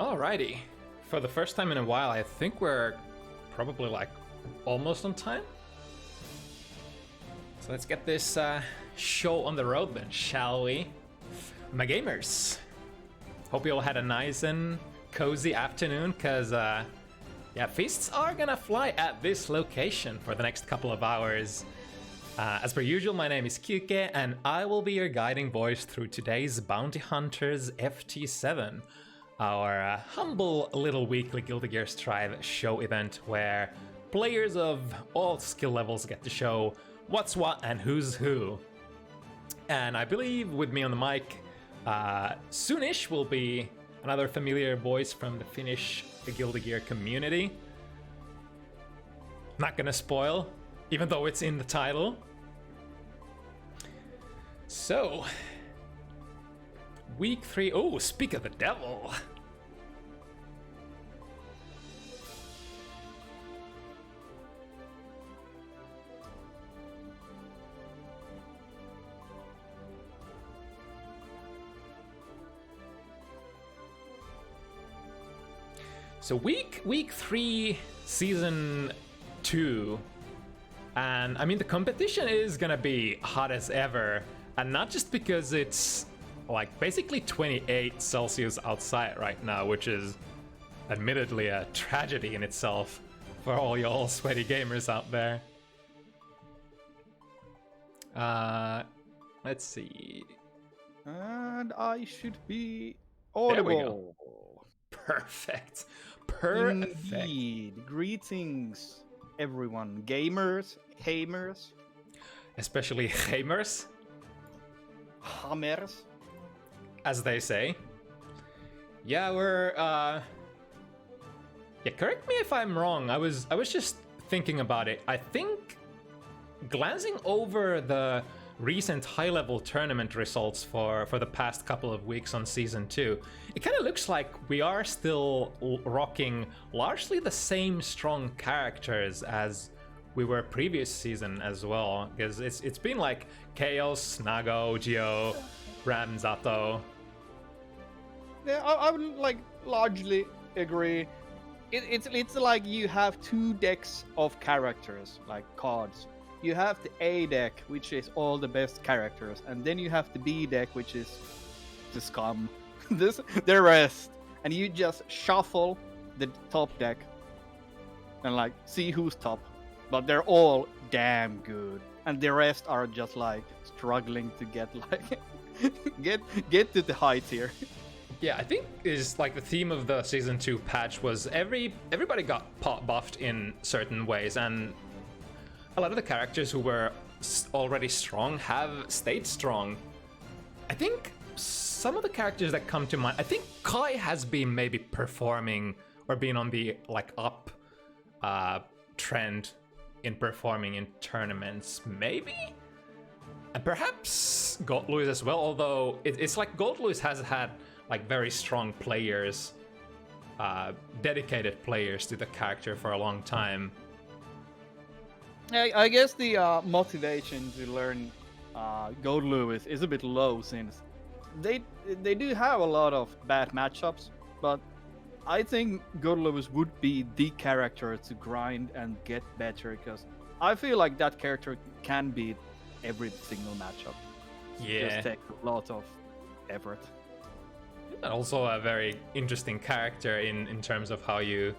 Alrighty. For the first time in a while, I think we're probably like almost on time. So let's get this show on the road then, shall we? My gamers, hope you all had a nice and cozy afternoon, because yeah, feasts are gonna fly at this location for the next couple of hours. As per usual, my name is Kyuukei, and I will be your guiding voice through today's Bounty Hunters FT7, our humble little weekly Guilty Gear Strive show event where players of all skill levels get to show what's what and who's who. And I believe with me on the mic, soonish will be another familiar voice from the Finnish Guilty Gear community. Not gonna spoil, even though it's in the title. So, week 3. Oh, speak of the devil. So week 3, season 2, and I mean the competition is gonna be hot as ever, and not just because it's like basically 28 Celsius outside right now, which is admittedly a tragedy in itself for all y'all sweaty gamers out there. Let's see. And I should be audible. There we go. Perfect. Indeed. Greetings, everyone. Gamers, hamers, especially gamers, hammers, as they say. Yeah, we're yeah, correct me if I'm wrong. I was just thinking about it. I think glancing over the recent high-level tournament results for the past couple of weeks on season 2, it kind of looks like we are still rocking largely the same strong characters as we were previous season as well, because it's been like Chaos, Nago, Geo, Ram, Zato. Yeah, I would like largely agree. It's like you have 2 decks of characters, like cards. You have the A deck, which is all the best characters, and then you have the B deck, which is the scum, the rest, and you just shuffle the top deck and like see who's top. But they're all damn good, and the rest are just like struggling to get like get to the high tier. Yeah, I think is like the theme of the season 2 patch was everybody got buffed in certain ways, and a lot of the characters who were already strong have stayed strong. I think some of the characters that come to mind, I think Kai has been maybe performing or being on the like up trend in performing in tournaments, maybe? And perhaps GoldLuis as well, although it's like GoldLuis has had like very strong players, dedicated players to the character for a long time. I guess the motivation to learn GoldLuis is a bit low, since they do have a lot of bad matchups, but I think GoldLuis would be the character to grind and get better, because I feel like that character can beat every single matchup. Yeah. Just take a lot of effort. And also a very interesting character in terms of how you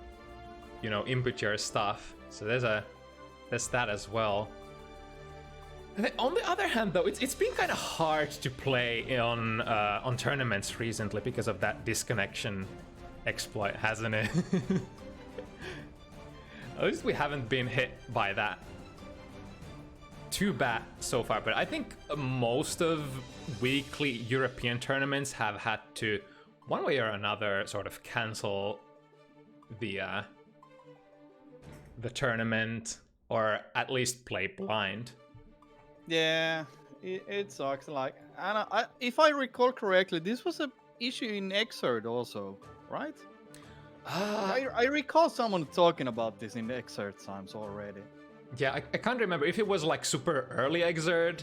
know, input your stuff. So there's that as well. And then on the other hand, though, it's been kind of hard to play on tournaments recently because of that disconnection exploit, hasn't it? At least we haven't been hit by that too bad so far, but I think most of weekly European tournaments have had to, one way or another, sort of cancel the tournament, or at least play blind. Yeah, it sucks. Like, and if I recall correctly, this was an issue in Xrd also, right? I recall someone talking about this in Xrd times already. Yeah, I can't remember if it was like super early Xrd,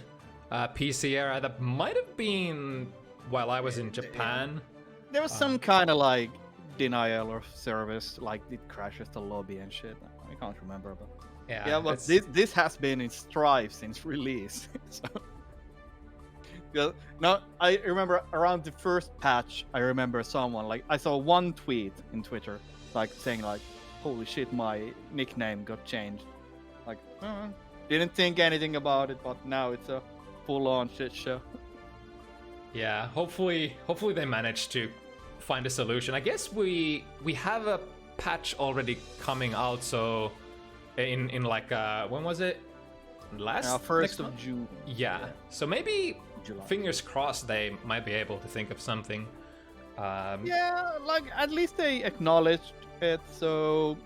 PC era. That might have been while I was in Japan. There was some kind of like denial of service, like it crashes the lobby and shit. I can't remember, but Yeah, but this has been in strife since release. So, yeah, no, I remember around the first patch. I remember someone like I saw one tweet in Twitter, like saying like, "Holy shit, my nickname got changed." Like, didn't think anything about it, but now it's a full-on shit show. Yeah, hopefully they manage to find a solution. I guess we have a patch already coming out, so in like when was it? Last 1st of June. Yeah. So maybe July. fingers crossed they might be able to think of something. Yeah, like at least they acknowledged it. So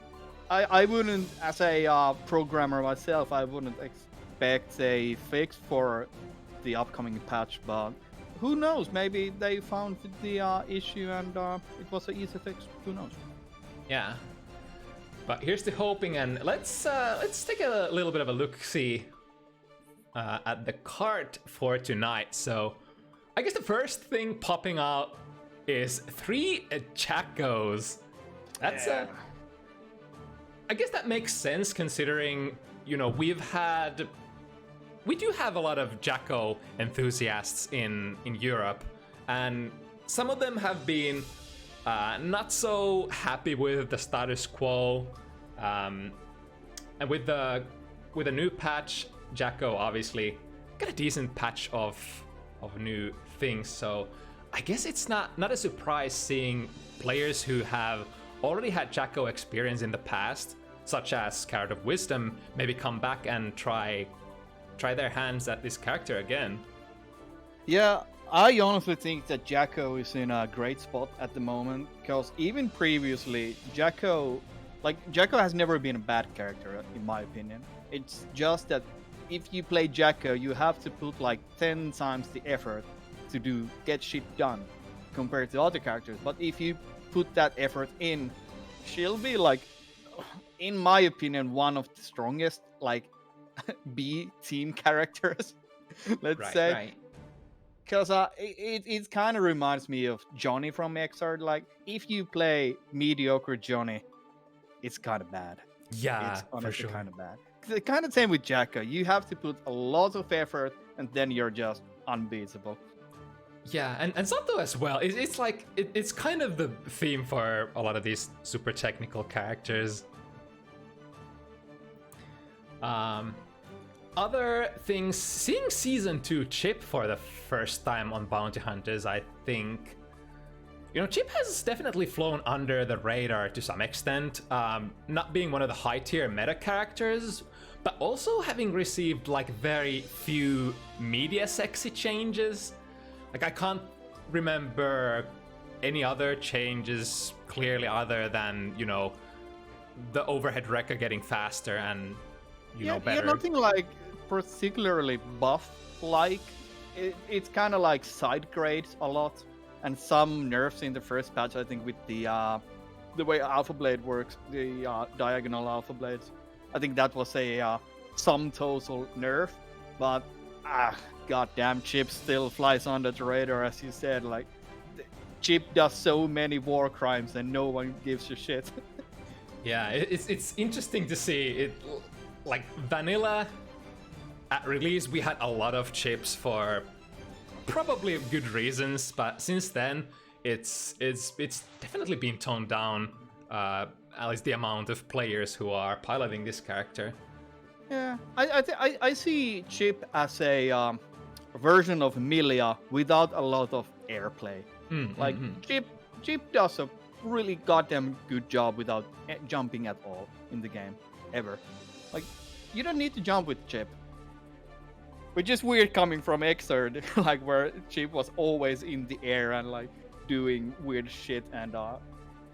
I wouldn't, as a programmer myself, I wouldn't expect a fix for the upcoming patch, but who knows? Maybe they found the issue and it was an easy fix. Who knows? Yeah. But here's the hoping, and let's take a little bit of a look-see at the card for tonight. So I guess the first thing popping out is 3 Jackos. That's I guess that makes sense considering, you know, we do have a lot of Jacko enthusiasts in Europe, and some of them have been not so happy with the status quo, and with the new patch, Jacko obviously got a decent patch of new things. So I guess it's not a surprise seeing players who have already had Jacko experience in the past, such as CarrotOfWisdom, maybe come back and try their hands at this character again. Yeah, I honestly think that Jacko is in a great spot at the moment, because even previously, Jacko has never been a bad character, in my opinion. It's just that if you play Jacko, you have to put like 10 times the effort to get shit done compared to other characters. But if you put that effort in, she'll be like, in my opinion, one of the strongest like B team characters, let's say. Right. Because it kind of reminds me of Johnny from Xrd. Like, if you play mediocre Johnny, it's kind of bad. Yeah, it's honestly for sure. Kind of bad. The kind of same with Jacko. You have to put a lot of effort, and then you're just unbeatable. Yeah, and Sato as well. It's like it's kind of the theme for a lot of these super technical characters. Other things, seeing Season 2 Chip for the first time on Bounty Hunters, I think, you know, Chip has definitely flown under the radar to some extent, not being one of the high-tier meta characters, but also having received, like, very few media-sexy changes. Like, I can't remember any other changes clearly other than, you know, the overhead wrecker getting faster and, you know, better. Yeah, nothing, like, particularly buff-like. It's kind of like side grades a lot, and some nerfs in the first patch. I think with the way Alpha Blade works, the diagonal Alpha Blades. I think that was a sum total nerf, but goddamn, Chip still flies under the radar, as you said. Like, Chip does so many war crimes, and no one gives a shit. Yeah, it's interesting to see it. Like vanilla. At release, we had a lot of Chips for probably good reasons, but since then, it's definitely been toned down. At least the amount of players who are piloting this character. Yeah, I see Chip as a version of Milia without a lot of airplay. Chip does a really goddamn good job without jumping at all in the game ever. Like, you don't need to jump with Chip. Which is weird coming from Xrd, like where Chip was always in the air and like doing weird shit and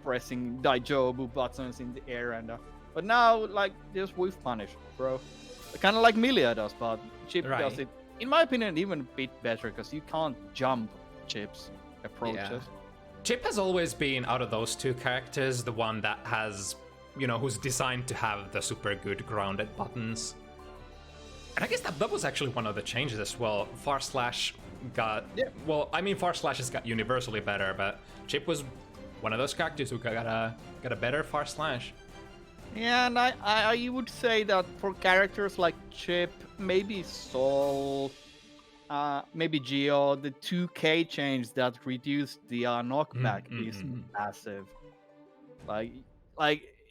pressing Daijobu buttons in the air and but now like just whiff punish, bro. Kind of like Milia does, but Chip does it, in my opinion, even a bit better because you can't jump Chip's approaches. Yeah. Chip has always been, out of those two characters, the one that has, you know, who's designed to have the super good grounded buttons. And I guess that was actually one of the changes as well. Far Slash got... Yeah. Well, I mean, Far Slashes got universally better, but Chip was one of those characters who got a better far slash. Yeah, and I would say that for characters like Chip, maybe Sol, maybe Geo, the 2K change that reduced the knockback is massive. Like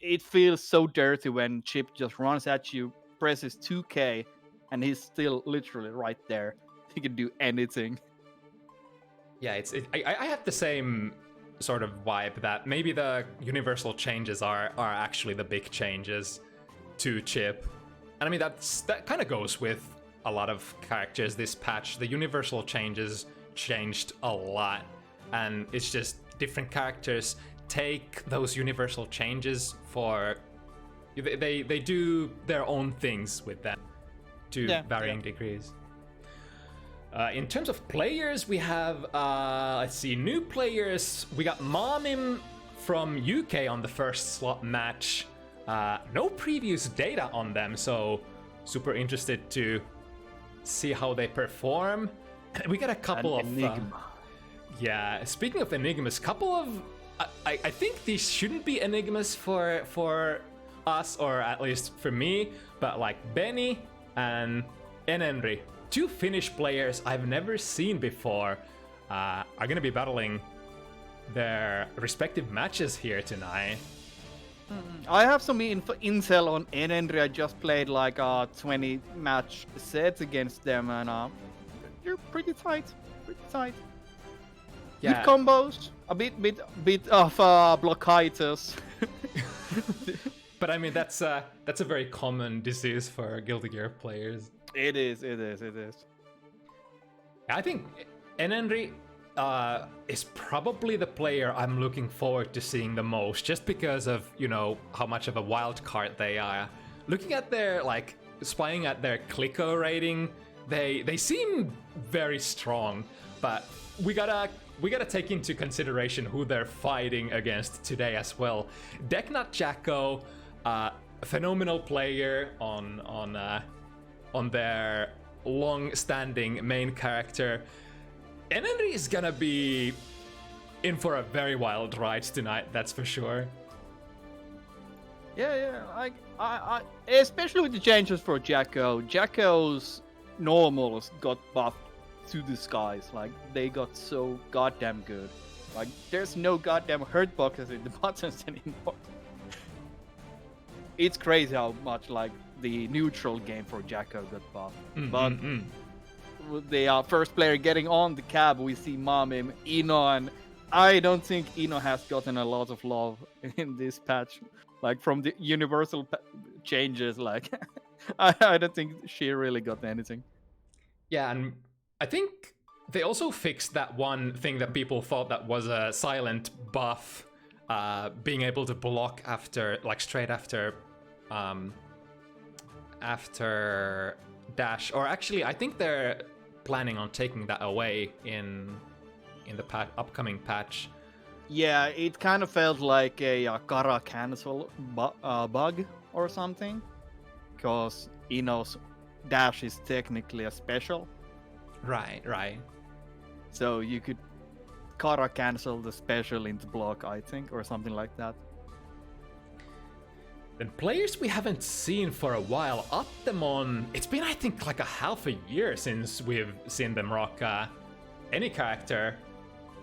it feels so dirty when Chip just runs at you, presses 2K, and he's still literally right there. He can do anything. Yeah, I have the same sort of vibe that maybe the universal changes are actually the big changes to Chip. And I mean that kind of goes with a lot of characters this patch. The universal changes changed a lot, and it's just different characters take those universal changes for they do their own things with them to varying degrees. In terms of players, we have, let's see, new players. We got Maamim from UK on the first slot match. No previous data on them, so super interested to see how they perform. We got a couple of... Enigma. Yeah, speaking of enigmas, couple of... I think these shouldn't be enigmas for us, or at least for me, but like Benny and enenri. Two Finnish players I've never seen before are going to be battling their respective matches here tonight. I have some intel on enenri. I just played like 20 match sets against them, and they're pretty tight. Yeah. Good combos, a bit of blockitis. But I mean that's a very common disease for Guilty Gear players. It is. I think enenri is probably the player I'm looking forward to seeing the most, just because of, you know, how much of a wild card they are. Looking at their, like, spying at their Clico rating, they seem very strong, but we gotta take into consideration who they're fighting against today as well. Deknud Jacko, phenomenal player on their long-standing main character. enenri is gonna be in for a very wild ride tonight, that's for sure. Yeah. I especially with the changes for Jacko. Jacko's normals got buffed to the skies. Like, they got so goddamn good. Like, there's no goddamn hurt boxes in the buttons anymore. It's crazy how much, like, the neutral game for Jacko got buffed. But with the first player getting on the cab, we see Maamim, Ino, and I don't think Ino has gotten a lot of love in this patch. Like, from the universal changes, like, I don't think she really got anything. Yeah, and I think they also fixed that one thing that people thought that was a silent buff, being able to block after, like, straight after dash. Or actually, I think they're planning on taking that away in the upcoming patch. Yeah, it kind of felt like a Kara cancel bug or something, because Ino's dash is technically a special. Right. So you could Kara cancel the special into block, I think, or something like that. Then players we haven't seen for a while, Attemon. It's been, I think, like a half a year since we've seen them rock any character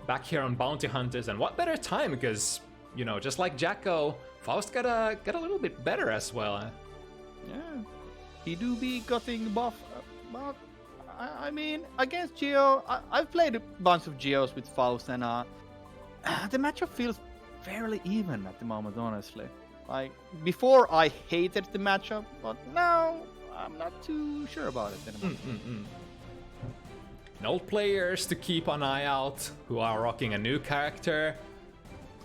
back here on Bounty Hunters, and what better time, because, you know, just like Jacko, Faust got a little bit better as well. Yeah, he do be getting buff, but I mean, against Geo, I've played a bunch of Geos with Faust, and the matchup feels fairly even at the moment, honestly. Like, before I hated the matchup, but now I'm not too sure about it anymore. And old players to keep an eye out who are rocking a new character.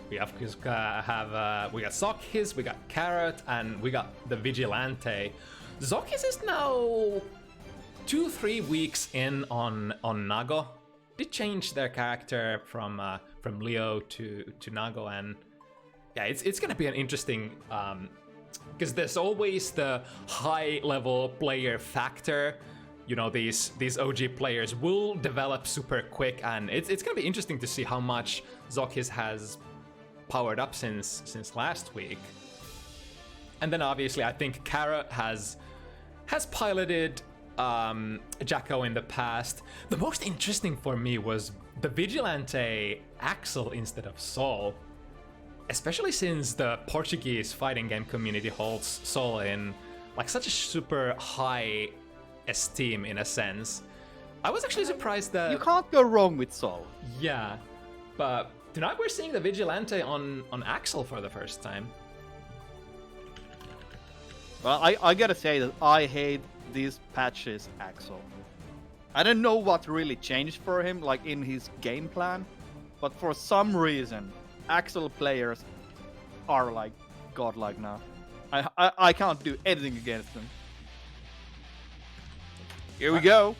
We got ZoKHiZ, we got Carrot, and we got the Vigilante. ZoKHiZ is now 2-3 weeks in on Nago. Did change their character from Leo to Nago, and yeah, it's gonna be an interesting because there's always the high level player factor. You know, these OG players will develop super quick, and it's gonna be interesting to see how much ZoKHiZ has powered up since last week. And then obviously I think Carrot has piloted Jacko in the past. The most interesting for me was the Vigilante Axel instead of Sol. Especially since the Portuguese fighting game community holds Sol in like such a super high esteem in a sense. I was actually surprised that... You can't go wrong with Sol. Yeah, but tonight we're seeing the Vigilante on Axel for the first time. Well, I gotta say that I hate these patches Axel. I don't know what really changed for him, like in his game plan, but for some reason, Axel players are like godlike now. I can't do anything against them. Here we go.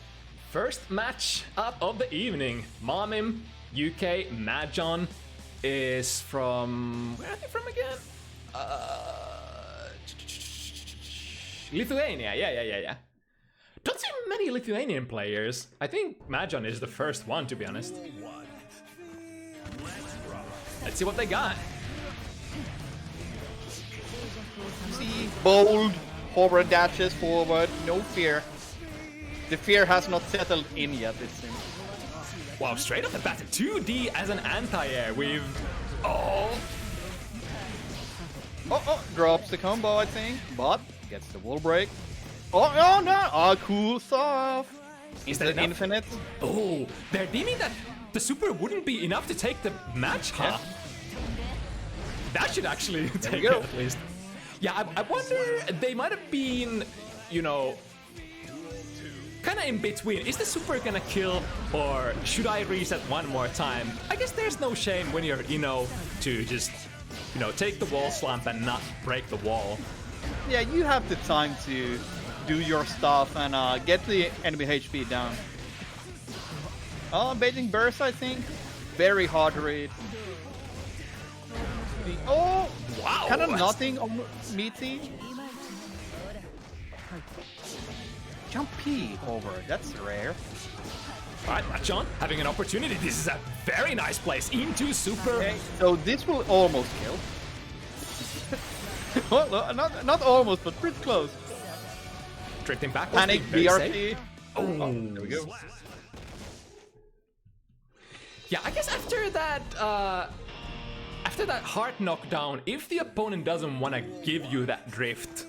First match up of the evening. Maamim, UK, Madjon is from... Where are they from again? Lithuania, yeah. Don't see many Lithuanian players. I think Madjon is the first one, to be honest. Let's see what they got. See, bold, hover dashes forward, no fear. The fear has not settled in yet, it seems. Wow, straight off the bat, 2D as an anti-air with... Oh, Drops the combo, I think, but gets the wall break. Oh no! Oh, cool stuff. Is that enough? Infinite? Oh, they're deeming that the super wouldn't be enough to take the match, huh? Yeah. That should actually take go. it at least. Yeah, I wonder, they might have been, you know, kind of in between. Is the super gonna kill, or should I reset one more time? I guess there's no shame when you're, you know, to just, you know, take the wall slump and not break the wall. Yeah, you have the time to do your stuff and get the enemy HP down. Oh, baiting burst, I think. Very hard to read. Oh, Wow, kind of that's- nothing on meaty. Jump P over, that's rare. Alright, Madjon having an opportunity. This is a very nice place into super. Okay, so this will almost kill. Well, no, not almost, but pretty close. Drifting back. Panic BRT. Oh, There we go. Yeah, I guess after that heart knockdown, if the opponent doesn't want to give you that drift,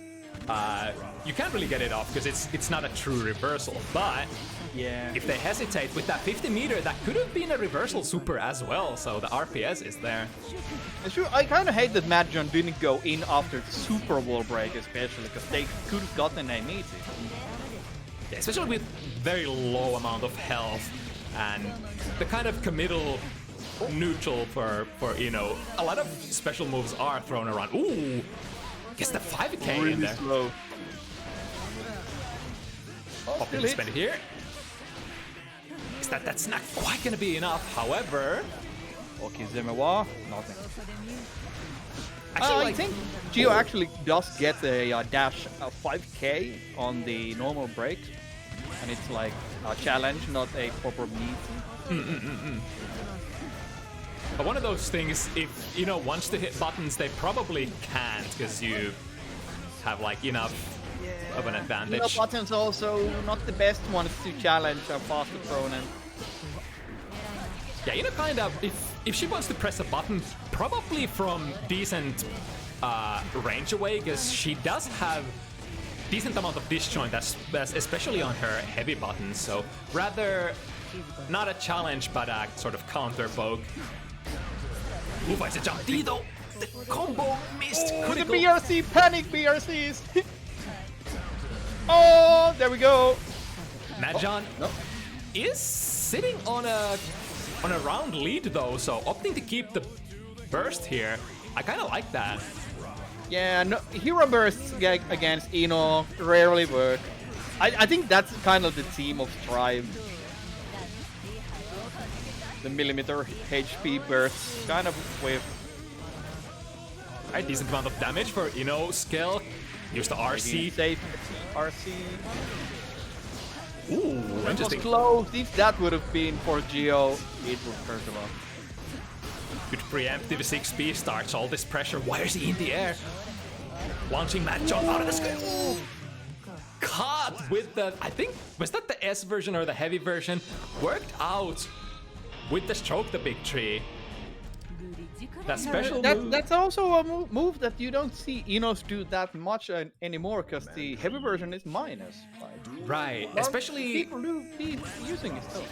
you can't really get it off because it's not a true reversal. But Yeah. if they hesitate with that 50 meter, that could have been a reversal super as well. So the RPS is there. Sure, I kind of hate that Madjon didn't go in after the super wall break, especially because they could have gotten a meaty. Yeah, especially with very low amount of health and the kind of committal neutral for you know, a lot of special moves are thrown around. Ooh, gets the 5k in there. Slow. Popping the spend here. Is that's not quite gonna be enough, however. Okay, Zemewa, nothing. Actually, I think Gio actually does get a dash 5k on the normal break, and it's like a challenge, not a proper meet. But one of those things, if you know, wants to hit buttons, they probably can't because you have like enough of an advantage. Little buttons also not the best ones to challenge a fast opponent. Yeah, you know, kind of, if she wants to press a button, probably from decent range away, because she does have decent amount of disjoint, especially on her heavy buttons, so rather not a challenge, but a sort of counter poke. Ooh, finds a jump D though! The combo missed! Oh, the Critical. BRC, panic BRCs! Oh, there we go! Madjon No. is sitting on a round lead though, so opting to keep the burst here. I kind of like that. Yeah, no, hero bursts against Ino rarely work. I think that's kind of the theme of Strive. The millimeter HP bursts, kind of with... A decent amount of damage for skill. Use the RC. Safe RC. Ooh, It was interesting. close. If that would have been for Geo, it would hurt a lot. Good preemptive 6B starts all this pressure. Why is he in the air? Launching madjon out of the sky. Ooh. Caught with the, I think, was that the S version or the heavy version? Worked out with the stroke the big tree. That special move. That's also a move that you don't see Enos do that much anymore, because the heavy version is minus. Right, Well, especially... people do keep using it still.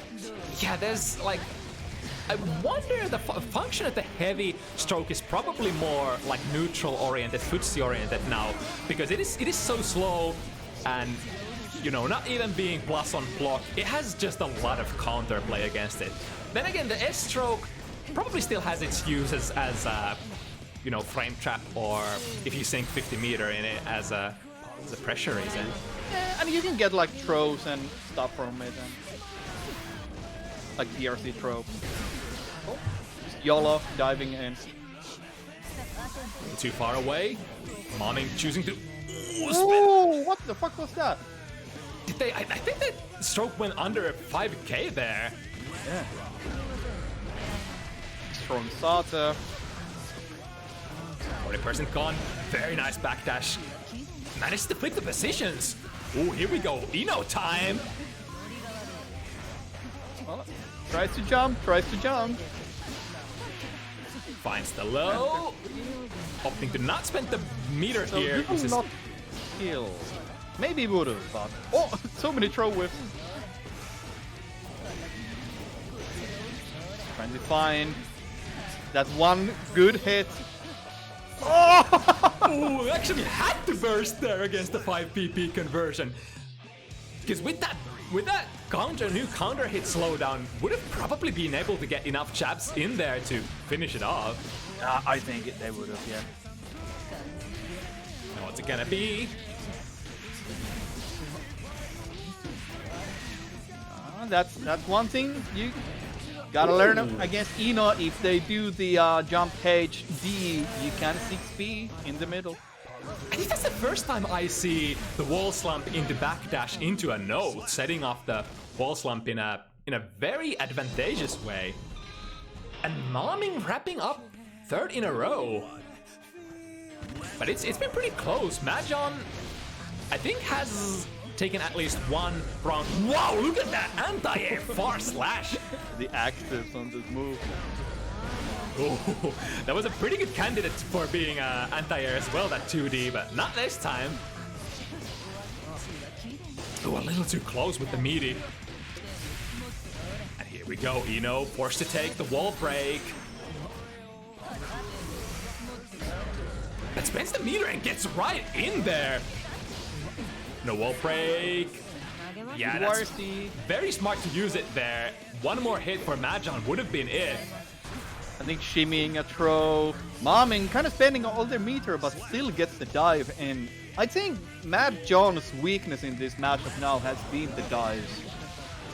Yeah, there's like... I wonder the function of the heavy stroke is probably more like neutral oriented, footsie oriented now, because it is so slow and, you know, not even being plus on block, it has just a lot of counterplay against it. Then again, the S stroke probably still has its uses as you know, frame trap, or if you sink 50 meter in it as a pressure reason. Yeah, and you can get like throws and stuff from it, and like DRC throw. Oh, just YOLO diving in. Too far away. Maamim choosing to. Oh, what the fuck was that? Did they? I think that stroke went under 5k there. Yeah. Strong Sata. 40% gone. Very nice backdash. Managed to flip the positions. Oh, here we go. Eno time. Well, tries to jump. Finds the low. Opting to not spend the meter So here. he will not kill. Maybe he would have, but oh, so many throw whiffs. Trying to find that one good hit. Oh! Ooh, actually had to burst there against the 5 PP conversion. Because with that new counter hit slowdown, would have probably been able to get enough jabs in there to finish it off. I think they would have, yeah. Now what's it gonna be? That's one thing you gotta learn against Eno. If they do the jump HD, you can 6B in the middle. I think that's the first time I see the wall slump into backdash into a node, setting off the wall slump in a very advantageous way. And Maamim wrapping up third in a row. But it's been pretty close. Madjon, I think, has taken at least one round. Wow, look at that anti-air far slash. The actives on this move. Oh, that was a pretty good candidate for being anti-air as well, that 2D, but not this time. Oh, a little too close with the meaty. And here we go, Eno forced to take the wall break. That spends the meter and gets right in there. No wall break. Yeah, that's very smart to use it there. One more hit for Madjon would have been it. I think shimmying a throw. Maamim kind of spending all their meter, but still gets the dive in. I think Madjon's weakness in this matchup now has been the dives.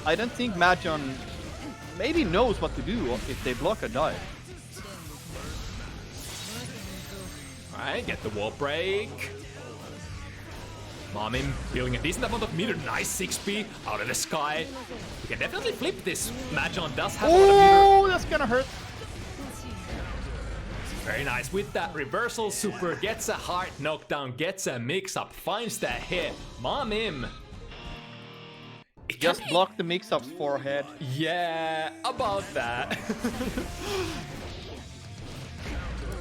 I don't think Madjon maybe knows what to do if they block a dive. Alright, get the wall break. Maamim dealing a decent amount of meter. Nice 6P out of the sky. We can definitely flip this. Madjon does have a lot of meter. Oh, that's gonna hurt. Very nice with that reversal super, gets a hard knockdown, gets a mix-up, finds the hit. Maamim. Just block the mix-up's forehead. Yeah, about that.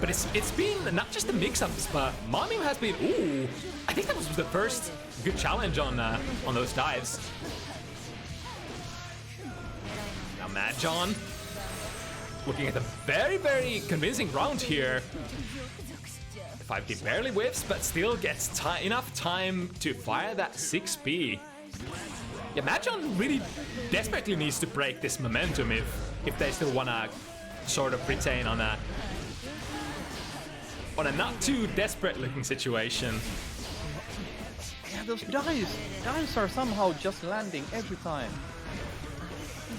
But it's been not just the mix-ups, but Maamim has been, ooh, I think that was the first good challenge on those dives. Now Madjon. Looking at a very, very convincing round here. The 5K barely whiffs, but still gets enough time to fire that 6P. Yeah, Madjon really desperately needs to break this momentum if they still want to sort of retain on a not too desperate looking situation. Yeah, those dives are somehow just landing every time.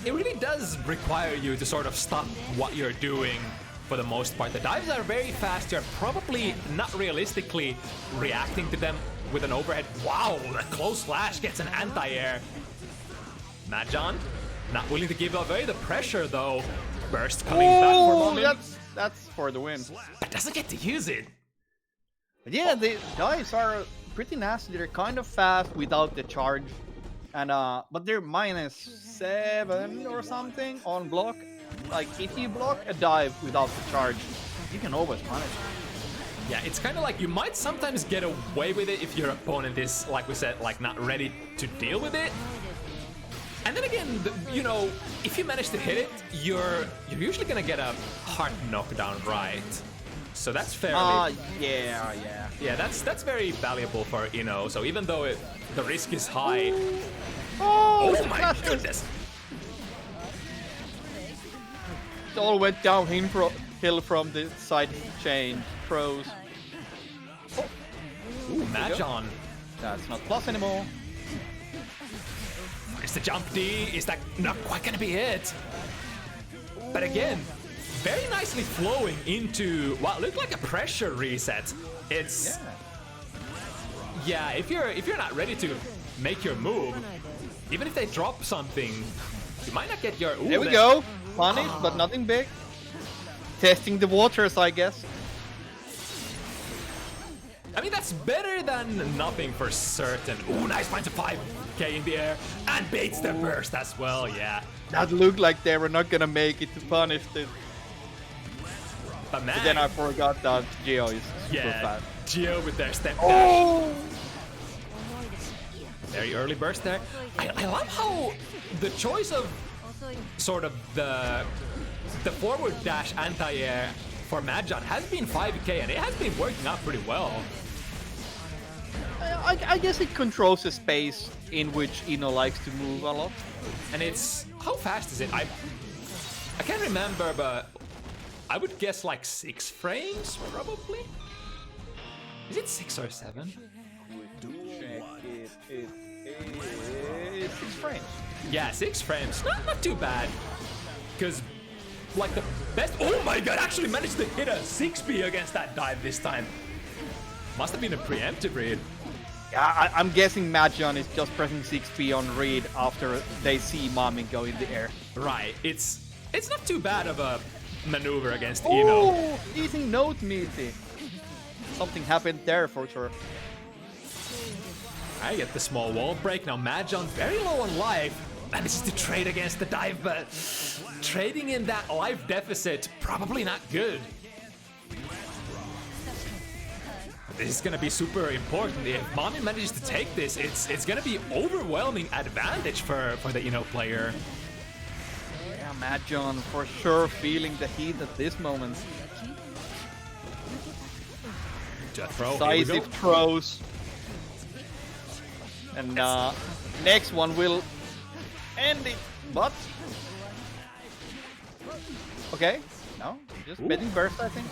It really does require you to sort of stop what you're doing for the most part. The dives are very fast. You're probably not realistically reacting to them with an overhead. Wow, that close slash gets an anti-air. Madjon, not willing to give away the pressure though. Burst coming back for Maamim. That's for the win. But doesn't get to use it. But yeah, the dives are pretty nasty. They're kind of fast without the charge, and but they're -7 or something on block. Like if you block a dive without the charge, you can always punish. Yeah, it's kind of like you might sometimes get away with it if your opponent is, like we said, like not ready to deal with it. And then again, you know, if you manage to hit it, you're usually gonna get a hard knockdown, right? So that's fairly. Yeah. That's very valuable for Ino. So even though the risk is high. Oh my goodness! It all went downhill from the side chain pros. Ooh, madjon. That's not plus anymore. It's the jump D. Is that not quite gonna be it? But again, very nicely flowing into what looked like a pressure reset. It's yeah. If you're not ready to make your move, even if they drop something, you might not get your. Ooh, there we go. Punish, but nothing big. Testing the waters, I guess. I mean, that's better than nothing for certain. Ooh, nice find to 5k in the air and baits the burst as well. Yeah. That looked like they were not gonna make it to punish it. But man, then I forgot that Geo is super fast. Geo with their step dash. Oh! Very early burst there. I love how the choice of sort of the forward dash anti-air for madjon has been 5k and it has been working out pretty well. I guess it controls the space in which Ino likes to move a lot. And it's... how fast is it? I can't remember, but I would guess like 6 frames, probably? Is it 6 or 7? Check it. It is 6 frames. Yeah, 6 frames. Not too bad. Because, like, the best... oh my god, actually managed to hit a 6B against that dive this time. Must have been a preemptive read. Yeah, I'm guessing madjon is just pressing 6P on read after they see Maamim go in the air. Right. It's not too bad of a maneuver against Ino. Oh, easy note meaty. Something happened there for sure. I get the small wall break. Now madjon very low on life. And this is to trade against the dive, but trading in that life deficit, probably not good. This is gonna be super important. If Maamim manages to take this, it's gonna be overwhelming advantage for the Ino player. Yeah, madjon for sure feeling the heat at this moment. Decisive throws. And next one will end it, but okay, no, just betting burst, I think.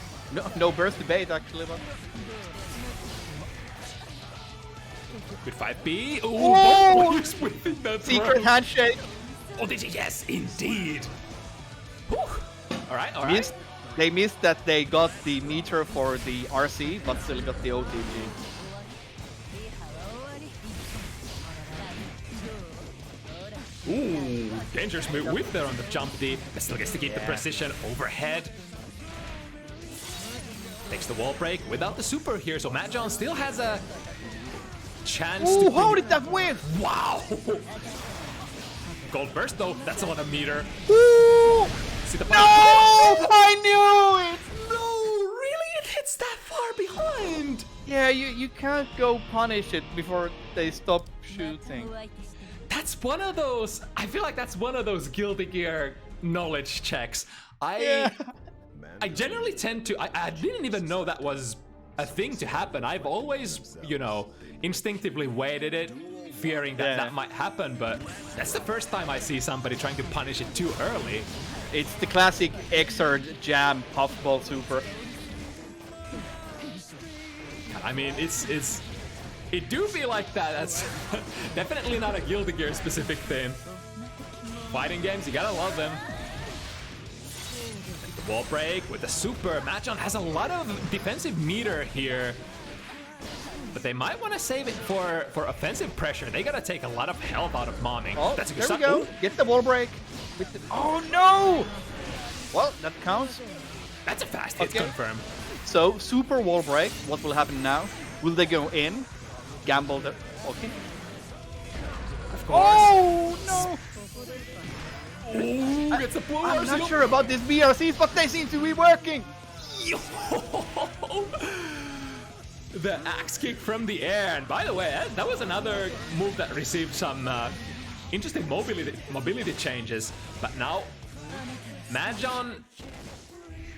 No burst debate actually, but good 5B. Oh! With the secret handshake. Oh, did you? Yes, indeed. All right. They missed that they got the meter for the RC, but still got the OTG. Ooh, dangerous move whip there on the jump D. But still gets to keep the precision overhead. Takes the wall break without the super here, so madjon still has a chance to... how did that whiff? Wow! Gold burst though, that's a lot of meter. Ooh! See the no! I knew it! No, really? It hits that far behind! Yeah, you can't go punish it before they stop shooting. That's one of those... I feel like that's one of those Guilty Gear knowledge checks. I generally tend to... I didn't even know that was a thing to happen. I've always, you know, instinctively waited it, fearing that that might happen, but that's the first time I see somebody trying to punish it too early. It's the classic Xrd jam puffball super. I mean, it do feel like that. That's definitely not a Guilty Gear specific thing. Fighting games, you gotta love them. The wall break with the super. madjon has a lot of defensive meter here, but they might want to save it for offensive pressure. They gotta take a lot of health out of Maamim. Oh, that's a good there we go. Get the wall break. Oh no! Well, that counts. That's a fast hit, confirmed. So, super wall break. What will happen now? Will they go in? Gamble the... Okay. Of course. Oh, no! Ooh, it's a blue I'm not sure about these BRCs, but they seem to be working! Yo! The axe kick from the air. And by the way, that was another move that received some interesting mobility changes. But now, madjon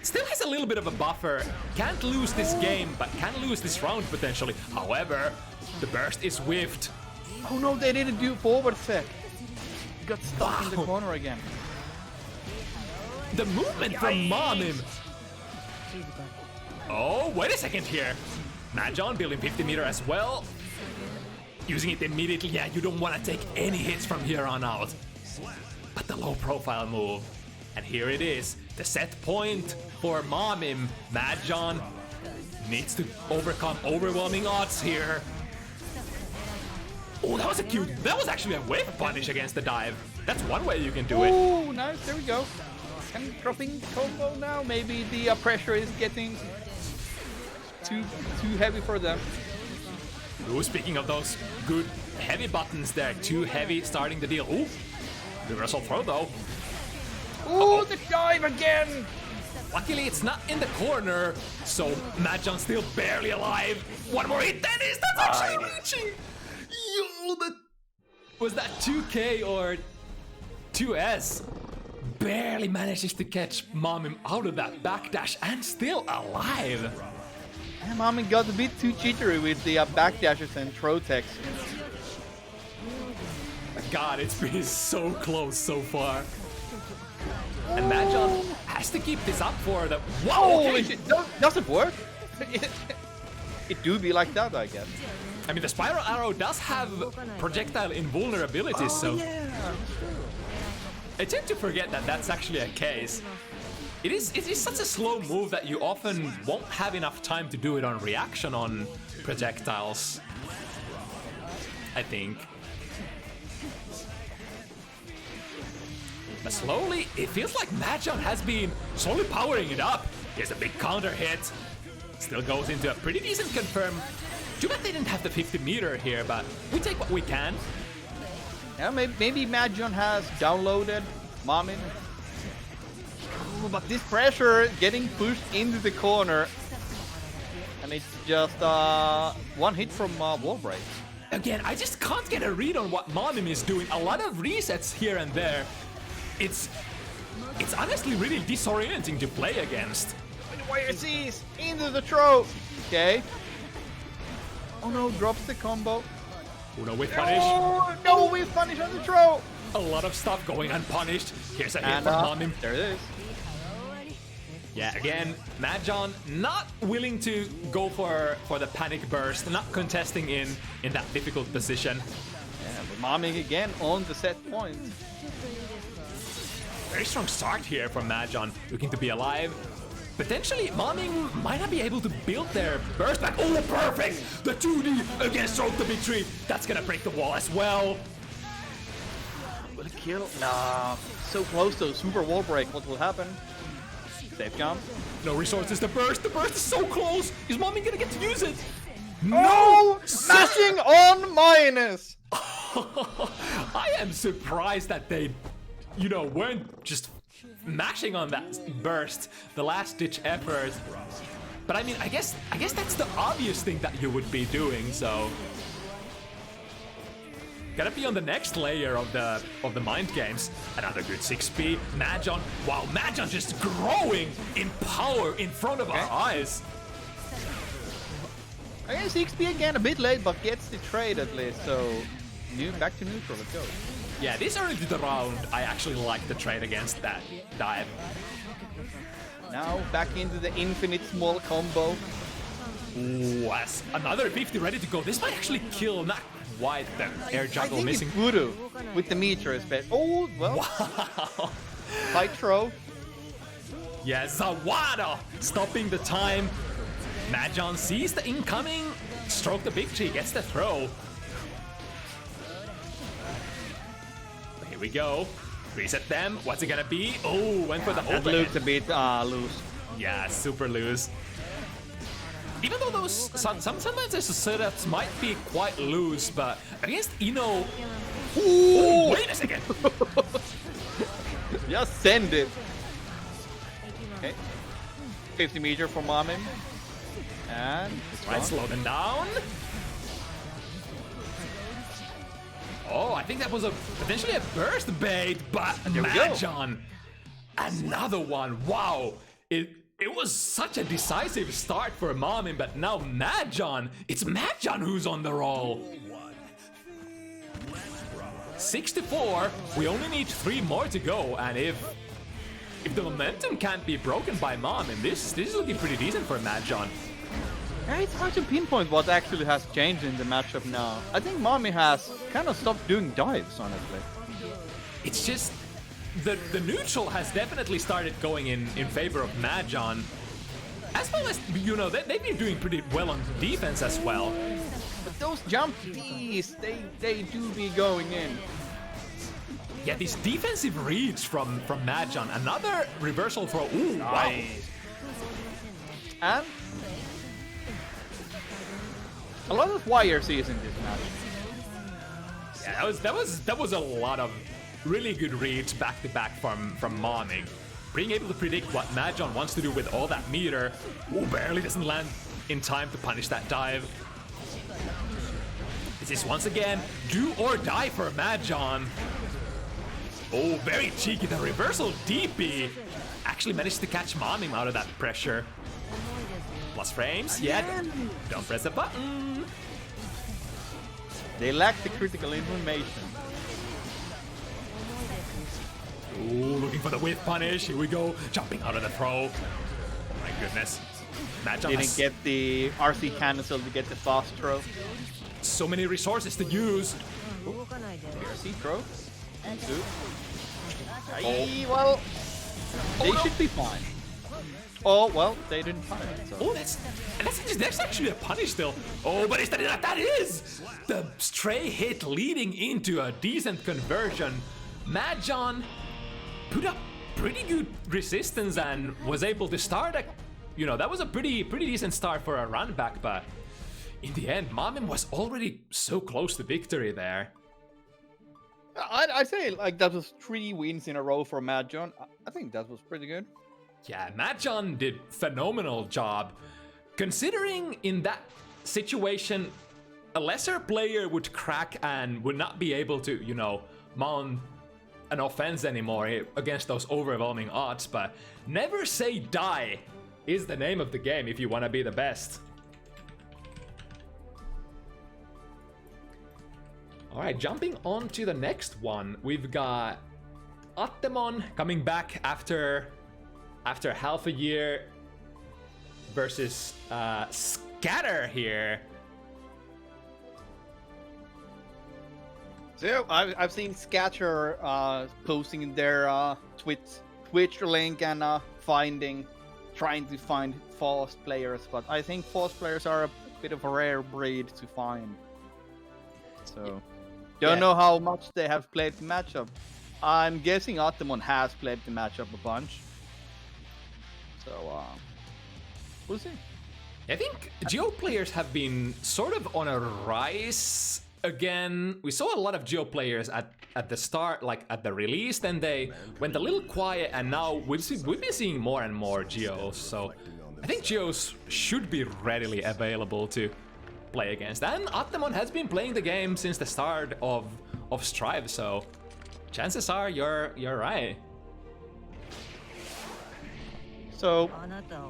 still has a little bit of a buffer. Can't lose this game, but can lose this round potentially. However, the burst is whiffed. Oh no, they didn't do forward set. Got stuck in the corner again. The movement from Maamim. Oh, wait a second here. madjon building 50 meter as well. Using it immediately. Yeah, you don't want to take any hits from here on out. But the low profile move. And here it is. The set point for Maamim. madjon needs to overcome overwhelming odds here. Oh, that was a cute. That was actually a wave punish against the dive. That's one way you can do it. Oh, nice. There we go. And dropping combo now. Maybe the pressure is getting too heavy for them. Ooh, speaking of those good heavy buttons there, too heavy starting the deal. Ooh, reversal throw though. Ooh, the dive again. Luckily, it's not in the corner, so madjon's still barely alive. One more hit, that's actually reaching. Yo, was that 2K or 2S? Barely manages to catch Maamim out of that backdash and still alive. Yeah, Maamim got a bit too jittery with the backdashes and throw techs. God, it's been so close so far. And madjon has to keep this up for the... Whoa! Okay. Does it work? It do be like that, I guess. I mean, the spiral arrow does have projectile invulnerability, so... Yeah. I tend to forget that that's actually a case. It is such a slow move that you often won't have enough time to do it on reaction on projectiles. I think. But slowly, it feels like madjon has been slowly powering it up. Here's a big counter hit. Still goes into a pretty decent confirm. Too bad they didn't have the 50 meter here, but we take what we can. Yeah, maybe madjon has downloaded Maamim. But this pressure getting pushed into the corner. And it's just one hit from wall break. Again, I just can't get a read on what Maamim is doing. A lot of resets here and there. It's honestly really disorienting to play against. YRCs into the throw. Okay. Oh no, drops the combo. Oh no, with punish. Oh no, we punish on the throw. A lot of stuff going unpunished. Here's a hit from Maamim. There it is. Yeah, again, madjon not willing to go for the panic burst, not contesting in that difficult position. Yeah, but Maamim again on the set point. Very strong start here from madjon, looking to be alive. Potentially, Maamim might not be able to build their burst back. Oh, perfect! The 2D against Road to Victory. That's gonna break the wall as well. Will it kill? Nah, so close to super wall break. What will happen? Safe jump. No resources to burst. The burst is so close. Is Maamim gonna get to use it? No! Smashing on minus! I am surprised that they, weren't just mashing on that burst, the last ditch effort. But I mean, I guess that's the obvious thing that you would be doing, so gotta be on the next layer of the mind games. Another good 6P. madjon. Wow, madjon just growing in power in front of our eyes. I guess 6P again a bit late, but gets the trade at least, so back to neutral, let's go. Yeah, this early to the round, I actually like the trade against that dive. Now back into the infinite small combo. Ooh, that's another 50 ready to go. This might actually kill, not quite the air juggle I think missing. It would with the meter especially. Oh, well. Wow. Tight throw. Yeah, Zawada stopping the time. madjon sees the incoming, stroke the big tree, gets the throw. Here we go. Reset them. What's it gonna be? Oh, went for the That open. looks a bit loose. Yeah, super loose. Even though those sometimes those setups might be quite loose, but against Ino. Ooh, wait a second. Just send it. Okay. 50 meter for Maamim. And Right, slow them down. Oh, I think that was potentially a burst bait, but madjon. Another one. Wow. It was such a decisive start for Maamim, but now madjon. It's madjon who's on the roll. 6-4. We only need 3 more to go, and if the momentum can't be broken by Maamim, this is looking pretty decent for madjon. Yeah, it's hard to pinpoint what actually has changed in the matchup now. I think Maamim has kind of stopped doing dives, honestly. It's just the neutral has definitely started going in favor of madjon. As well as, you know, they've been doing pretty well on defense as well. But those jump Ds, they do be going in. Yeah, this defensive reads from madjon. Another reversal throw. Ooh, nice. Wow. And a lot of YRCs in this match. Yeah, that was a lot of really good reads back to back from Maamim. Being able to predict what madjon wants to do with all that meter. Ooh, barely doesn't land in time to punish that dive. This is once again do or die for madjon. Oh, very cheeky. The reversal DP actually managed to catch Maamim out of that pressure. Plus frames, yeah. Don't press the button. They lack the critical information. Ooh, looking for the whiff punish. Here we go. Jumping out of the throw. My goodness. madjon didn't get the RC cancel to get the fast throw. So many resources to use. RC throw. Well, they should be fine. Oh, well, they didn't punish it. So. Oh, that's actually a punish still. Oh, but that is the stray hit leading into a decent conversion. madjon put up pretty good resistance and was able to start a, you know, that was a pretty decent start for a run back, but in the end, Maamim was already so close to victory there. I'd say like that was 3 wins in a row for madjon. I think that was pretty good. Yeah, madjon did phenomenal job. Considering in that situation, a lesser player would crack and would not be able to, you know, mount an offense anymore against those overwhelming odds, but never say die is the name of the game if you want to be the best. Alright, jumping on to the next one, we've got Attemon coming back after half a year versus Scatter here. So I've seen Scatter posting their Twitch link and trying to find fast players, but I think fast players are a bit of a rare breed to find. So don't know how much they have played the matchup. I'm guessing Attemon has played the matchup a bunch. So we'll see. I think Geo players have been sort of on a rise again. We saw a lot of Geo players at the start, like at the release, then they went a little quiet, and now we've been seeing more and more Geos. So I think Geos should be readily available to play against. And Attemon has been playing the game since the start of Strive, so chances are you're right. So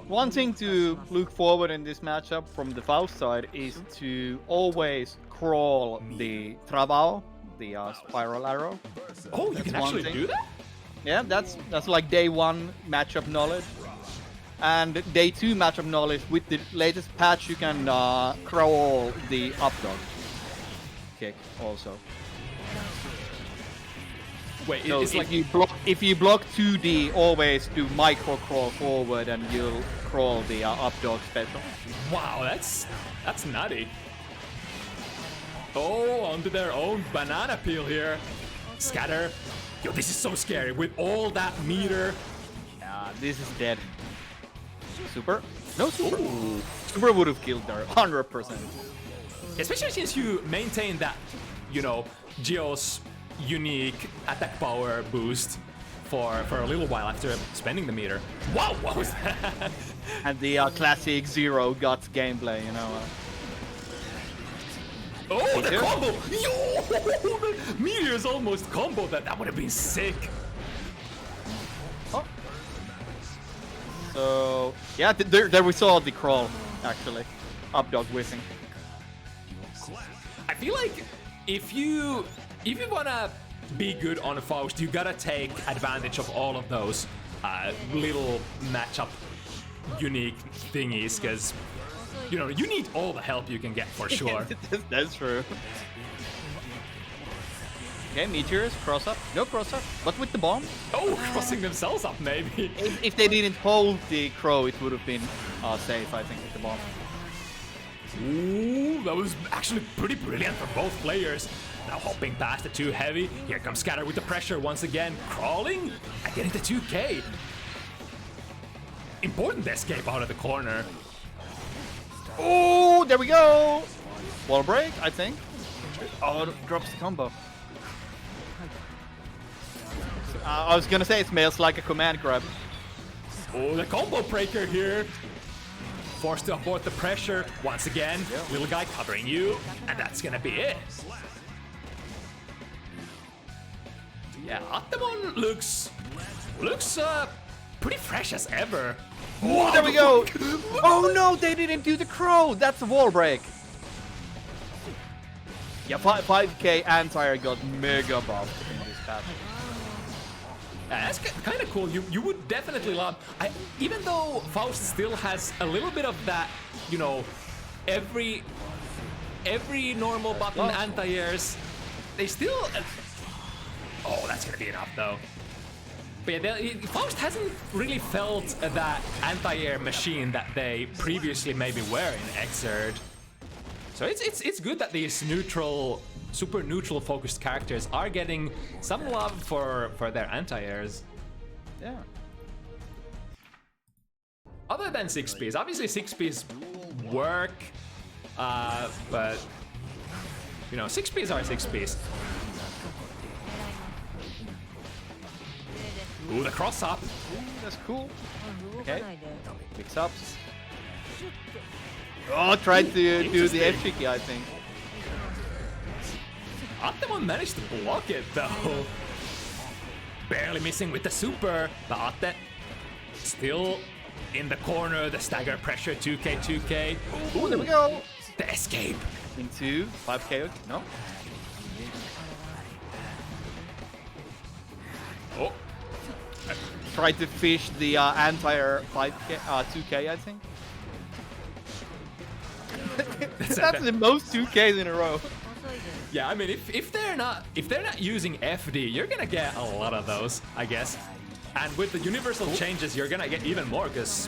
one thing to look forward in this matchup from the Faust side is to always crawl the Travao, the spiral arrow. Oh, you can actually do that? Yeah, that's like day 1 matchup knowledge. And day 2 matchup knowledge, with the latest patch you can crawl the up dog kick also. Wait, so it's like if you block 2D, always do micro crawl forward and you'll crawl the up dog special. Wow, that's nutty. Oh, onto their own banana peel here. Scatter. Yo, this is so scary with all that meter. Yeah, this is dead. Super? No super. Ooh. Super would have killed there, 100%. Especially since you maintain that, you know, Geo's unique attack power boost for a little while after spending the meter. Wow, what was that? And the classic Zero Guts gameplay, you know. Oh, the combo! Yo! The Meteor's almost combo that. That would have been sick. Oh. So, yeah, there we saw the crawl, actually. Up dog whiffing. I feel like if you wanna be good on Faust, you gotta take advantage of all of those little matchup unique thingies, because you know you need all the help you can get for sure. That's true. Okay, Meteors, cross up. No cross up, but with the bomb. Oh, crossing themselves up maybe. If they didn't hold the crow, it would have been safe, I think, with the bomb. Ooh, that was actually pretty brilliant for both players. Now hopping past the 2 heavy. Here comes Scatter with the pressure once again. Crawling and getting the 2K. Important escape out of the corner. Oh, there we go. Wall break, I think. Oh, drops the combo. I was gonna say it smells like a command grab. Oh, the combo breaker here. Forced to abort the pressure once again. Yeah. Little guy covering you, and that's gonna be it. Yeah, Attemon looks pretty fresh as ever. Oh, there we go. Oh no, they didn't do the crow. That's a wall break. Yeah, 5k anti-air got mega buffed in this patch. That's kind of cool. You would definitely love. Even though Faust still has a little bit of that, you know, every normal button anti-airs, they still. Oh, that's gonna be enough though. But yeah, Faust hasn't really felt that anti-air machine that they previously maybe were in Xrd. So it's good that these super neutral focused characters are getting some love for their anti-airs. Yeah. Other than 6Ps, obviously 6Ps work, but you know 6Ps are 6Ps. Ooh, the cross up. Ooh, that's cool. Okay. Mix ups. Oh, tried to do the F tricky, I think. Attemon managed to block it though. Barely missing with the super, but Atte still in the corner. The stagger pressure, 2k. Ooh, there we go. The escape. Into 5k, no? Oh. Tried to fish the anti-air 5k, 2k, I think. That's the most 2Ks in a row. Yeah, I mean, if they're not using FD, you're gonna get a lot of those, I guess. And with the universal changes, you're gonna get even more because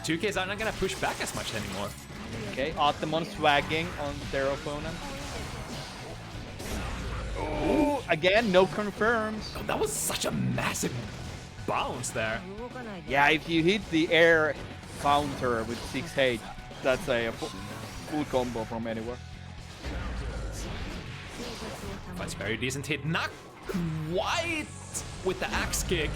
2Ks are not gonna push back as much anymore. Okay, Attemon swagging on their opponent. Oh, again, no confirms. Oh, that was such a massive bounce there. Yeah, if you hit the air counter with 6H, that's a full combo from anywhere. That's very decent hit. Not quite with the axe kick.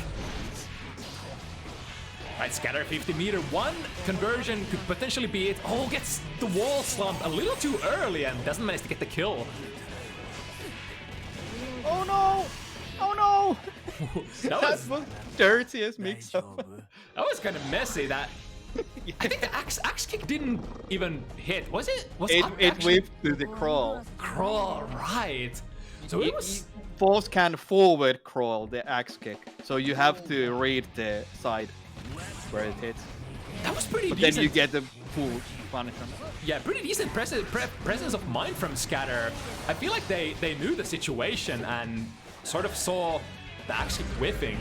Right, scatter 50 meter. One conversion could potentially be it. Oh, gets the wall slumped a little too early and doesn't manage to get the kill. Oh no! Oh no! that was dirtiest mix-up. That was kind of messy. That I think the axe kick didn't even hit. Was it? It whipped to the crawl. Crawl, right? So it was force can forward crawl the axe kick. So you have to read the side where it hits. That was pretty but decent. Then you get the full punishment. Yeah, pretty decent presence of mind from Scatter. I feel like they knew the situation and sort of saw the axe kick whiffing.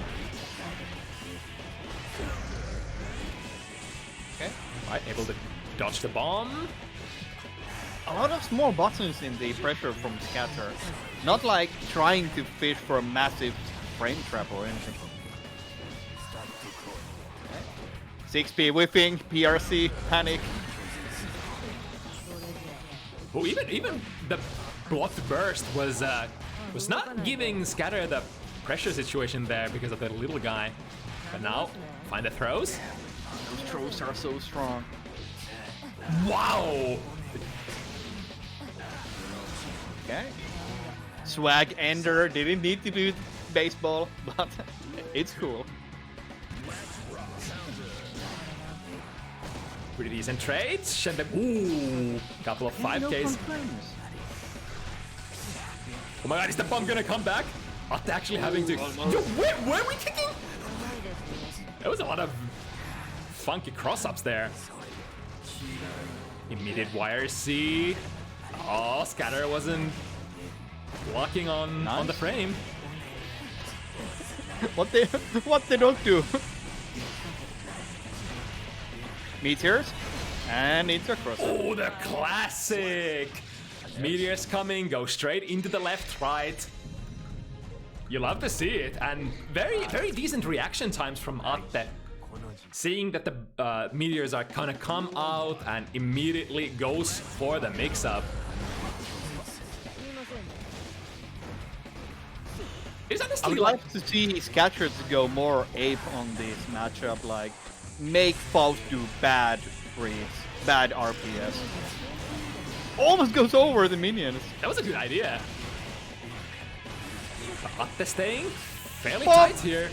Okay, right, able to dodge the bomb. A lot of small buttons in the pressure from Scatter. Not like trying to fish for a massive frame trap or anything. Okay. 6P whiffing, PRC, panic. Oh, even the blocked burst was not giving Scatter the pressure situation there because of the little guy. But now, find the throws. Those throws are so strong. Wow! Okay. Swag Ender didn't need to do baseball, but it's cool. Pretty decent trades. Shendem, ooh, couple of 5Ks. Oh my god, is the bomb gonna come back? Not actually having to. Yo, where are we kicking? There was a lot of funky cross-ups there. Immediate YRC. Oh, Scatter wasn't blocking on the frame. what they don't do. Meteors and into a cross. Oh, the classic! Meteors coming, go straight into the left, right. You love to see it, and very decent reaction times from Atte. Seeing that the meteors are gonna come out and immediately goes for the mix-up. I would like to see Scatchers go more ape on this matchup, like make Faust do bad reads, bad RPS. Almost goes over the minions. That was a good idea. Atte staying fairly tight here.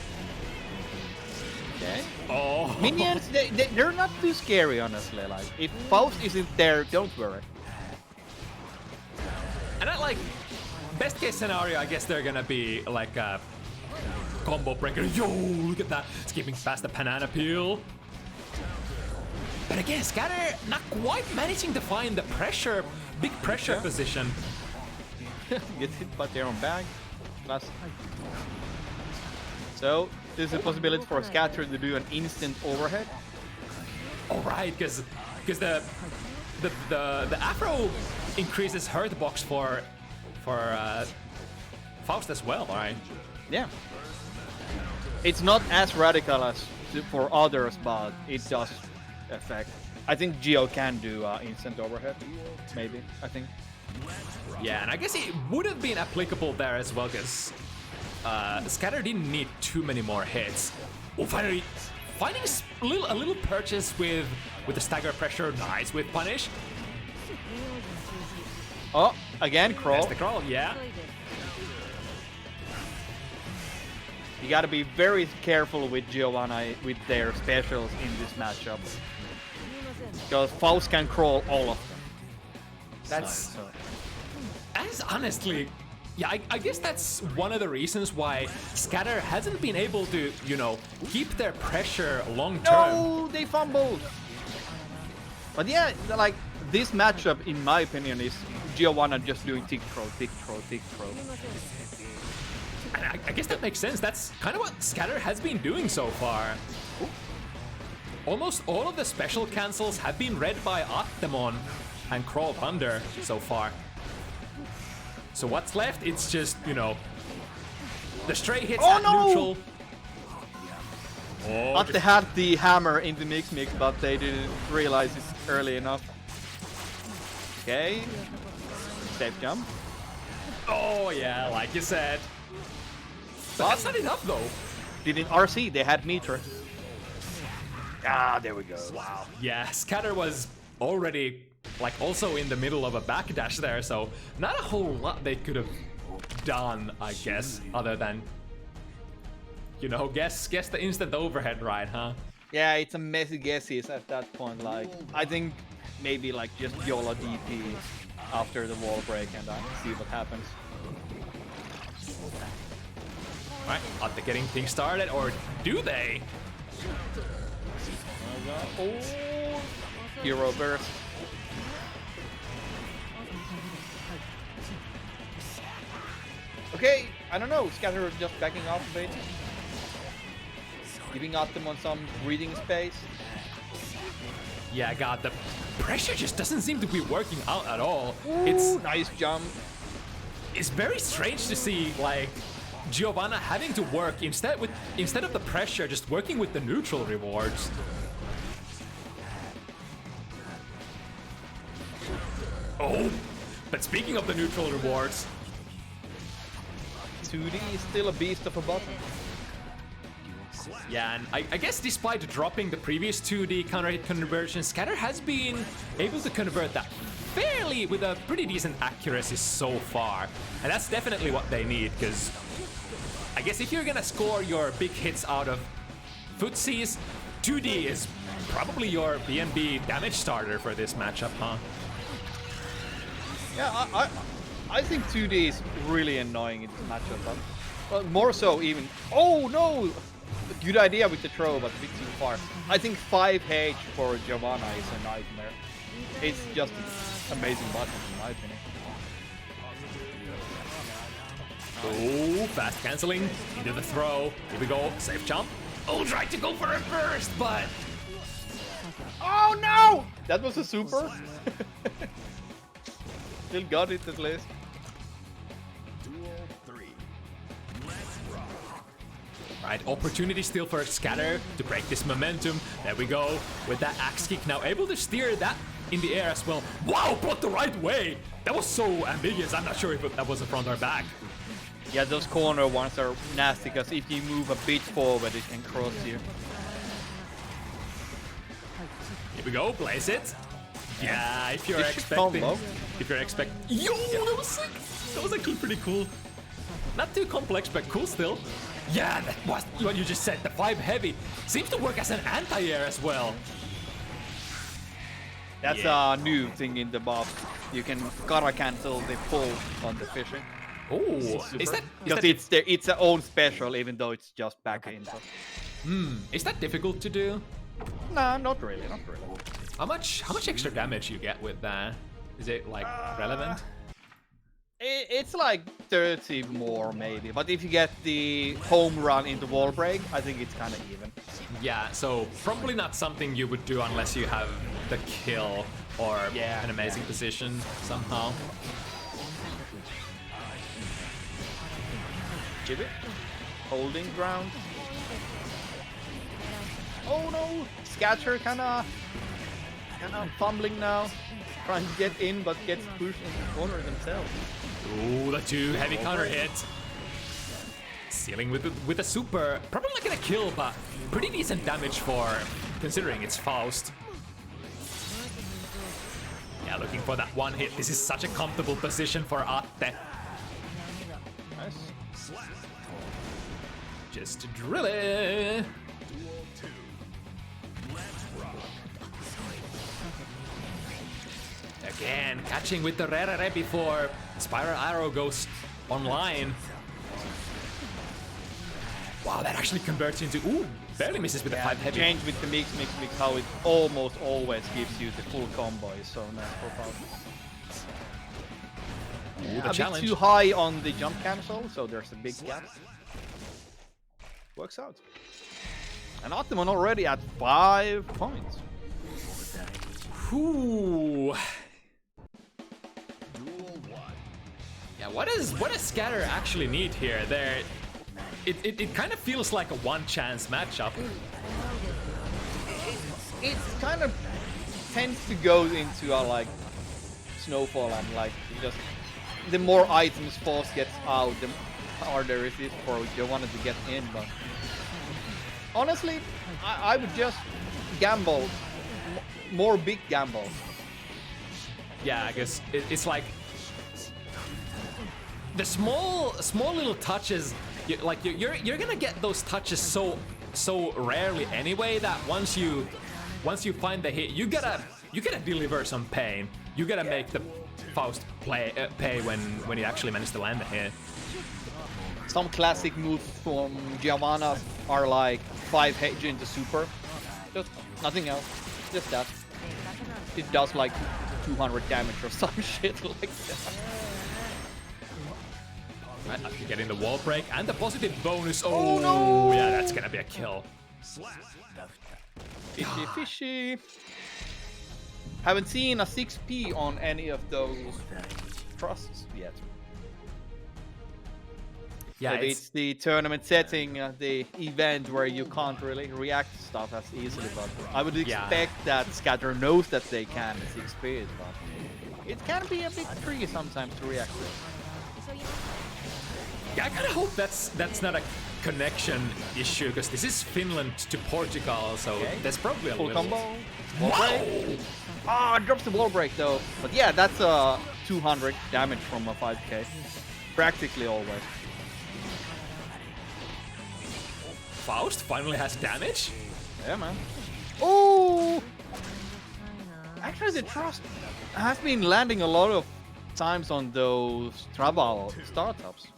Okay. Oh. Minions, they're not too scary, honestly. Like, if Faust isn't there, don't worry. And I like, best case scenario, I guess they're gonna be like a combo breaker. Yo, look at that. Skipping past the banana peel. But again, Scatter not quite managing to find the pressure, big pressure position. Gets hit by their own bag. Last. So, there's a possibility for Scatter to do an instant overhead. Alright, because the Afro increases hurt box for Faust as well, right? Yeah. It's not as radical as for others, but it does affect. I think Geo can do instant overhead, maybe, I think. Yeah, and I guess it would have been applicable there as well, because Scatter didn't need too many more hits. Oh, finally finding a little purchase with the stagger pressure. Nice with punish. Oh, again, crawl. That's the crawl, yeah. You gotta be very careful with Giovanna with their specials in this matchup. Because Faust can crawl all of them. That's honestly, yeah, I guess that's one of the reasons why Scatter hasn't been able to, you know, keep their pressure long term. No, they fumbled. But yeah, like this matchup, in my opinion, is Giovanna just doing tick throw, tick throw, tick throw. And I guess that makes sense. That's kind of what Scatter has been doing so far. Ooh. Almost all of the special cancels have been read by Attemon and crawled under so far. So what's left? It's just, you know, the stray hits at neutral. Oh, Atte had the hammer in the mix, but they didn't realize it early enough. Okay. Safe jump. Oh yeah, like you said. But that's not enough though. Didn't RC, they had meter. Ah, there we go. Wow. Yeah, Scatter was already like also in the middle of a backdash there, so not a whole lot they could have done, I guess, other than, you know, guess the instant overhead ride, huh? Yeah, it's a messy guesses at that point. Like, I think maybe like just YOLO DP after the wall break and see what happens. Right, are they getting things started, or do they? Oh, Hero burst. Okay, I don't know. Scatter just backing off a bit, giving Attemon some breathing space. Yeah, God, the pressure just doesn't seem to be working out at all. Ooh, it's nice jump. It's very strange to see like Giovanna having to work instead of the pressure, just working with the neutral rewards. Oh, but speaking of the neutral rewards, 2D is still a beast of a button. yeah, and I guess despite dropping the previous 2D counter hit conversion, Scatter has been able to convert that fairly with a pretty decent accuracy so far. And that's definitely what they need, because I guess if you're gonna score your big hits out of footsies, 2D is probably your B&B damage starter for this matchup, huh? Yeah, I think 2D is really annoying in this matchup, but more so even. Oh no! Good idea with the throw, but a bit too far. I think 5H for Giovanna is a nightmare. It's just an amazing button in my opinion. Oh, fast canceling into the throw. Here we go, safe jump. Oh, tried to go for a burst, but oh no! That was a super. Still got it at least. right, opportunity still for Scatter to break this momentum. There we go with that axe kick, now able to steer that in the air as well. Wow, brought the right way. That was so ambiguous. I'm not sure if that was a front or back. Yeah, those corner ones are nasty because if you move a bit forward, it can cross you. Here we go, place it. Yeah, if you're This expecting, combo. yo, that was sick. That was actually pretty cool. Not too complex, but cool still. Yeah, that was what you just said. The 5 heavy seems to work as an anti-air as well. That's a new thing in the buff. You can gotta cancel the pull on the fishing. Oh, is that Because it's its own special, even though it's just back in. So. is that difficult to do? Nah, not really, not really. How much extra damage you get with that? Is it like relevant? It's like 30 more maybe, but if you get the home run into wall break, I think it's kind of even. Yeah, so probably not something you would do unless you have the kill or an amazing position somehow. Jibit, holding ground. Oh no, Scatter kinda fumbling now, trying to get in but gets pushed into the corner themselves. Ooh, the 2 heavy counter hit. Sealing with a super. Probably not gonna kill, but pretty decent damage for considering it's Faust. Yeah, looking for that one hit. This is such a comfortable position for Atte. Nice. Just drill it. Again, catching with the Rere before Spiral Arrow goes online. Wow, that actually converts into... Ooh, barely misses with the 5 heavy. Change with the mix, how it almost always gives you the full combo is so nice for Faust. Ooh, the A challenge. bit too high on the jump cancel, so there's a big gap. Works out. And Attemon already at 5 points. Ooh. Yeah, what does Scatter actually need here? It kind of feels like a one-chance matchup. It kind of tends to go into a like snowfall and like just the more items Faust gets out, the harder it is for Giovanna to get in. But honestly, I would just gamble more big gambles. Yeah, I guess it's like the small little touches. You're gonna get those touches so rarely anyway that once you find the hit, you gotta deliver some pain. You gotta make the Faust pay when you actually manage to land the hit. Some classic moves from Giovanna are like 5H into super. Just nothing else. Just that. It does like 200 damage or some shit like that. Right, after getting the wall break and the positive bonus. Oh no! Yeah, that's gonna be a kill. Fishy, fishy. Haven't seen a 6P on any of those trusts yet. Yeah, Maybe it's the tournament setting, the event where you can't really react to stuff as easily, but I would expect that Scatter knows that they can at 6P, but it can be a bit tricky sometimes to react to. Yeah, I kind of hope that's not a connection issue, because this is Finland to Portugal, so there's probably a Full little... combo. Wall break. Ah, drops the wall break though. But yeah, that's 200 damage from a 5k. Practically always. Faust finally has damage? Yeah, man. Oh! Actually, the trust has been landing a lot of times on those Trabal startups.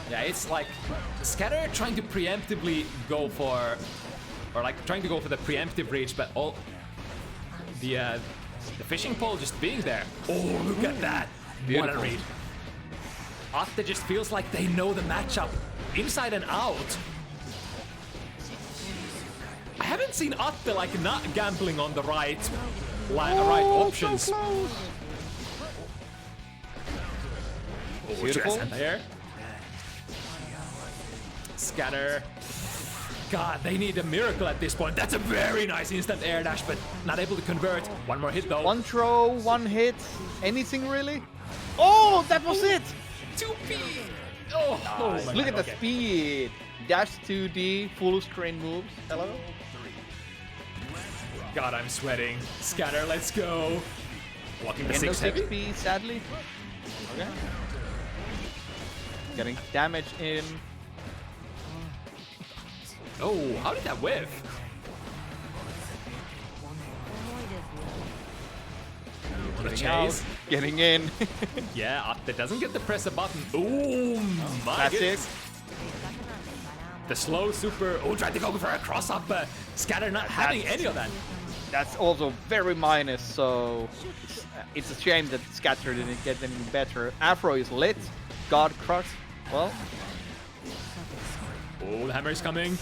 Yeah, it's like Scatter trying to preemptively go for, or like trying to go for the preemptive reach, but all the fishing pole just being there. Oh, look at that! What a read! Atte just feels like they know the matchup inside and out. I haven't seen Atte like not gambling on the right options. So close. Beautiful. There. Scatter. God, they need a miracle at this point. That's a very nice instant air dash, but not able to convert. One more hit though. One throw, one hit. Anything really? Oh, that was it! 2P! Oh, Nice. oh my Look God, at the speed. Dash 2D, full screen moves. Hello? God, I'm sweating. Scatter, let's go. Walking the Again, no 6 heavy. 6P, sadly. Okay. Getting damage in. Oh, how did that whiff? The Getting out, chase. getting in. Yeah, Atte doesn't get to press a button. Ooh, my That's goodness. it. The slow super. Oh, tried to go for a cross up. Scatter not having any of that. That's also very minus, so it's a shame that Scatter didn't get any better. Afro is lit. God Crush. Well, Oh, the hammer is coming.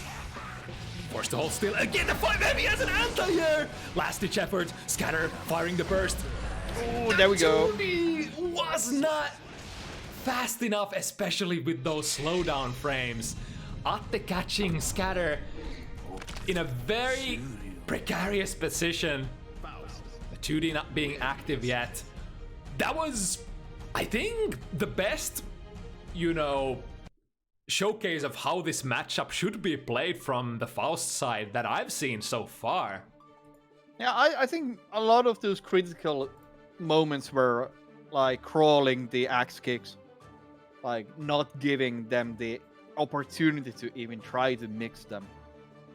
Forced to hold still. Again, the 5 heavy has an anti-air. Last ditch effort. Scatter firing the burst. oh, there we go. 2D was not fast enough, especially with those slowdown frames. Atte catching Scatter in a very precarious position. The 2D not being active yet. That was, I think, the best, showcase of how this matchup should be played from the Faust side that I've seen so far. Yeah, I think a lot of those critical moments were like crawling the axe kicks, like not giving them the opportunity to even try to mix them.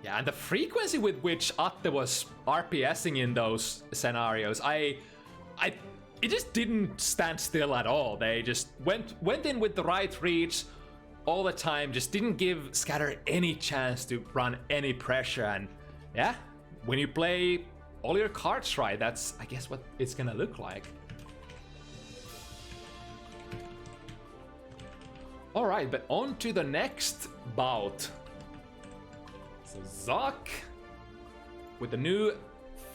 Yeah, and the frequency with which Atte was RPSing in those scenarios, it just didn't stand still at all. They just went in with the right reach all the time, just didn't give Scatter any chance to run any pressure. And yeah, when you play all your cards right, that's, I guess, what it's gonna look like. All right, but on to the next bout. So ZoK with the new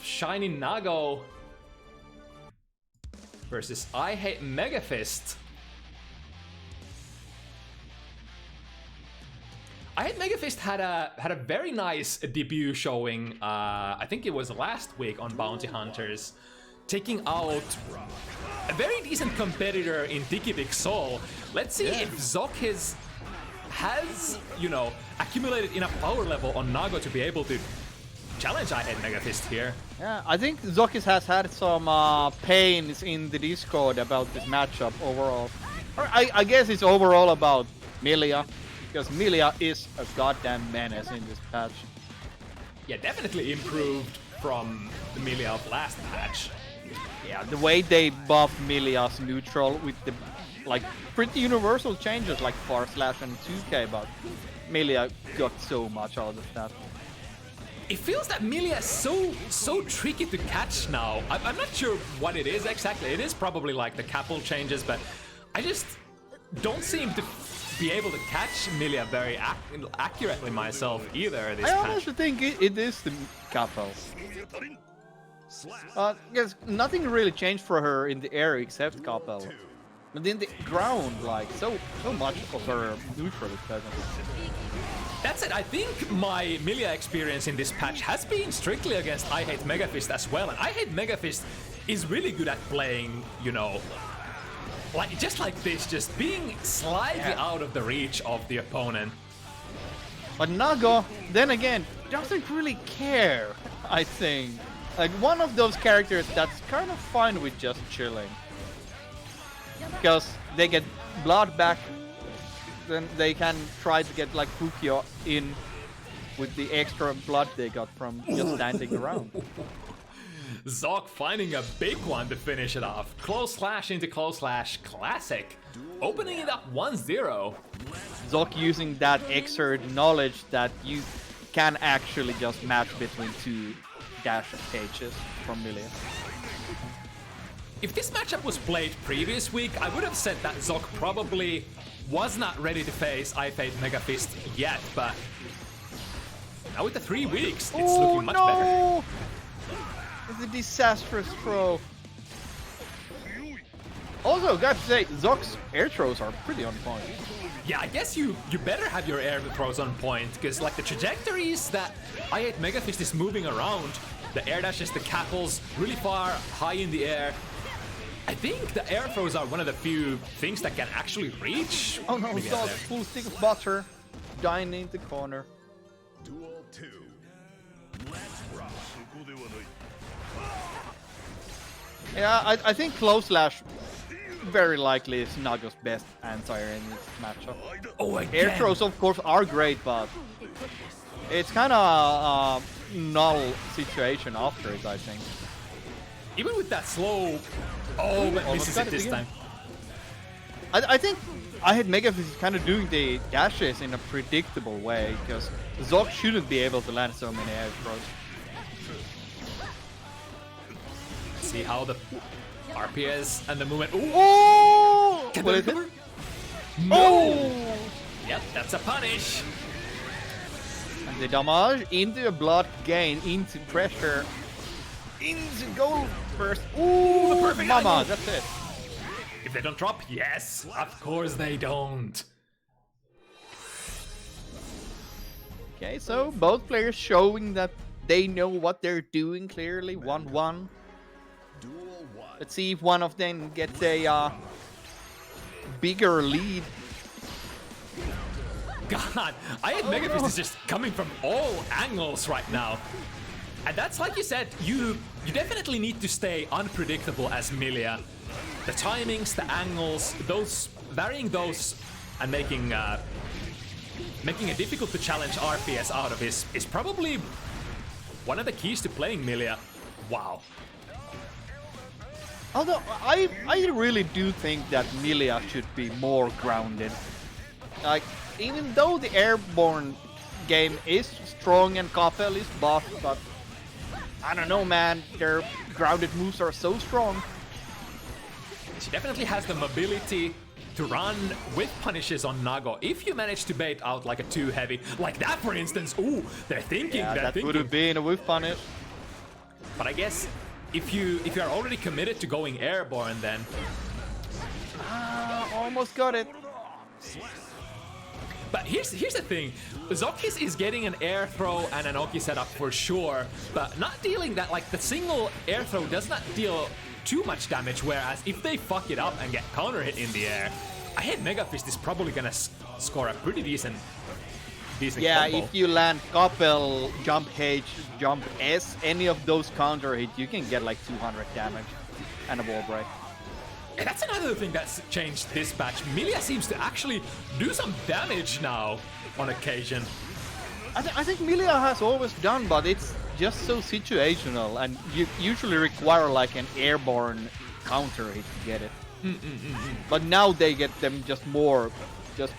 shiny Nago versus I Hate Megafist. I Hate Megafist had a very nice debut showing. I think it was last week on Bounty Hunters, taking out a very decent competitor in Tikivik Soul. Let's see if ZoKHiZ has, accumulated enough power level on Nago to be able to challenge I Hate Megafist here. Yeah, I think ZoKHiZ has had some pains in the Discord about this matchup overall. Or I guess it's overall about Milia, because Milia is a goddamn menace in this patch. Yeah, definitely improved from the Milia of last patch. Yeah, the way they buffed Milia's neutral with the pretty universal changes like Far Slash and 2K, but Milia got so much out of that. It feels that Milia is so tricky to catch now. I'm not sure what it is exactly. It is probably like the Capel changes, but I just don't seem to be able to catch Milia very accurately myself either this I patch. honestly think it is the Capel. Yes, nothing really changed for her in the air except Capel. But in the ground, so much of her neutral is present. That's it. I think my Milia experience in this patch has been strictly against I Hate Megafist as well. And I Hate Megafist is really good at playing, you know, like just like this, just being slightly out of the reach of the opponent. But Nago, then again, doesn't really care, I think. Like, one of those characters that's kind of fine with just chilling. Because they get blood back, then they can try to get, like, Fukio in with the extra blood they got from just standing around. ZoK finding a big one to finish it off. Close slash into close slash, classic. Opening it up 1-0. ZoK using that extra knowledge that you can actually just match between two dash pages from Milia. If this matchup was played previous week, I would have said that ZoK probably was not ready to face I Hate Megafist yet, but now with the 3 weeks, it's looking much better. It's a disastrous throw. Also, got to say, ZoK's air throws are pretty on point. Yeah, I guess you better have your air throws on point, because like the trajectories that I Hate Megafist is moving around, the air dashes, the cackles, really far, high in the air. I think the air throws are one of the few things that can actually reach. Oh no, ZoK, full stick of butter, dying in the corner. Duel 2. Let's rock. Yeah, I think close slash very likely is Nago's best answer in this matchup. Oh, again. Air throws, of course, are great, but it's kind of a null situation after it, I think. Even with that slow... Oh, but misses it this time. I think I Hate Megafist is kind of doing the dashes in a predictable way, because ZoK shouldn't be able to land so many air throws. See how the RPS and the movement... Ooh! Oh! Can What they is it? recover? Oh! Yep, that's a punish. And the damage into a blood gain, into pressure, into goal first. Ooh, the perfect mama, angle. that's it. If they don't drop, yes, of course they don't. Okay, so both players showing that they know what they're doing clearly. 1-1. Duel 1. Let's see if one of them gets a bigger lead. God, I Hate Megafist is just coming from all angles right now. And that's like you said, you definitely need to stay unpredictable as Milia. The timings, the angles, those varying those and making it difficult to challenge RPS out of is probably one of the keys to playing Milia. Wow. Although I really do think that Milia should be more grounded. Like, even though the airborne game is strong and Kapel is buff, but I don't know, man, their grounded moves are so strong. She definitely has the mobility to run with punishes on Nago. If you manage to bait out like a too heavy, like that for instance, ooh, they're thinking, Yeah, they're that thinking. would have been a whiff punish. But I guess if you are already committed to going airborne, then Almost got it. but here's the thing, ZoKHiZ is getting an air throw and an Oki setup for sure, but not dealing that, like the single air throw does not deal too much damage, whereas if they fuck it up and get counter hit in the air, I Hate Megafist is probably gonna score a pretty decent Yeah, combo. if you land Kapel, jump H, jump S, any of those counter hit, you can get like 200 damage and a wall break. And that's another thing that's changed this patch. Milia seems to actually do some damage now on occasion. I think Milia has always done, but it's just so situational, and you usually require like an airborne counter hit to get it. But now they get them just more, because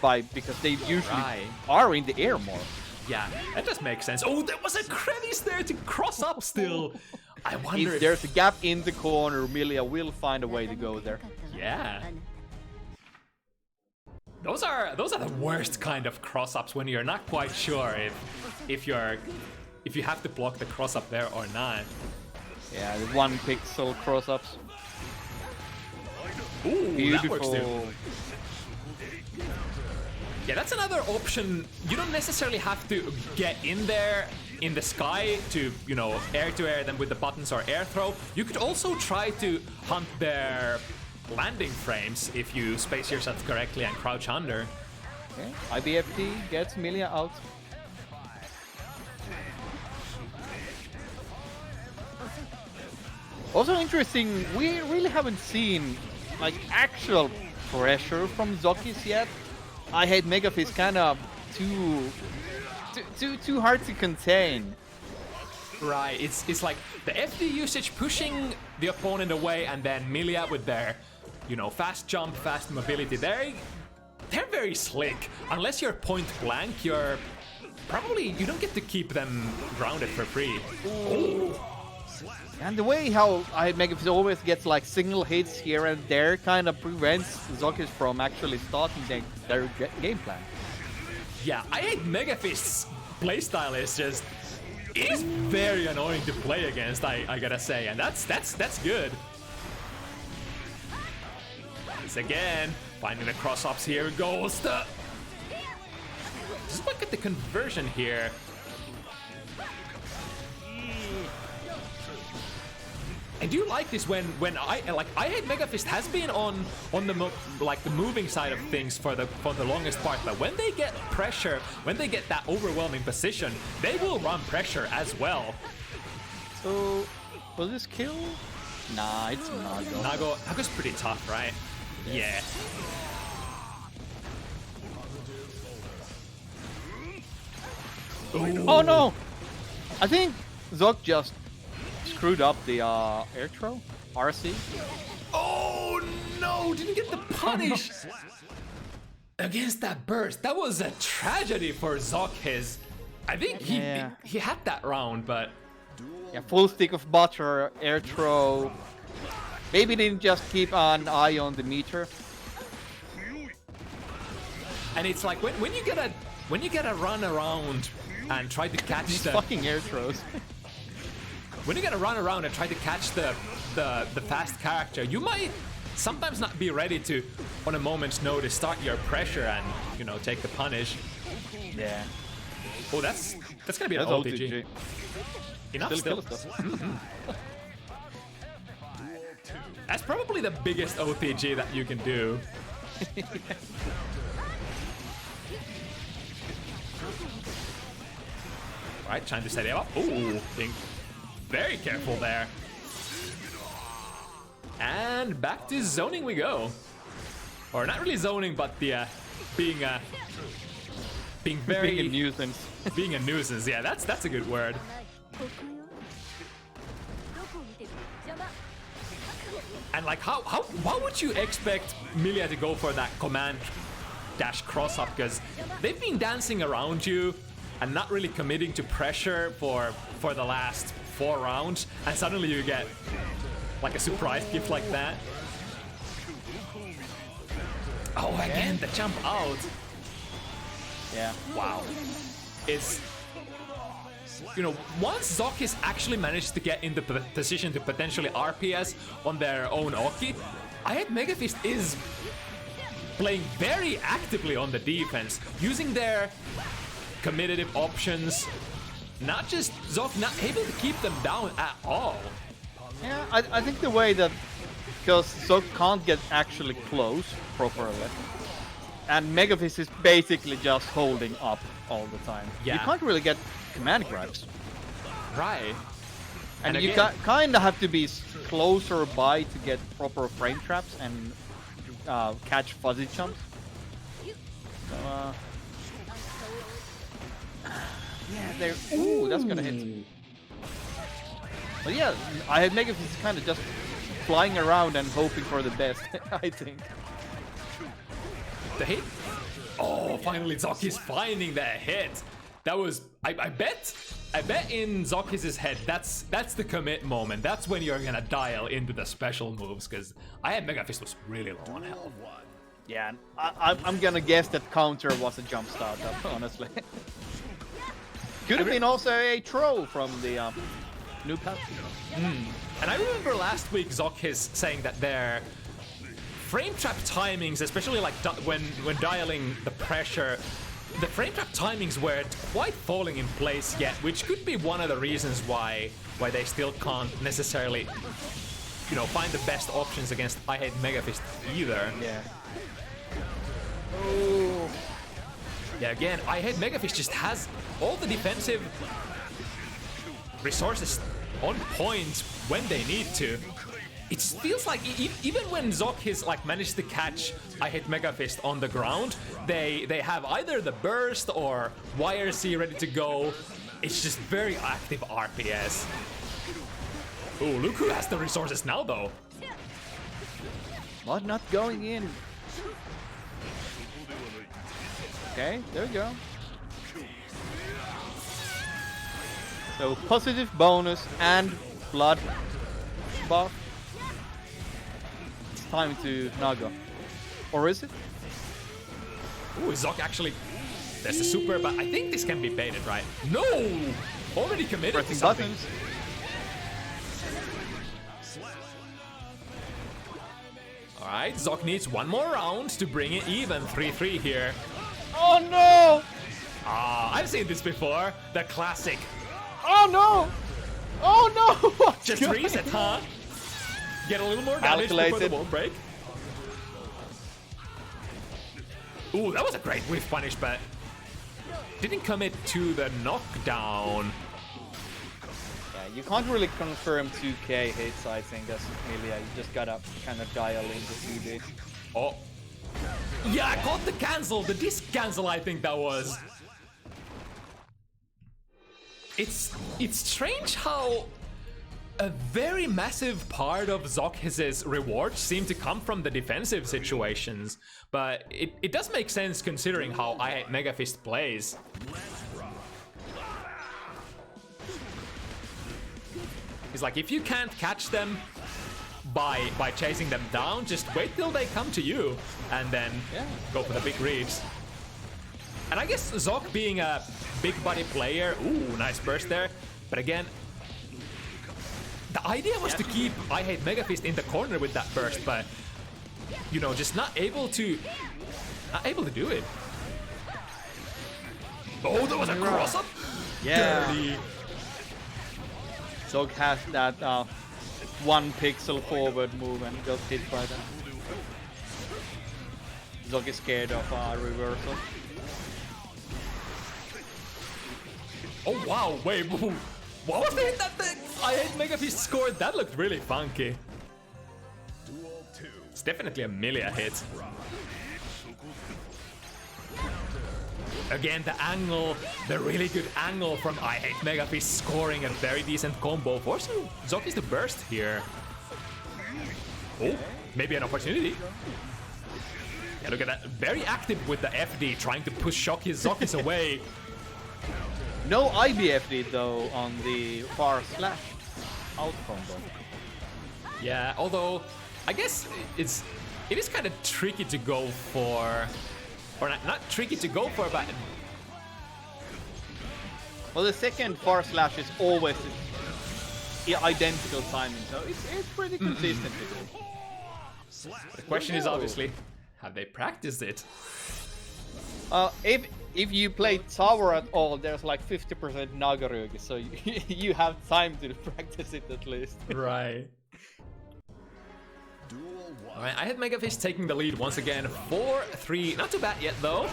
they usually are in the air more. Yeah, that does make sense. Oh, there was a crevice there to cross up still. I wonder If there's a gap in the corner, Milia will find a way to go there. Yeah. Those are the worst kind of cross-ups when you're not quite sure if you have to block the cross-up there or not. Yeah, the 1 pixel cross-ups. Ooh, that works too. Beautiful. Yeah, that's another option. You don't necessarily have to get in there in the sky to, you know, air-to-air them with the buttons or air throw. You could also try to hunt their landing frames if you space yourself correctly and crouch under. Okay. IBFT gets Milia out. Also interesting, we really haven't seen like actual pressure from ZoKHiZ yet. I hate Megafist kind of too hard to contain. Right, it's like the FD usage pushing the opponent away, and then Milia with their, you know, fast jump, fast mobility. They're very slick. Unless you're point blank, you don't get to keep them grounded for free. Ooh. And the way how Megafist always gets like single hits here and there kind of prevents ZoKHiZ from actually starting their game plan. Yeah, I hate Megafist's playstyle is very annoying to play against, I gotta say, and that's good. Once again, finding the cross-ups here goes the... Just look at the conversion here. I do like this when I hate Megafist has been on the the moving side of things for the longest part, but when they get pressure, when they get that overwhelming position, they will run pressure as well. So, will this kill? Nah, it's Nago. Nago's pretty tough, right? Yeah. Ooh. Oh no! I think Zok just screwed up the air throw, RC. Oh no! Didn't get the punish against that burst. That was a tragedy for ZoKHiZ. I think he had that round, but yeah, full stick of butter, air throw. Maybe didn't just keep an eye on the meter. And it's like when you get a run around and try to catch these the fucking air throws. When you gotta run around and try to catch the fast character, you might sometimes not be ready to, on a moment's notice, start your pressure and, you know, take the punish. Yeah. Oh, that's gonna be an OTG. Enough still. That's probably the biggest OTG that you can do. Right, trying to set it up. Ooh, being very careful there. And back to zoning we go. Or not really zoning, but the being very being a nuisance. Being a nuisance, yeah, that's a good word. And like, why would you expect Milia to go for that command dash cross up? Because they've been dancing around you and not really committing to pressure for the last 4 rounds, and suddenly you get like a surprise gift like that. Oh, again, the jump out. Yeah. Wow. It's, you know, once ZoKHiZ actually managed to get in the position to potentially RPS on their own Oki, I hate Megafist is playing very actively on the defense, using their comitative options. Not just Zok not able to keep them down at all. Yeah, I think the way that, because Zok can't get actually close properly, and Megafist is basically just holding up all the time. Yeah. You can't really get command grabs. Right. And you kind of have to be closer by to get proper frame traps and catch fuzzy jumps. So, yeah, there. Ooh, that's gonna hit. But yeah, I had Megafist kind of just flying around and hoping for the best, I think. The hit? Oh, finally ZoKHiZ finding that hit. That was, I bet in ZoKHiZ's head, that's the commit moment. That's when you're gonna dial into the special moves, because I had Megafist was really low on health. Yeah, I'm gonna guess that counter was a jump start, honestly. Could have been also a throw from the new patch. And I remember last week ZoKHiZ saying that their frame trap timings, especially like when dialing the pressure, the frame trap timings weren't quite falling in place yet, which could be one of the reasons why they still can't necessarily, you know, find the best options against I Hate Megafist either. Yeah. Oh. Yeah, again, I Hate Megafist just has all the defensive resources on point when they need to. It feels like even when ZoKHiZ like managed to catch I Hate Megafist on the ground, they have either the burst or YRC ready to go. It's just very active RPS. Ooh, look who has the resources now though. Mod not going in. Okay, there we go. So positive bonus and blood buff. It's time to Naga. Or is it? Ooh, ZoK actually... There's a super, but I think this can be baited, right? No! Already committed Pressing to something. buttons. Alright, ZoK needs one more round to bring it even. 3-3 here. Oh no! Ah, I've seen this before. The classic. Oh no! Oh no! What's Just going reset, on? huh? Get a little more damage before the Calculated. wall break. Ooh, that was a great whiff punish, but didn't commit to the knockdown. Yeah, you can't really confirm 2k hits, I think, as Milia. You just gotta kind of dial into 2D. Oh. Yeah, I caught the cancel, the disc cancel, I think that was. It's strange how a very massive part of ZoKHiz's rewards seem to come from the defensive situations, but it does make sense considering how I Hate Megafist plays. It's like, if you can't catch them by chasing them down, just wait till they come to you and then go for the big reads. And I guess ZoK being a big body player, ooh, nice burst there, but again, the idea was to keep I Hate Megafist in the corner with that burst, but you know, just not able to do it. Oh, there was a cross up. Yeah. Dirty. ZoK has that 1 pixel forward move and got hit by that. ZoK is scared of reversal. Oh wow, wait, what was the hit that the I Hate Megafist scored? That looked really funky. It's definitely a Milia hit. Again, the angle, the really good angle from I Hate Megafist scoring a very decent combo, forcing ZoKHiZ to burst here. Oh, maybe an opportunity. Yeah, look at that, very active with the FD, trying to push ZoKHiZ away. No IBFD though on the far slash out combo. Yeah, although I guess it is kind of tricky to go for, or not tricky to go for, but Well, the second far slash is always identical timing, so it's pretty consistent. the question is obviously, have they practiced it? If you play tower at all, there's like 50% Nagarugi, so you have time to practice it at least. Right. Alright, I had Megafist taking the lead once again, 4-3. Not too bad yet though.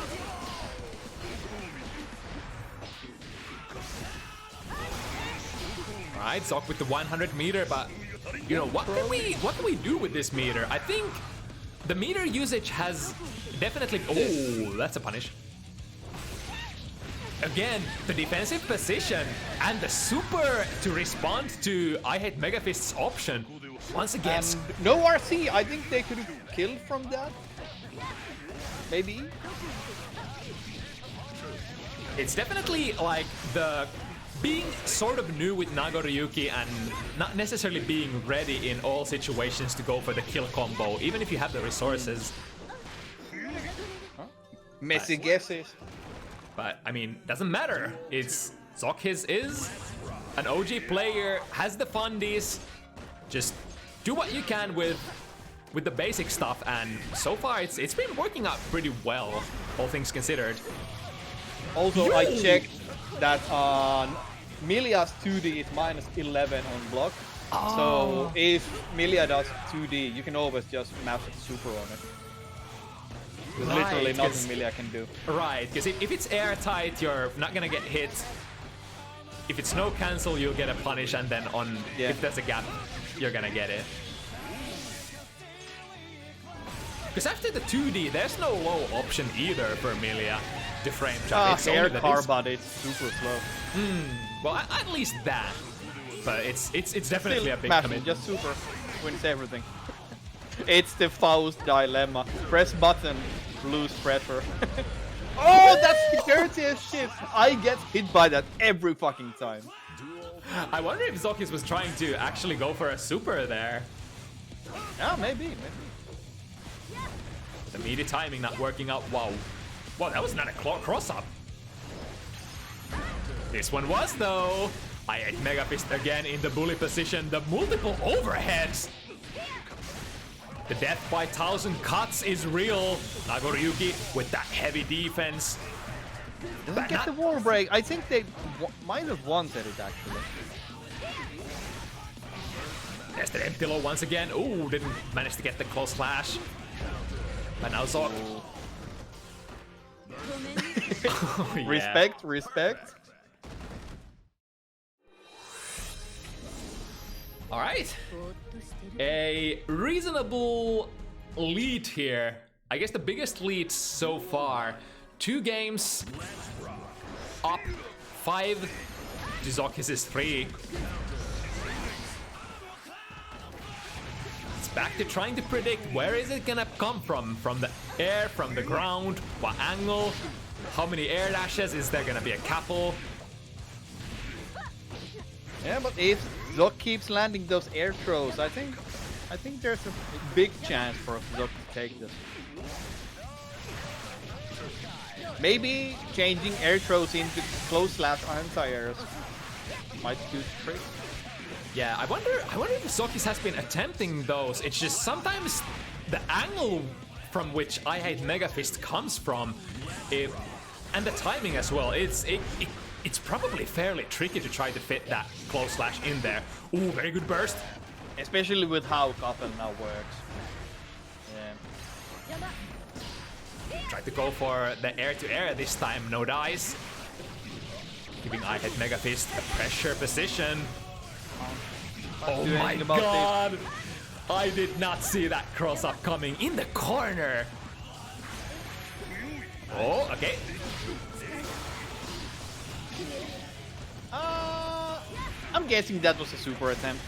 Alright, ZoK with the 100 meter, but you know, what can we do with this meter? I think the meter usage has definitely, oh, that's a punish. Again, the defensive position and the super to respond to I Hate Megafist's option. Once again, no RC, I think they could have killed from that. Maybe. it's definitely like the being sort of new with Nagaryuki and not necessarily being ready in all situations to go for the kill combo, even if you have the resources. Messy guesses. But I mean, doesn't matter. It's ZoKHiZ is an OG player, has the fundies. Just do what you can with with the basic stuff, and so far it's been working out pretty well, all things considered. Also, I checked that Milia's 2D is -11 on block. So if Milia does 2D, you can always just map super on it. There's literally nothing Milia can do. Right, because if it's airtight, you're not gonna get hit. If it's no cancel, you'll get a punish, and then if there's a gap, you're gonna get it. Because after the 2D, there's no low option either for Milia to frame jump. It's air only car, that but it's super slow. well, at least that. But it's definitely a big Smashing, commitment. just super wins everything. It's the Faust dilemma. Press button, lose pressure. Oh, that's the dirtiest shit! I get hit by that every fucking time. I wonder if ZoKHiZ was trying to actually go for a super there. Yeah, maybe. The meaty timing not working out. Wow, that was not a cross up. This one was though. I hate Megafist again in the bully position. The multiple overheads. The death by 1,000 cuts is real. Nagoriyuki with that heavy defense. Doesn't get the wall break. I think they might have wanted it actually. There's the empty low once again. Ooh, didn't manage to get the close slash. But now Zok. Oh, yeah. Respect. All right. A reasonable lead here. I guess the biggest lead so far. 2 games up, 5 to ZoKHiZ's 3. It's back to trying to predict where is it gonna come from the air, from the ground, what angle, how many air dashes, is there gonna be a couple? Yeah, but if Zok keeps landing those air throws, I think there's a big chance for Zok to take this. Maybe changing air throws into close slash anti-airs might do the trick. Yeah, I wonder if ZoKHiZ has been attempting those. It's just sometimes the angle from which I hate Megafist comes from, and the timing as well. It's probably fairly tricky to try to fit that close slash in there. Ooh, very good burst. Especially with how Couple now works. Yeah. Tried to go for the air-to-air this time, no dice. Giving I hit Megafist a pressure position. Oh my god! I did not see that cross-up coming in the corner. Oh, okay. I'm guessing that was a super attempt.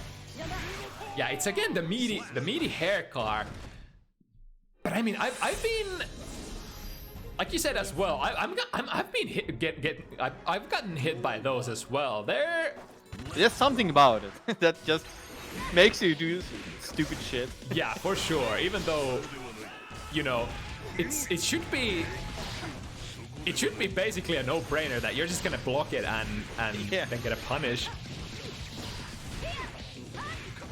Yeah, it's again the meaty hair car. But I mean, I've been, like you said as well. I've been I've gotten hit by those as well. There's something about it that just makes you do stupid shit. Yeah, for sure. Even though, you know, it should be basically a no-brainer that you're just gonna block it and then get a punish.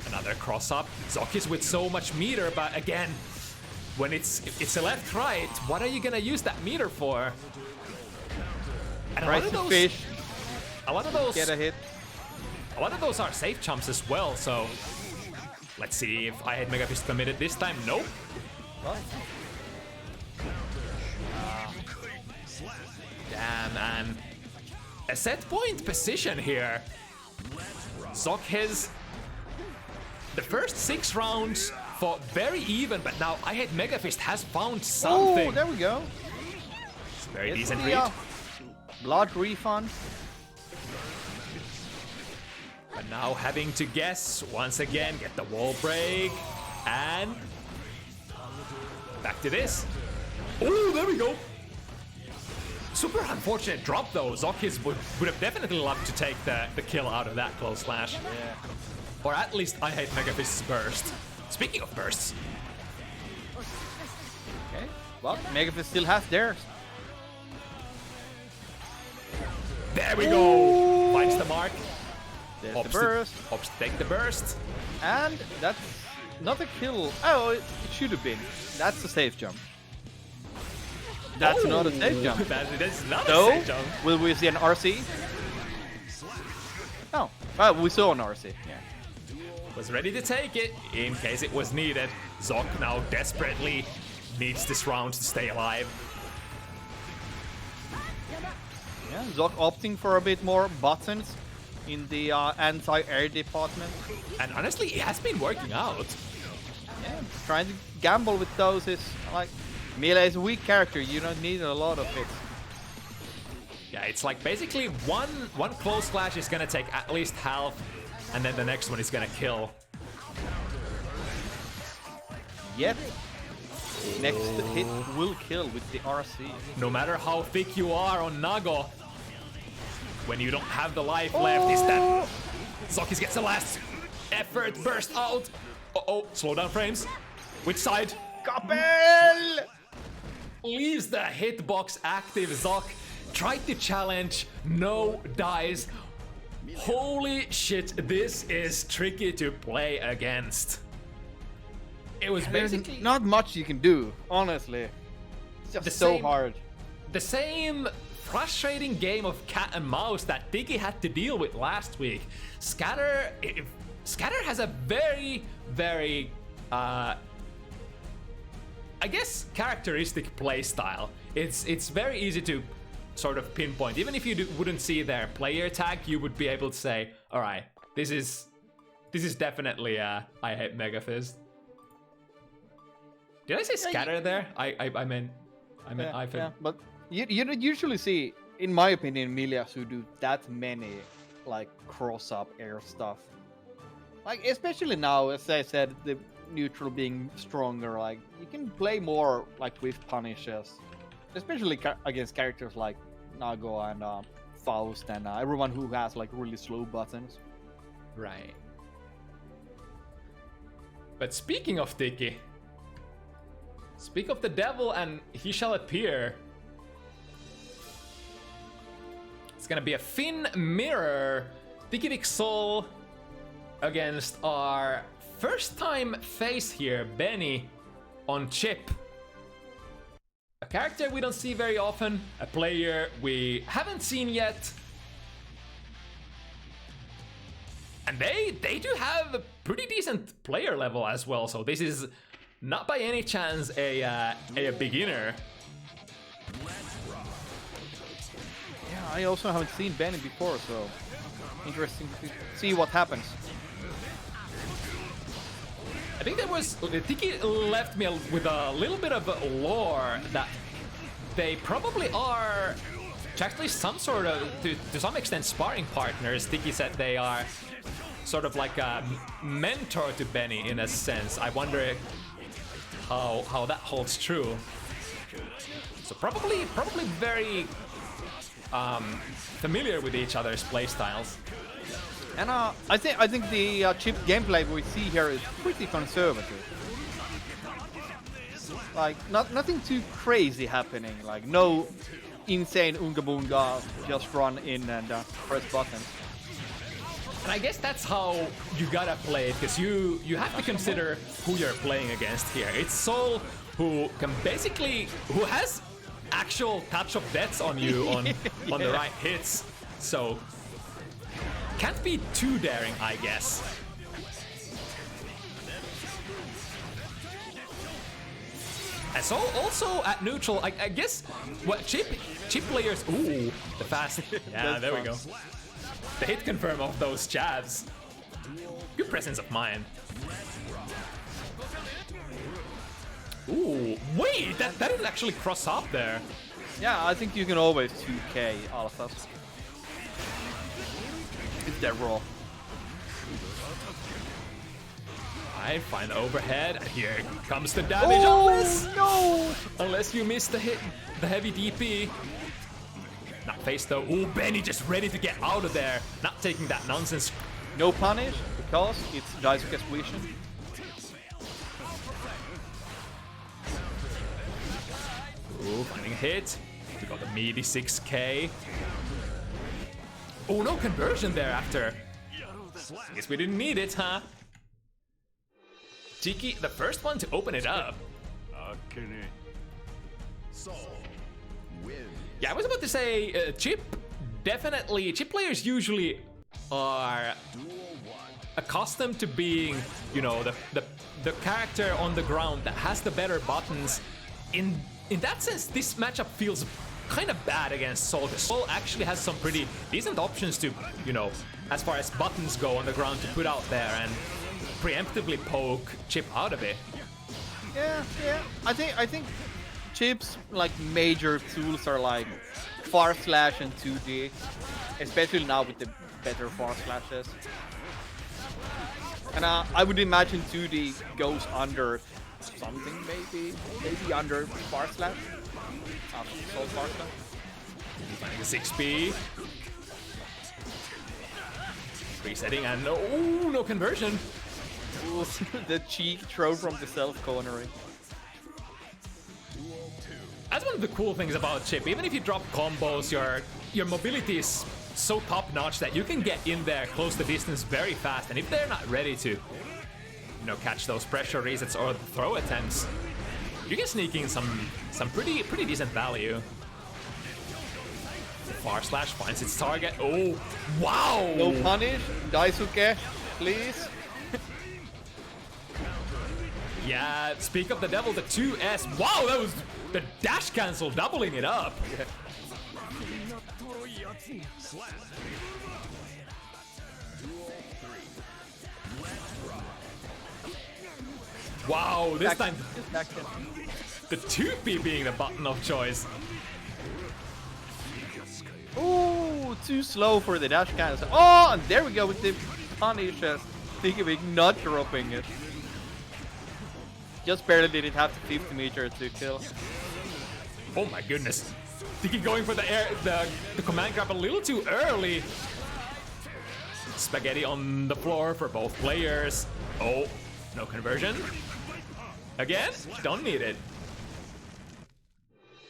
Another cross-up. ZoKHiZ with so much meter, but again, when it's a left-right, what are you gonna use that meter for? And Tries to fish. A lot of those Get a hit. A lot of those are safe jumps as well, so let's see if I had Megafist committed this time. Nope. What? Damn, and a set point position here. ZoKHiZ, the first 6 rounds fought very even, but now I had Megafist has found something. Oh, there we go. It's a very decent read. Blood refund. But now having to guess once again, get the wall break, and back to this. Oh, there we go. Super unfortunate drop though. ZoKHiZ would have definitely loved to take the kill out of that close slash. Yeah. Or at least I hate Megafist's burst. Speaking of bursts. Okay. Well, Megafist still has theirs. There we go. Finds the mark. There's the burst. Hopes to take the burst. And that's not a kill. Oh, it should have been. That's a safe jump. That's not a safe jump. That's not So, a safe jump. will we see an RC? No. Well, we saw an RC. Yeah. Was ready to take it in case it was needed. ZoK now desperately needs this round to stay alive. Yeah, ZoK opting for a bit more buttons in the anti-air department. And honestly, it has been working out. Yeah, trying to gamble with those is like melee is a weak character. You don't need a lot of it. Yeah, it's like basically one close slash is gonna take at least half, and then the next one is gonna kill. Yep. Next hit will kill with the RC. No matter how thick you are on Nago, when you don't have the life left, is that ZoKHiZ gets the last effort burst out. Uh-oh, slow down frames. Which side? Couple! Leaves the hitbox active. ZoK tried to challenge, no dies. Holy shit, this is tricky to play against. It was There's basically not much you can do, honestly. It's just so hard. The same frustrating game of cat and mouse that Tiki had to deal with last week. Scatter has a very, very, I guess, characteristic playstyle. It's very easy to sort of pinpoint. Even if you wouldn't see their player tag, you would be able to say, all right, this is definitely I hate Megafist. Did I say scatter there? I meant yeah, but you don't usually see, in my opinion, Milias who do that many like cross-up air stuff. Like especially now, as I said, the neutral being stronger. Like you can play more like with punishes, especially against characters like Nago and Faust and everyone who has like really slow buttons. Right. But speaking of Tiki, speak of the devil and he shall appear. It's gonna be a Finn mirror Tikivik Soul against our first time face here, Benny on Chip. A character we don't see very often, a player we haven't seen yet. And they do have a pretty decent player level as well, so this is not by any chance a beginner. Yeah, I also haven't seen Benny before, so interesting to see what happens. I think there was Tiki left me with a little bit of lore that they probably are actually some sort of to some extent sparring partners. Tiki said they are sort of like a mentor to Benny in a sense. I wonder how that holds true. So probably very familiar with each other's playstyles. And I think the Chip gameplay we see here is pretty conservative. Like nothing too crazy happening. Like no insane Unga Bunga, just run in and press buttons. And I guess that's how you gotta play it, because you have to consider who you're playing against here. It's Soul who has actual touch of deaths on you on the right hits. So can't be too daring, I guess. And so also at neutral, I guess what chip players. Ooh, the fast. Yeah, there we go. The hit confirm of those jabs. Good presence of mind. Ooh, wait, that didn't actually cross up there. Yeah, I think you can always 2k alphas. If they're raw. I find the overhead, and here comes the damage. Unless you miss the hit, the heavy DP. Not face though. Ooh, Benny just ready to get out of there. Not taking that nonsense. No punish, because it's Daisuke's vision. Ooh, finding a hit. We got the meaty 6k. Oh, no conversion there after. Guess we didn't need it, huh? Tiki, the first one to open it up. Soul. Win. Yeah, I was about to say, Chip, definitely, Chip players usually are Duel 1. accustomed to being, you know, the character on the ground that has the better buttons. In that sense, this matchup feels kind of bad against Sol, because Sol actually has some pretty decent options to, you know, as far as buttons go on the ground to put out there and preemptively poke Chip out of it. Yeah. I think Chip's like major tools are like far slash and 2D, especially now with the better far slashes. And I would imagine 2D goes under something, maybe under far slash. Soul far slash. Finding the 6B. Resetting and no conversion. Ooh, the cheek throw from the self-cornering. Duel 2. That's one of the cool things about Chip. Even if you drop combos, your mobility is so top-notch that you can get in there close the distance very fast. And if they're not ready to, you know, catch those pressure resets or throw attempts, you can sneak in some pretty decent value. The far slash finds its target. Oh, wow! No punish, Daisuke, please. Yeah, speak of the devil, the 2S. Wow, that was the dash cancel, doubling it up. Yeah. Slap. Duel 3. Let's rock. Wow, this time Just back in. the 2P being the button of choice. Ooh, too slow for the dash cancel. Oh, and there we go with the punish as Tikivik not dropping it. Just barely did it have the 50 meter to kill. Oh my goodness. Tiki going for the command grab a little too early. Spaghetti on the floor for both players. Oh, no conversion. Again, don't need it.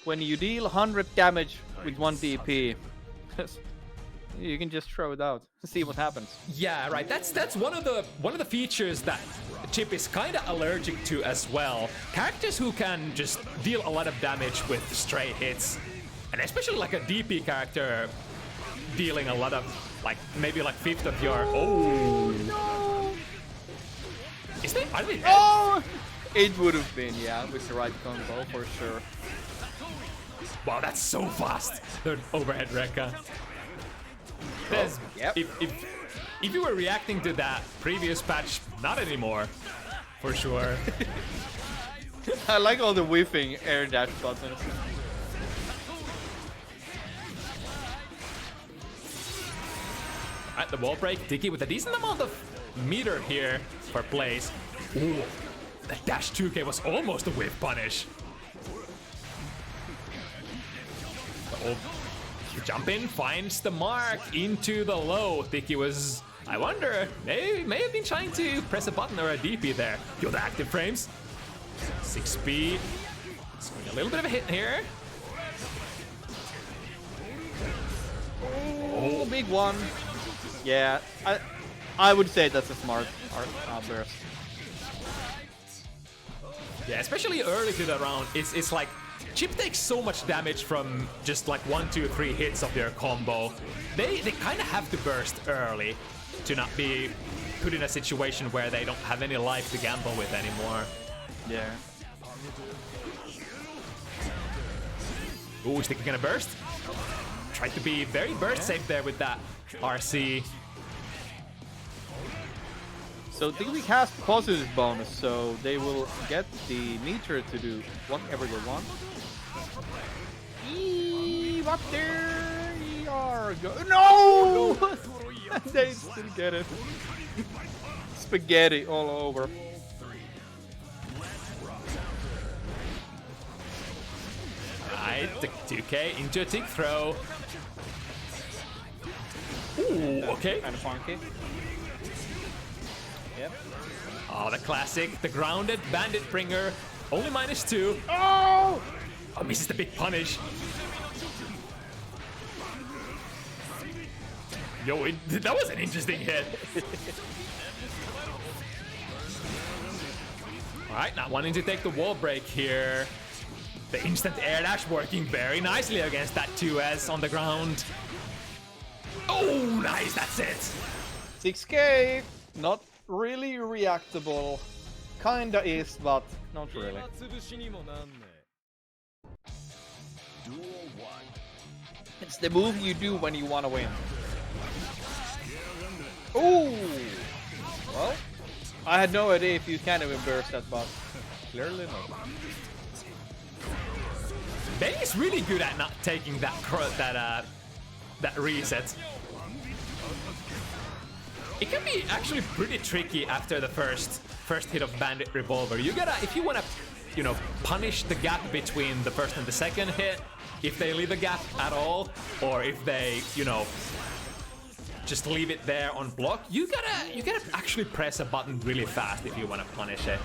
When you deal 100 damage with 1 DP, you can just throw it out. See what happens. Yeah, right. That's one of the features that Chip is kind of allergic to as well. Characters who can just deal a lot of damage with stray hits, and especially like a DP character dealing a lot of, like maybe like fifth of your. Oh No! Are they dead? Oh! It would have been, yeah, with the right combo for sure. Wow, that's so fast. The overhead Rekka. There's, Yep. if you were reacting to that previous patch, not anymore, for sure. I like all the whiffing air dash buttons. At the wall break, Tiki with a decent amount of meter here for plays. Ooh, the dash 2K was almost a whiff punish. Oh, jump in, finds the mark into the low. Tiki was, I wonder, may have been trying to press a button or a DP there. Yo, the active frames. 6B. Scoring a little bit of a hit here. Oh, big one. Yeah, I would say that's a smart burst. Yeah, especially early to the round, it's like Chip takes so much damage from just like 1, 2, 3 hits of their combo. They kind of have to burst early to not be put in a situation where they don't have any life to gamble with anymore. Yeah. Ooh, is Tiki gonna burst? Tried to be very burst safe there with that RC. So Tikivik has positive bonus, so they will get the meter to do whatever they want. What they are no! They still get it. Spaghetti all over. Alright, the 2K into a tick throw. Ooh, okay. Kind of funky. Yep. Oh, the classic, the grounded bandit bringer. Only -2. Oh! Oh, misses the big punish. Yo, that was an interesting hit. Alright, not wanting to take the wall break here. The instant air dash working very nicely against that 2S on the ground. Oh, nice, that's it. 6k, not really reactable. Kinda is, but not really. Duel 1. It's the move you do when you want to win. Ooh! Well, I had no idea if you can even burst that, but clearly not. Benny's really good at not taking that that reset. It can be actually pretty tricky after the first hit of Bandit Revolver. You gotta, if you wanna, you know, punish the gap between the first and the second hit, if they leave a gap at all, or if they, you know, just leave it there on block, you gotta actually press a button really fast if you wanna punish it.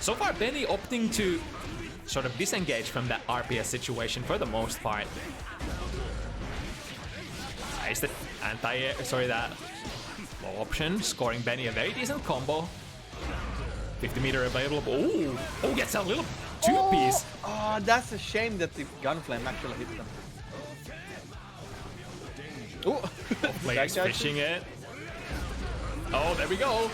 So far, Benny opting to sort of disengage from that RPS situation for the most part. Nice, the that low option, scoring Benny a very decent combo. 50 meter available. Ooh, oh, gets a little two-piece. Oh, that's a shame that the Gunflame actually hit them. Ooh, Players fishing it. Oh, there we go.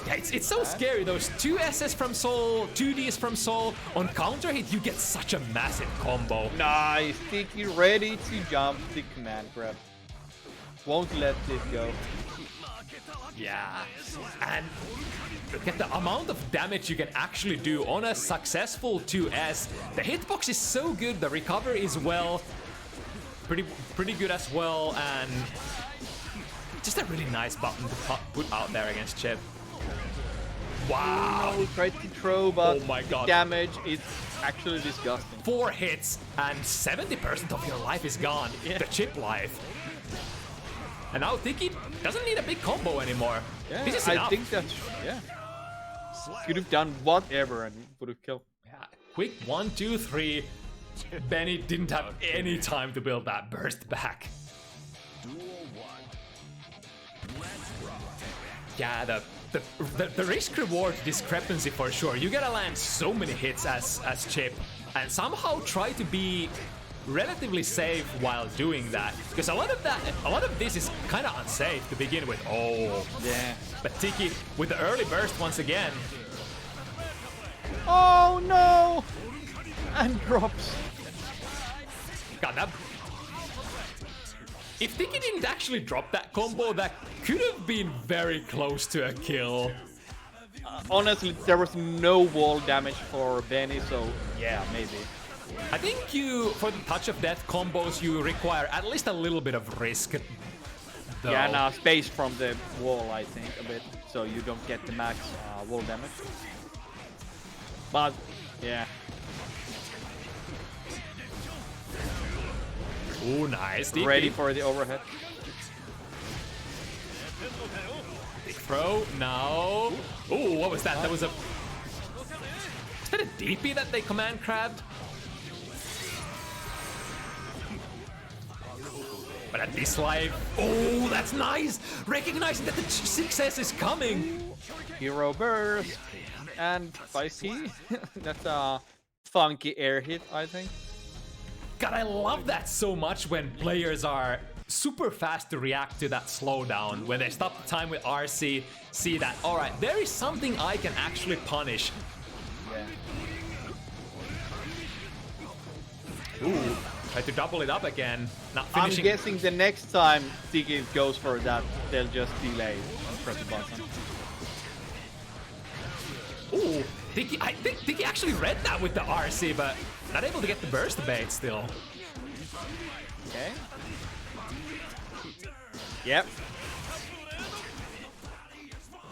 Yeah, it's so scary. Those 2 S's from Soul, 2 Ds from Soul. On counter hit, you get such a massive combo. Nice, Tiki ready to jump the command grab. Won't let this go. Yeah, and look at the amount of damage you can actually do on a successful 2S. The hitbox is so good, the recovery is pretty good as well, and just a really nice button to put out there against Chip. Wow! He tried to throw, but oh my God, damage is actually disgusting. 4 hits and 70% of your life is gone. Yeah. The Chip life. And now Tiki doesn't need a big combo anymore. Yeah, this is enough. I think that's, yeah. Could have done whatever and would have killed. Yeah, quick 1, 2, 3. Benny didn't have any time to build that burst back. Duel 1. Let's rock. Yeah, the risk-reward discrepancy for sure. You gotta land so many hits as Chip and somehow try to be relatively safe while doing that, because a lot of this is kind of unsafe to begin with. Oh, Yeah. but Tiki with the early burst once again. Oh no! And drops. God, that. If Tiki didn't actually drop that combo, that could have been very close to a kill. Honestly, there was no wall damage for Benny, so yeah, maybe. I think for the touch of death combos, you require at least a little bit of risk. Though. Yeah, now space from the wall, I think, a bit, so you don't get the max wall damage. But, yeah. Ooh, nice. DP. Ready for the overhead. Big throw, no. Ooh, what was that? That was a... Is that a DP that they command crabbed? But at this life, oh, that's nice! Recognizing that the success is coming! Hero burst. And 5P. That's a funky air hit, I think. God, I love that so much when players are super fast to react to that slowdown. When they stop the time with RC, see that, alright, there is something I can actually punish. Yeah. Ooh, try to double it up again. Not finishing. I'm guessing the next time Tiki goes for that, they'll just delay and press the button. Ooh, Tiki, I think Tiki actually read that with the RC, but not able to get the burst bait still. Okay. Yep.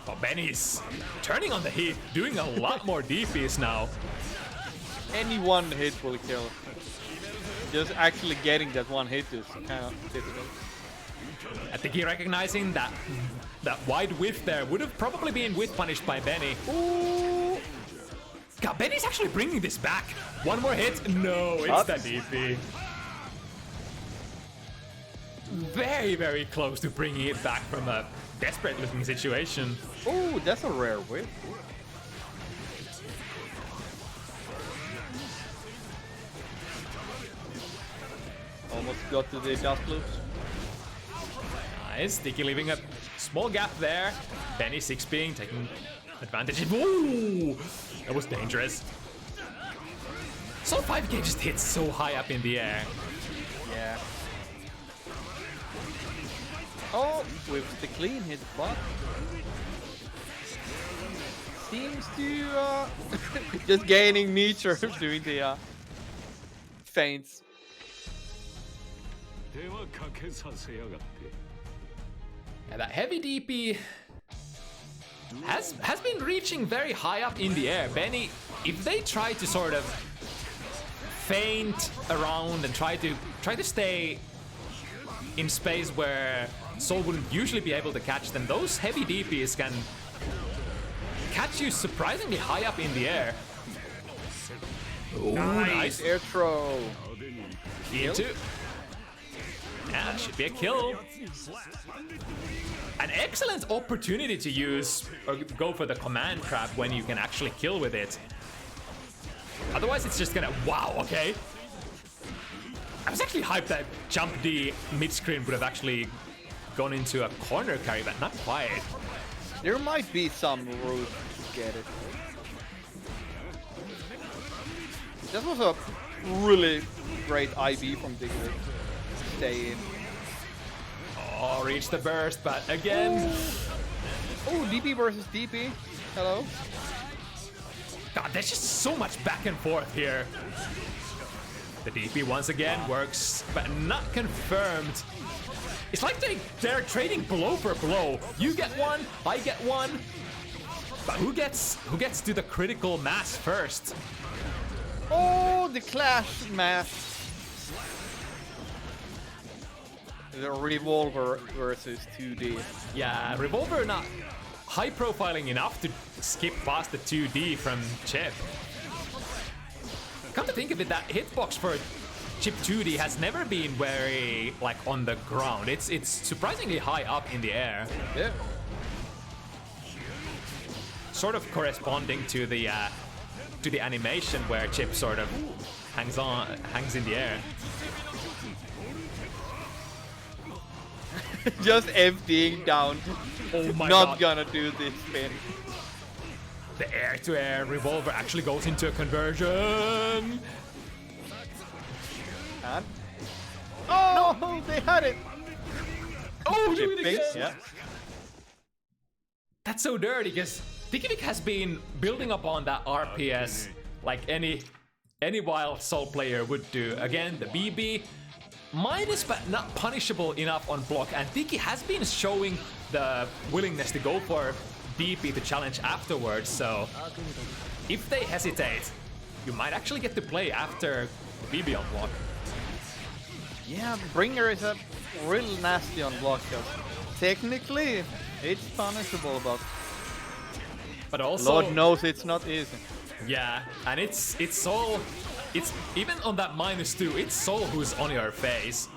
Oh, Benny's turning on the heat, doing a lot more DPs now. Any one hit will kill. Just actually getting that one hit is kind of difficult. I think he recognizing that wide whiff there would have probably been whiff punished by Benny. Ooh. God, Benny's actually bringing this back. One more hit. No, it's the DP. Very, very close to bringing it back from a desperate looking situation. Oh, that's a rare whip. Almost got to the dust loops. Nice, Tiki leaving a small gap there. Benny 6-being taking advantage. Ooh, that was dangerous. So 5K just hits so high up in the air. Yeah. Oh, with the clean hit, but seems to just gaining meter doing the feints. Yeah, that heavy DP has been reaching very high up in the air. Benny, if they try to sort of feint around and try to stay in space where Soul wouldn't usually be able to catch them, those heavy DPs can catch you surprisingly high up in the air. Ooh, nice. Air throw. Into. Yeah, that should be a kill. An excellent opportunity to use or go for the command trap when you can actually kill with it. Otherwise, it's just gonna. Wow, okay. I was actually hyped that jump D mid-screen would have actually gone into a corner carry, but not quite. There might be some route to get it. That was a really great IB from Tikivik. Stay in. Oh, reach the burst, but again. Oh, DP versus DP. Hello. God, there's just so much back and forth here. The DP once again works, but not confirmed. It's like they're trading blow for blow. You get one, I get one. But who gets to the critical mass first? Oh, the clash mass. The revolver versus 2D. Yeah, Revolver not high profiling enough to skip past the 2D from Chip. Come to think of it, that hitbox for Chip 2D has never been very like on the ground. It's surprisingly high up in the air. Yeah. Sort of corresponding to the animation where Chip sort of hangs in the air. Just FDing down. Oh my Not god. gonna do this spin. The air-to-air revolver actually goes into a conversion. And oh, no, they had it. Oh, do it Chipping, again. yeah. That's so dirty because Tikivik has been building upon that RPS like any Wild Soul player would do. Again, the BB minus but not punishable enough on block, and Tiki has been showing the willingness to go for DP to challenge afterwards, so if they hesitate, you might actually get to play after the BB on block. Yeah, Bringer is a real nasty on block because technically it's punishable, But also, Lord knows it's not easy. yeah, and it's Soul. It's even on that -2. It's Soul who's on your face.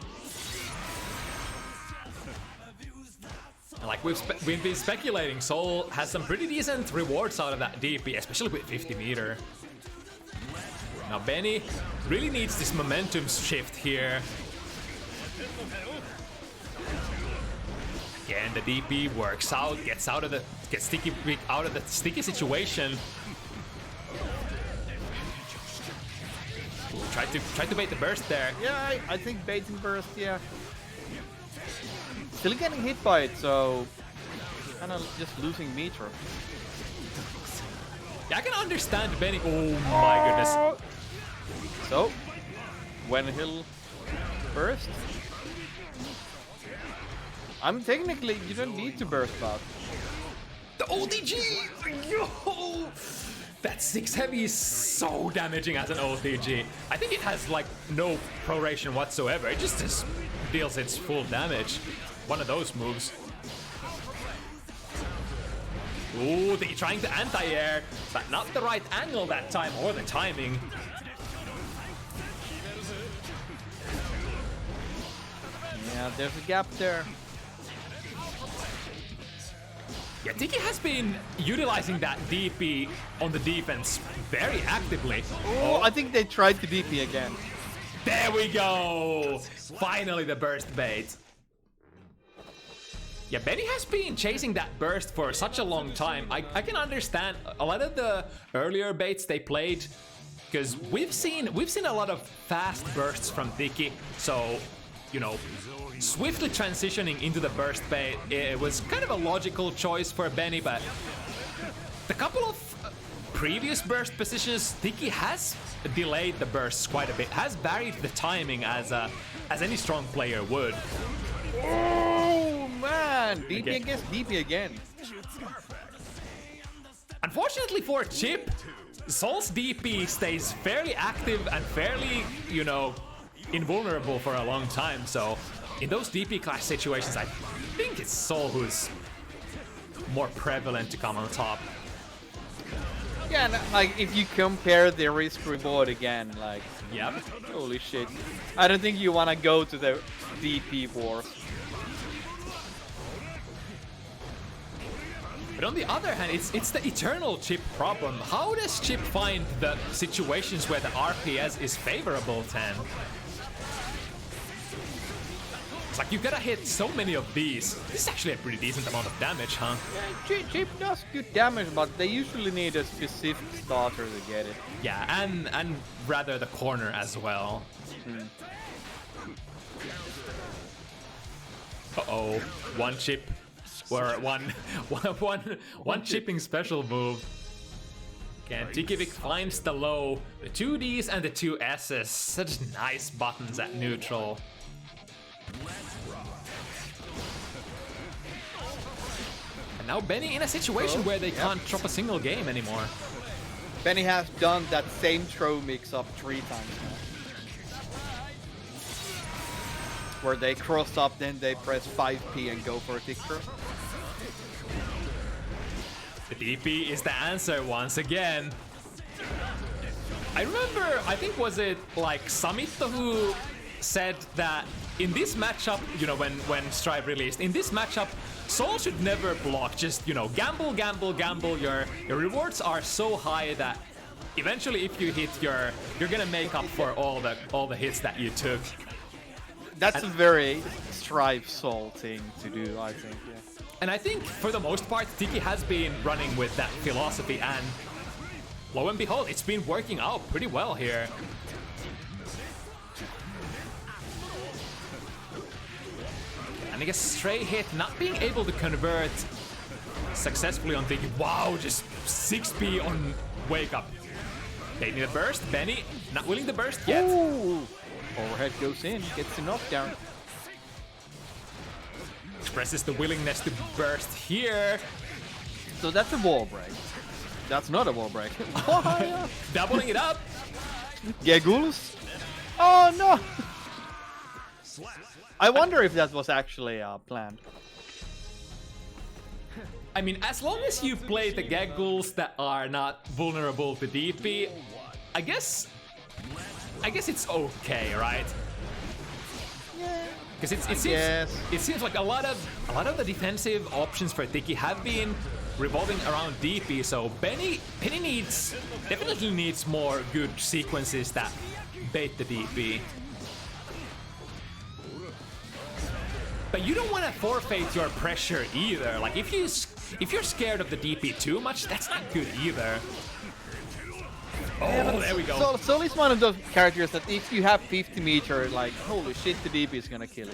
And like we've been speculating, Soul has some pretty decent rewards out of that DP, especially with 50 meter. Now Benny really needs this momentum shift here. Again, the DP works out, gets Tikivik out of the sticky situation. Ooh, try to bait the burst there. Yeah, I think baiting burst, yeah. Still getting hit by it, so kind of just losing meter. Yeah, I can understand Benny. Oh my goodness. So, when he'll burst, I'm technically, you don't need to burst out. The OTG! Yo! That 6 heavy is so damaging as an OTG. I think it has like no proration whatsoever. It just deals its full damage. One of those moves. Ooh, they're trying to anti-air, but not the right angle that time or the timing. Yeah, there's a gap there. Yeah, Tiki has been utilizing that DP on the defense very actively. Oh, I think they tried to DP again. There we go! Finally the burst bait. Yeah, Benny has been chasing that burst for such a long time. I can understand a lot of the earlier baits they played, because we've seen a lot of fast bursts from Tiki. So, you know, swiftly transitioning into the burst bait, it was kind of a logical choice for Benny, but the couple of previous burst positions, Tiki has delayed the bursts quite a bit, has varied the timing as any strong player would. Oh man, DP against DP again. Unfortunately for Chip, Soul's DP stays fairly active and fairly, you know, invulnerable for a long time, so in those DP clash situations, I think it's Soul who's more prevalent to come on top. Yeah, and, like if you compare the risk reward again, like, Yep. holy shit. I don't think you want to go to the DP war. But on the other hand, it's the eternal Chip problem. How does Chip find the situations where the RPS is favorable to him? It's like you gotta hit so many of these. This is actually a pretty decent amount of damage, huh? Yeah, Chip does good damage, but they usually need a specific starter to get it. Yeah, and rather the corner as well. Uh-oh, one chip. Or one chipping special move. Okay, Tikivik finds the low, the 2Ds and the 2Ss. Such nice buttons at neutral. And now Benny in a situation where they can't drop a single game anymore. Benny has done that same throw mix-up 3 times now. Where they cross up, then they press 5P and go for a tick throw. The DP is the answer once again. I remember, I think was it like Samito who said that in this matchup, you know, when Strive released, in this matchup, Soul should never block, just, you know, gamble, gamble, gamble. Your rewards are so high that eventually if you hit you're gonna make up for all the hits that you took. That's a very Strive Soul thing to do, I think, yeah. And I think for the most part, Tiki has been running with that philosophy, and lo and behold, it's been working out pretty well here. And I guess stray hit, not being able to convert successfully on Tiki. Wow, just 6P on wake up. They need a burst. Benny not willing to burst yet. Ooh. Overhead goes in, gets a knockdown. Expresses the willingness to burst here. So that's a wall break. That's not a wall break. Doubling it up. Geguls? Oh no! I wonder if that was actually planned. I mean, as long as you play the Geguls that are not vulnerable to DP, I guess it's okay, right? Yeah. Because it seems like a lot of the defensive options for Tiki have been revolving around DP, so Benny definitely needs more good sequences that bait the DP. But you don't want to forfeit your pressure either. Like if you're scared of the DP too much, that's not good either. Oh, there we go. So Soul is one of those characters that if you have 50 meter, like, holy shit, the DP is gonna kill you.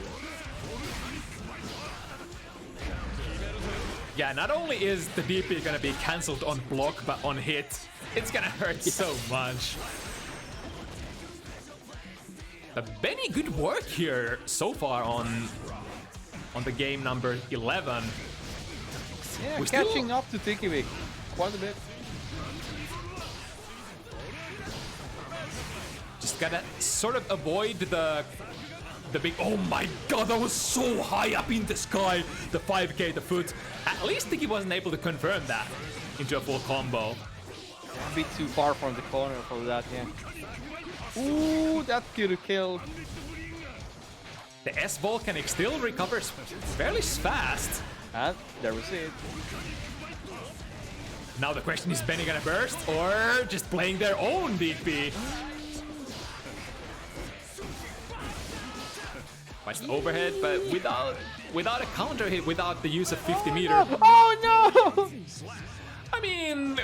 Yeah, not only is the DP gonna be cancelled on block, but on hit, it's gonna hurt so much. But Benny, good work here so far on the game number 11. Yeah, We're catching still up to Tikivik quite a bit. just gotta sort of avoid the big. Oh my god, that was so high up in the sky. The 5K, the foot. At least Tiki wasn't able to confirm that into a full combo. A bit too far from the corner for that, yeah. Ooh, that could have killed. The S Volcanic still recovers fairly fast. And there we see it. Now the question is Benny gonna burst or just playing their own DP? Watch the overhead, but without a counter hit, without the use of 50 meter. Oh no! I mean,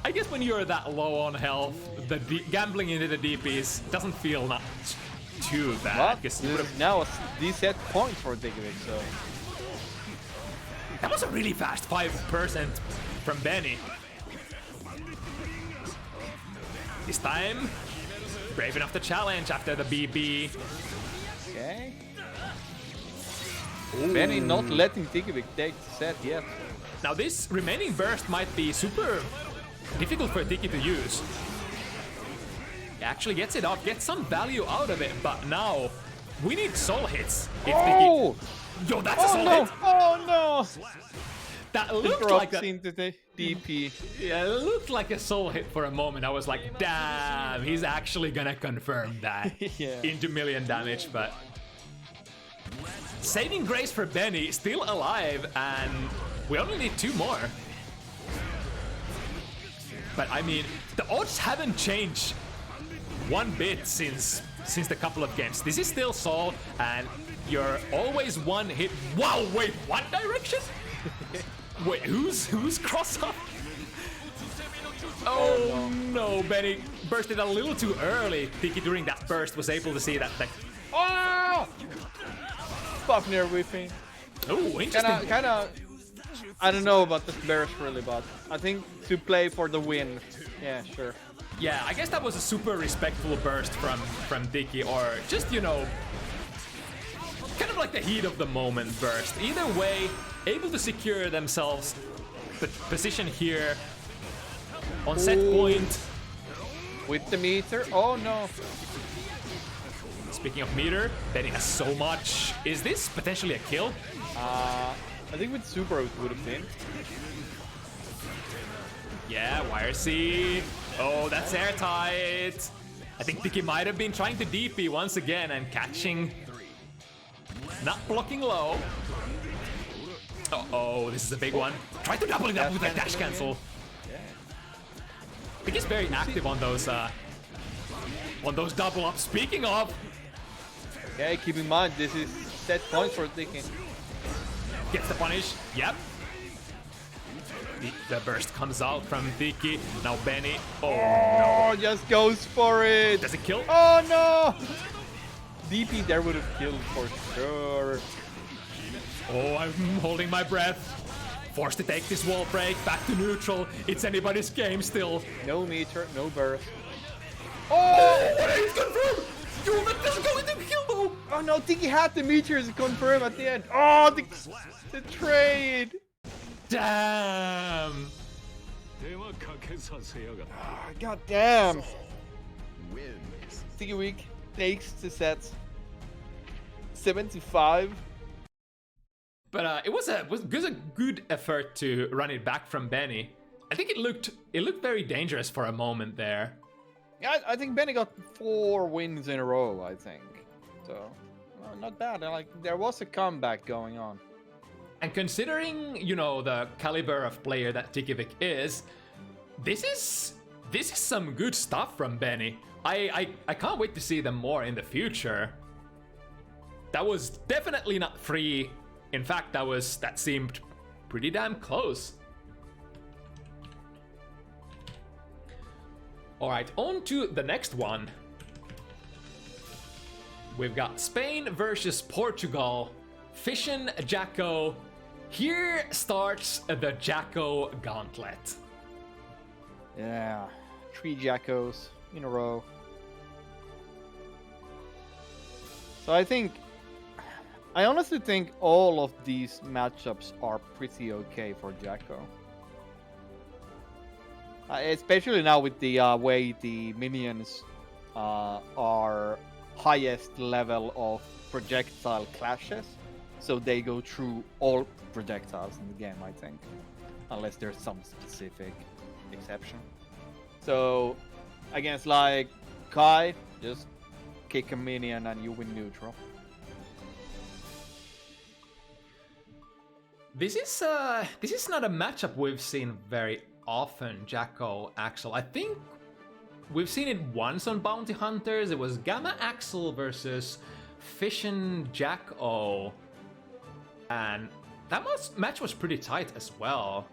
I guess when you're that low on health, the gambling into the DPs doesn't feel not too bad. But 'Cause this is now a decent point for Tikivik, so... that was a really fast 5% from Benny. This time, brave enough to challenge after the BB. Okay. Benny not letting Tikivik take the set yet. Now this remaining burst might be super difficult for Tiki to use. He actually gets it off, gets some value out of it, but now we need soul hits. If Oh! Tiki... Yo, that's a soul hit! Oh no! That looked Drops like a... into the DP. Yeah, it looked like a soul hit for a moment. I was like, damn, he's actually gonna confirm that Yeah. into million damage, but... Saving grace for Benny, still alive, and we only need 2 more. But I mean, the odds haven't changed one bit since the couple of games. This is still Soul, and you're always one hit. Wow, wait, one direction? Wait, who's cross up? Oh no, Benny bursted a little too early. Tiki during that burst was able to see that thing. Oh! Fafnir whipping. Oh, interesting. Kinda. I don't know about this burst really, but I think to play for the win. Yeah, sure. Yeah, I guess that was a super respectful burst from Tiki, or just, you know, kind of like the heat of the moment burst. Either way, able to secure themselves the position here on set point. With the meter. Oh no. Speaking of meter, Benny has so much. Is this potentially a kill? I think with Super it would have been. Yeah, YRC. Oh, that's airtight. I think Tiki might have been trying to DP once again and catching. Not blocking low. Uh-oh, this is a big one. Try to double it up with a dash cancel. Tiki's very active on those double ups. Speaking of, Okay, keep in mind this is set points for Tiki. gets the punish. Yep. The burst comes out from Tiki. Now Benny. Oh no. Oh, just goes for it. Does it kill? Oh no! DP there would have killed for sure. Oh, I'm holding my breath. Forced to take this wall break. Back to neutral. It's anybody's game still. No meter, no burst. Oh! It's confirmed! Yo, that doesn't go into kill though! Oh no, Tiki had the meters confirm at the end. Oh, the trade! Damn! God damn! Wins. Tikivik takes the set 75. But it was a good effort to run it back from Benny. I think it looked very dangerous for a moment there. Yeah, I think Benny got 4 wins in a row, I think. So, well, not bad. Like, there was a comeback going on. And considering, you know, the caliber of player that Tikivik is, this is some good stuff from Benny. I can't wait to see them more in the future. That was definitely not free. In fact, that seemed pretty damn close. All right, on to the next one. We've got Spain versus Portugal. Fecian, Jacko. Here starts the Jacko gauntlet. Yeah, 3 Jackos in a row. So I honestly think all of these matchups are pretty okay for Jacko. Especially now with the way the minions are highest level of projectile clashes. So they go through all projectiles in the game, I think. Unless there's some specific exception. So against like Kai, just kick a minion and you win neutral. This is not a matchup we've seen very often, Jacko Axel. I think we've seen it once on Bounty Hunters. It was Gamma Axel versus Fecian Jacko, and that match was pretty tight as well.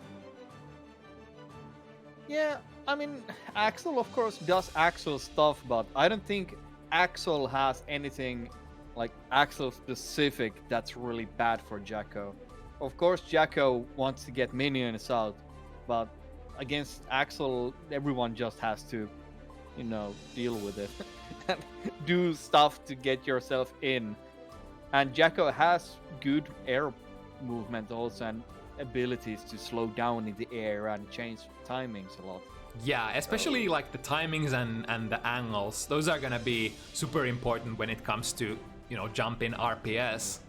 Yeah, I mean, Axel of course does Axel stuff, but I don't think Axel has anything like Axel specific that's really bad for Jacko. Of course, Jacko wants to get minions out, but against Axel, everyone just has to, you know, deal with it and do stuff to get yourself in. And Jacko has good air movement also and abilities to slow down in the air and change timings a lot. Yeah, especially like the timings and the angles. Those are gonna be super important when it comes to, you know, jump in RPS.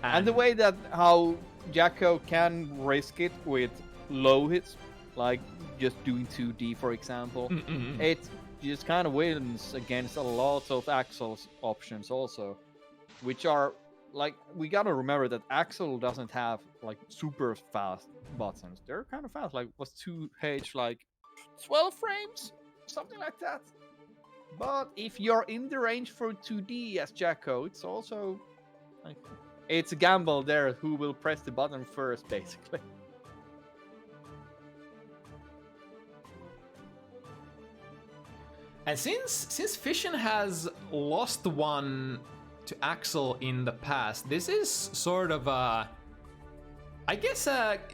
And the way that how Jacko can risk it with low hits, like just doing 2D for example, it just kind of wins against a lot of Axel's options also, which are like, we gotta remember that Axel doesn't have like super fast buttons. They're kind of fast, like was 2H like 12 frames, something like that. But if you're in the range for 2D as Jacko, it's also like, it's a gamble there who will press the button first, basically. And since Fecian has lost one to Axel in the past, this is sort of a, I guess,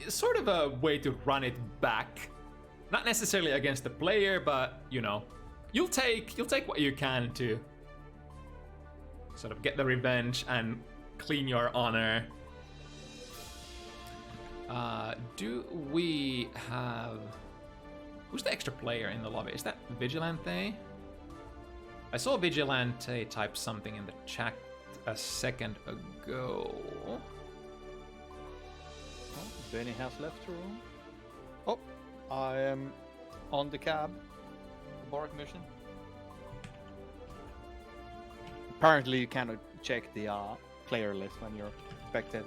sort of a way to run it back. Not necessarily against the player, but you know, you'll take what you can to sort of get the revenge and clean your honor. Do we have... Who's the extra player in the lobby? Is that Vigilante? I saw Vigilante type something in the chat a second ago. Oh, Benny has left the room. Oh, I am on the cab. Bark mission. Apparently you cannot check the player list when you're spectating.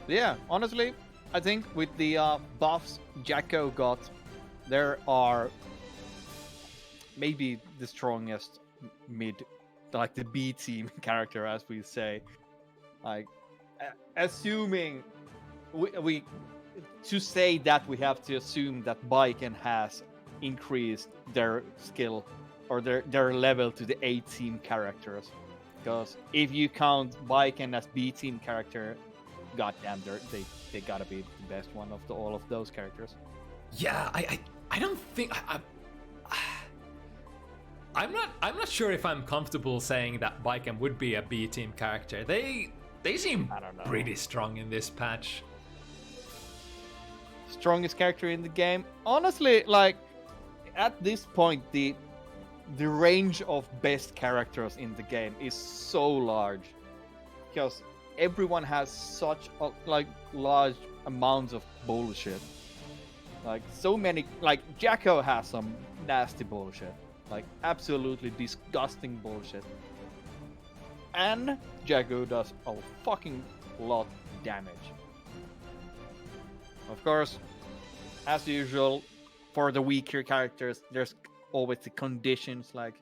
Yeah, honestly, I think with the buffs Jacko got, there are maybe the strongest mid, like the B team character, as we say. Like, assuming we to say that, we have to assume that Baiken has increased their skill or their level to the A team characters. Because if you count Baiken as B team character, goddamn, they gotta be the best one of all of those characters. Yeah, I don't think I'm not sure if I'm comfortable saying that Baiken would be a B team character. They seem pretty strong in this patch. Strongest character in the game. Honestly, like at this point, the range of best characters in the game is so large because everyone has such like large amounts of bullshit. Like so many, like Jacko has some nasty bullshit, like absolutely disgusting bullshit. And Jacko does a fucking lot of damage. Of course, as usual, for the weaker characters, there's always the conditions, like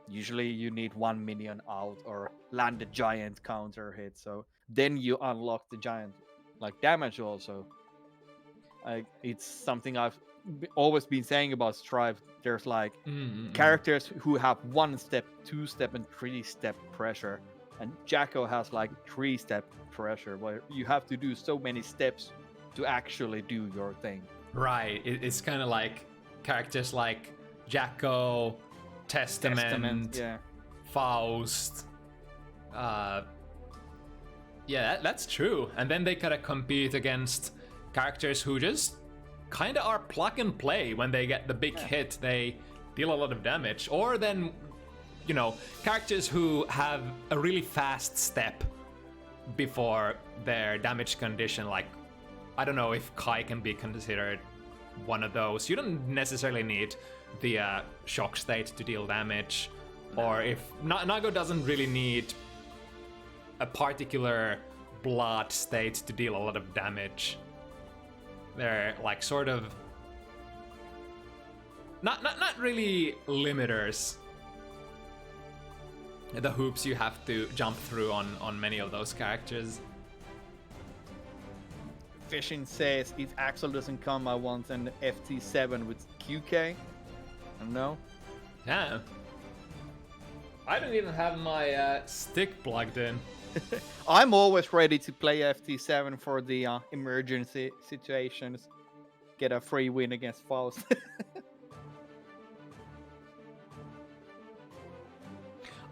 usually you need 1 minion out or land a giant counter hit, so then you unlock the giant like damage also. Like it's something I've always been saying about Strive. There's like characters who have 1-step, 2-step, and 3-step pressure, and Jacko has like 3-step pressure, where you have to do so many steps to actually do your thing. Right. It's kind of like characters like Jacko, Testament, yeah. Faust. Yeah, that's true. And then they gotta compete against characters who just kind of are plug and play. When they get the big hit, they deal a lot of damage. Or then, you know, characters who have a really fast step before their damage condition, like I don't know if Kai can be considered one of those. You don't necessarily need the shock state to deal damage, or if Nago doesn't really need a particular blood state to deal a lot of damage. They're like sort of not really limiters. The hoops you have to jump through on many of those characters. Fecian says if Axel doesn't come, I want an FT7 with kyuukei. I don't know. Yeah. I don't even have my stick plugged in. I'm always ready to play FT7 for the emergency situations. Get a free win against Faust.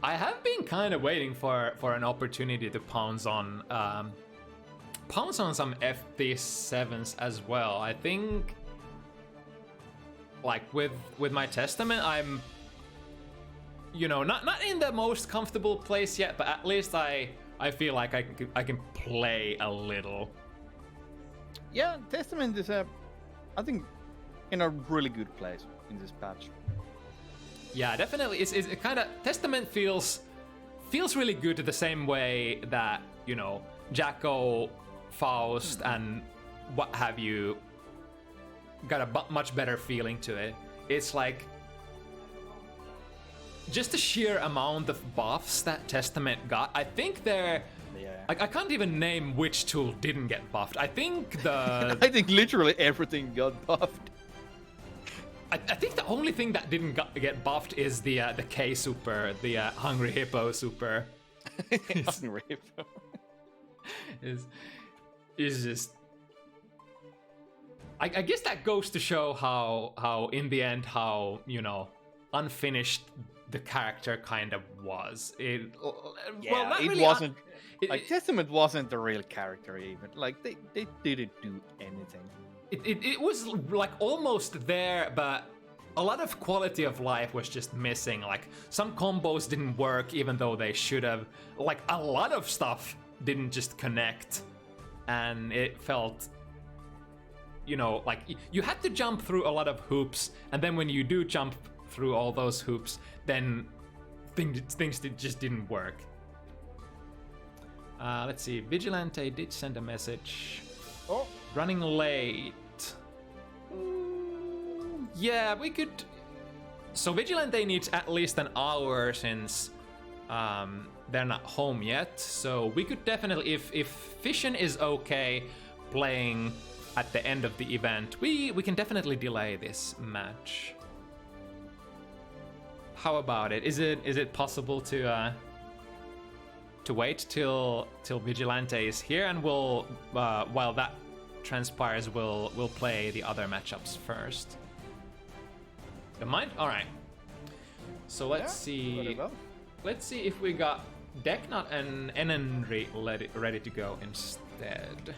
I have been kind of waiting for an opportunity to pounce on some FT7s as well. I think, like with my Testament, I'm, you know, not in the most comfortable place yet, but at least I feel like I can play a little. Yeah, Testament is I think, in a really good place in this patch. Yeah, definitely. It's kind of Testament feels really good the same way that, you know, Jacko, Faust, and what have you got a much better feeling to it. It's like just the sheer amount of buffs that Testament got. I think they're. Yeah. I can't even name which tool didn't get buffed. I think the. I think literally everything got buffed. I think the only thing that didn't get buffed is the K super, the Hungry Hippo super. Hungry Hippo. is just. I guess that goes to show how in the end how, you know, unfinished the character kind of was. It wasn't. Testament wasn't the real character even. Like they didn't do anything. It was like almost there, but a lot of quality of life was just missing. Like some combos didn't work even though they should have. Like a lot of stuff didn't just connect, and it felt, you know, like you had to jump through a lot of hoops, and then when you do jump through all those hoops, then things just didn't work. Let's see, Vigilante did send a message. Oh, running late. Yeah, we could. So Vigilante needs at least an hour since they're not home yet. So we could definitely, if Fecian is okay playing at the end of the event, we can definitely delay this match. How about it? Is it possible to wait till Vigilante is here, and we'll while that transpires, we'll play the other matchups first. Don't mind? All right. So let's see. Let's see if we got Deknud and enenri ready to go instead.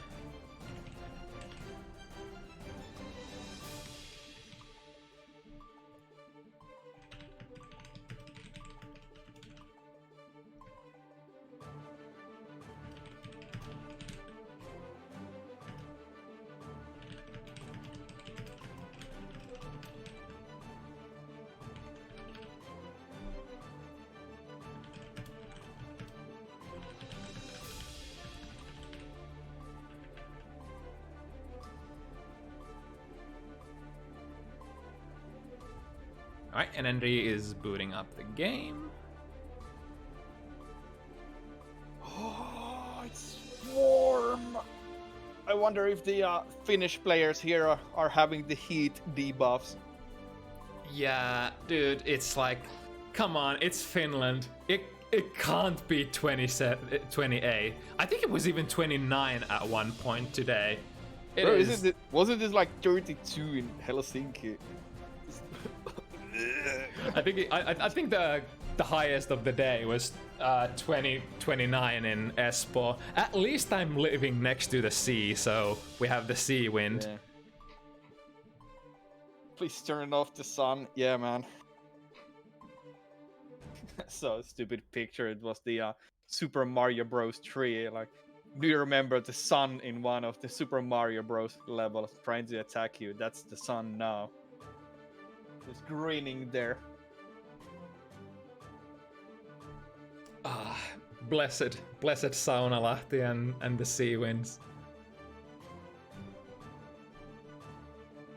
Alright, enenri is booting up the game. Oh, it's warm. I wonder if the Finnish players here are having the heat debuffs. Yeah, dude, it's like, come on, it's Finland. It can't be 28. I think it was even 29 at one point today. Wasn't this like 32 in Helsinki? I think the highest of the day was 29 in Espoo. At least I'm living next to the sea, so we have the sea wind. Yeah. Please turn off the sun. Yeah, man. So stupid picture. It was the Super Mario Bros. 3. Like, Do you remember the sun in one of the Super Mario Bros. Levels trying to attack you? That's the sun now. Just grinning there. Ah, blessed Saunalahti and the sea winds.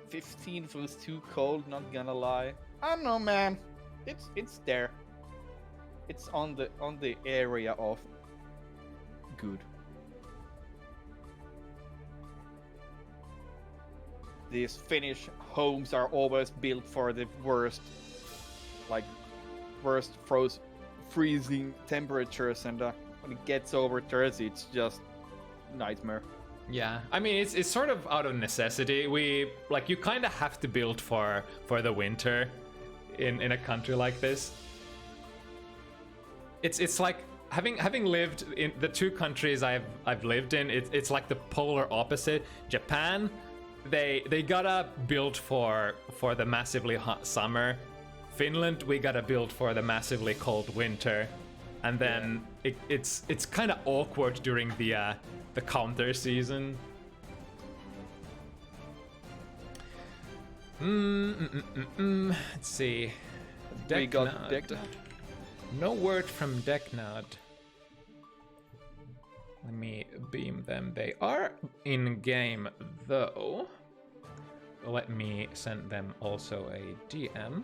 15 feels too cold, not gonna lie. I don't know, man. It's there. It's on the area of good. These Finnish homes are always built for the worst freezing temperatures, and when it gets over 30, it's just nightmare. Yeah, I mean it's sort of out of necessity. You kind of have to build for the winter in a country like this. It's like having lived in the two countries I've lived in. It's like the polar opposite. Japan, they gotta build for the massively hot summer. Finland, we gotta build for the massively cold winter, and then it's kind of awkward during the counter season. Let's see. We got Deknud. No word from Deknud. Let me beam them. They are in game though. Let me send them also a DM.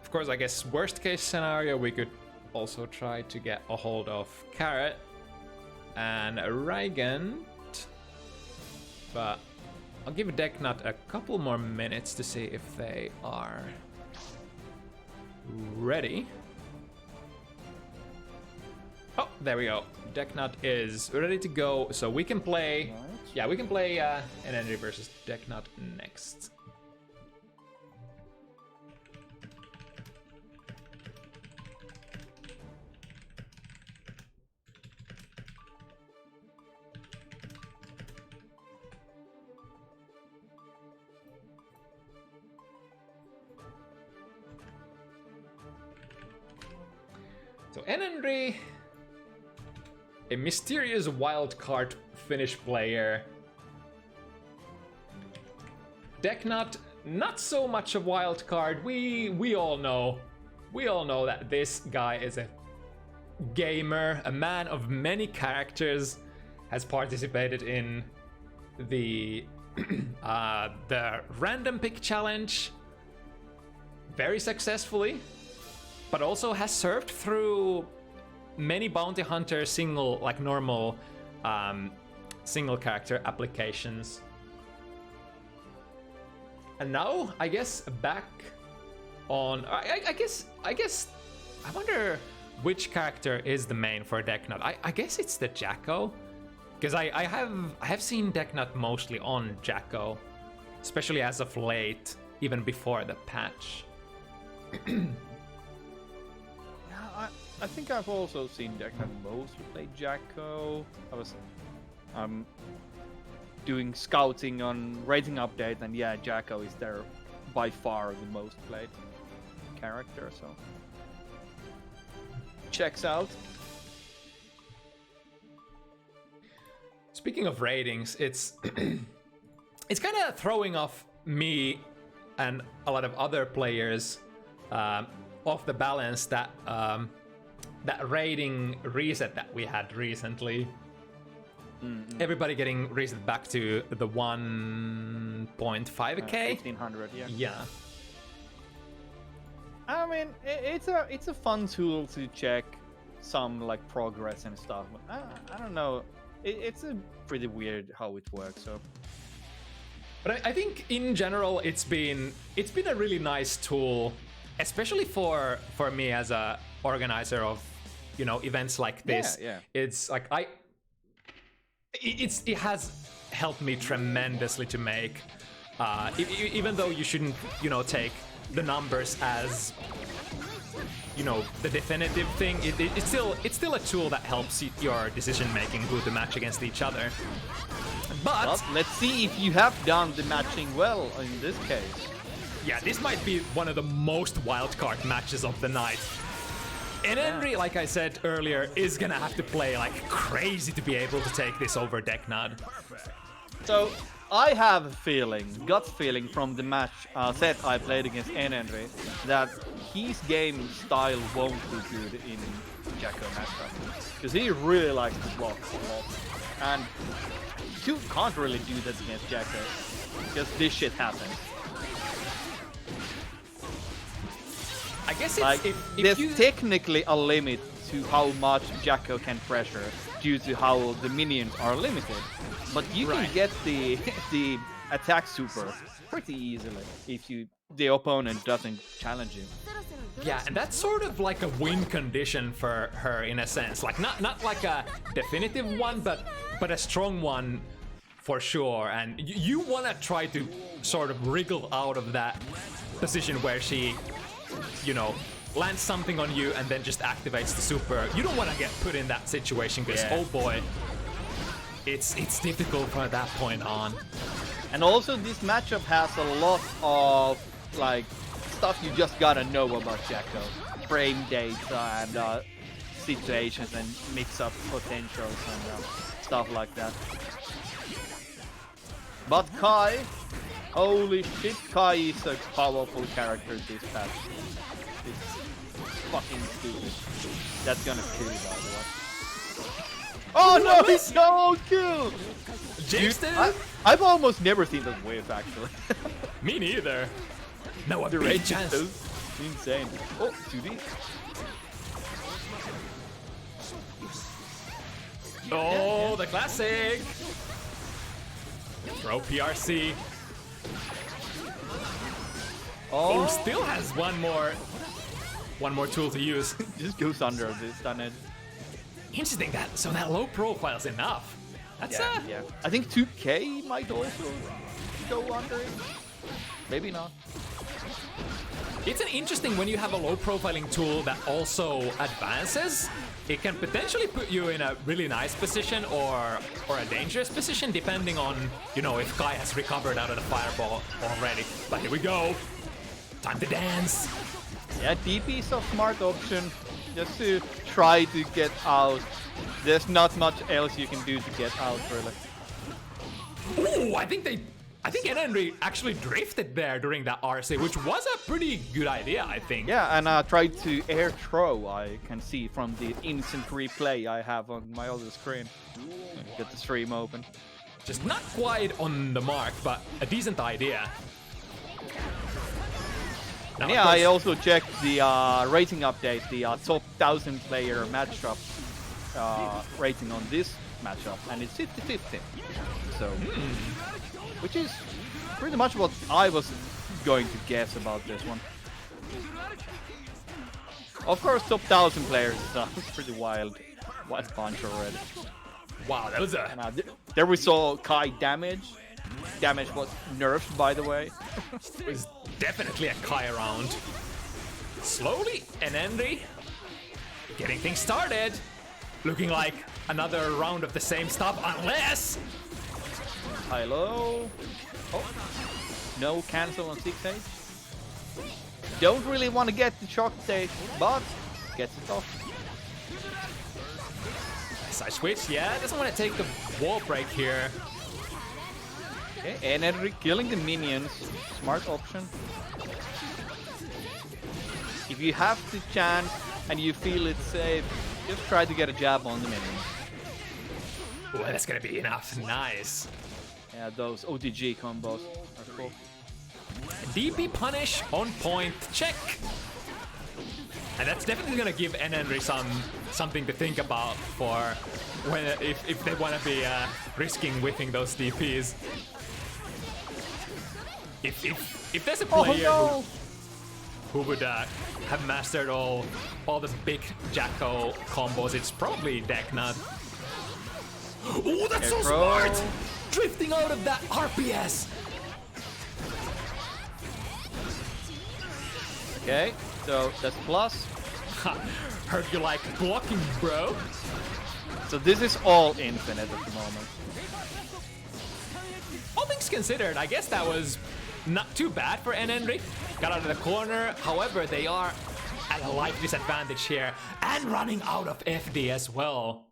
Of course, I guess worst case scenario, we could also try to get a hold of Carrot and Rygand, but I'll give Deknud a couple more minutes to see if they are ready. Oh, there we go. Deknud is ready to go, so we can play. Right. Yeah, we can play enenri versus Deknud next. So enenri, a mysterious wildcard Finnish player. Deknud, not so much a wildcard. We all know that this guy is a gamer, a man of many characters, has participated in the random pick challenge very successfully, but also has served through many bounty hunter normal single character applications. And now, I guess, back on. I guess. I wonder which character is the main for Deknud. I guess it's the Jacko, because I have seen Deknud mostly on Jacko, especially as of late, even before the patch. I think I've also seen Deknud mostly play Jacko. I was doing scouting on rating update, and yeah, Jacko is there by far the most played character, so checks out. Speaking of ratings, it's it's kind of throwing off me and a lot of other players off the balance that that rating reset that we had recently. Everybody getting reset back to the 1.5k. 1500, yeah. Yeah. I mean, it's a fun tool to check some like progress and stuff. I don't know. It's a pretty weird how it works. So, but I think in general it's been a really nice tool especially for me as a organizer of, you know, events like this. Yeah. It's like it has helped me tremendously to make, even though you shouldn't, you know, take the numbers as, you know, the definitive thing. It's still a tool that helps your decision making who to match against each other. But let's see if you have done the matching well in this case. yeah, this might be one of the most wildcard matches of the night. Enenri, like I said earlier, is gonna have to play like crazy to be able to take this over Deknud. So I have a feeling, gut feeling from the match set I played against enenri, that his game style won't be good in Jacko matchup, because he really likes to block a lot, and you can't really do that against Jacko, because this shit happens. I guess it's, Like, if there's you... technically a limit to how much Jacko can pressure due to how the minions are limited, but you can get the attack super pretty easily if the opponent doesn't challenge you. Yeah, and that's sort of like a win condition for her in a sense. Like not like a definitive one, but a strong one for sure. And you want to try to sort of wriggle out of that position where she, you know, lands something on you and then just activates the super. You don't want to get put in that situation because oh boy, it's difficult from that point on. And also this matchup has a lot of like stuff you just gotta know about Jacko. Frame data and situations and mix-up potentials and stuff like that. But Kai, holy shit, Kai is a powerful character this patch. It's fucking stupid. That's gonna kill you, by the way. Oh no, he's so cool! Jinxed it? I've almost never seen that wave, actually. Me neither. No, The big range chance. is so insane. Oh, 2D. Oh, the classic. Throw PRC. Oh, still has one more tool to use. Just goes under this, done it. Interesting that. So that low profile's enough. That's Yeah. I think 2K might also go under it. Maybe not. It's an interesting when you have a low profiling tool that also advances. It can potentially put you in a really nice position or a dangerous position depending on, you know, if Kai has recovered out of the fireball already. But here we go. Time to dance. Yeah, DP is a smart option just to try to get out. There's not much else you can do to get out, really. Ooh, I think enenri actually drifted there during that RC, which was a pretty good idea, I think. Yeah, and I tried to air throw, I can see from the instant replay I have on my other screen. Get the stream open. Just not quite on the mark, but a decent idea. Now, Yeah, I also checked the rating update, the top 1,000 player matchup rating on this matchup, and it's 50-50. So, which is pretty much what I was going to guess about this one. Of course, top 1,000 players is pretty wild bunch already. Wow, that was a... And, there we saw Kai damage. Damage was nerfed, by the way. It was definitely a Kai round. Slowly, enenri getting things started. Looking like another round of the same stuff, unless... High low. Oh, no cancel on 6-8. Don't really want to get the shock stage, but gets it off. Side switch, yeah, doesn't want to take the wall break here. Okay, enenri killing the minions. Smart option. If you have the chance and you feel it's safe, just try to get a jab on the minions. Ooh, that's gonna be enough. Nice. Yeah, those OTG combos are cool. DP punish on point, check. And that's definitely gonna give enenri something to think about for when if they want to be risking whiffing those DPs. If there's a player who would have mastered all the big Jacko combos, it's probably Deknud. Oh, that's so smart! Drifting out of that RPS! Okay, so that's plus. Ha, heard you like blocking, bro. So this is all infinite at the moment. All things considered, I guess that was not too bad for enenri. Got out of the corner, however, they are at a life disadvantage here and running out of FD as well.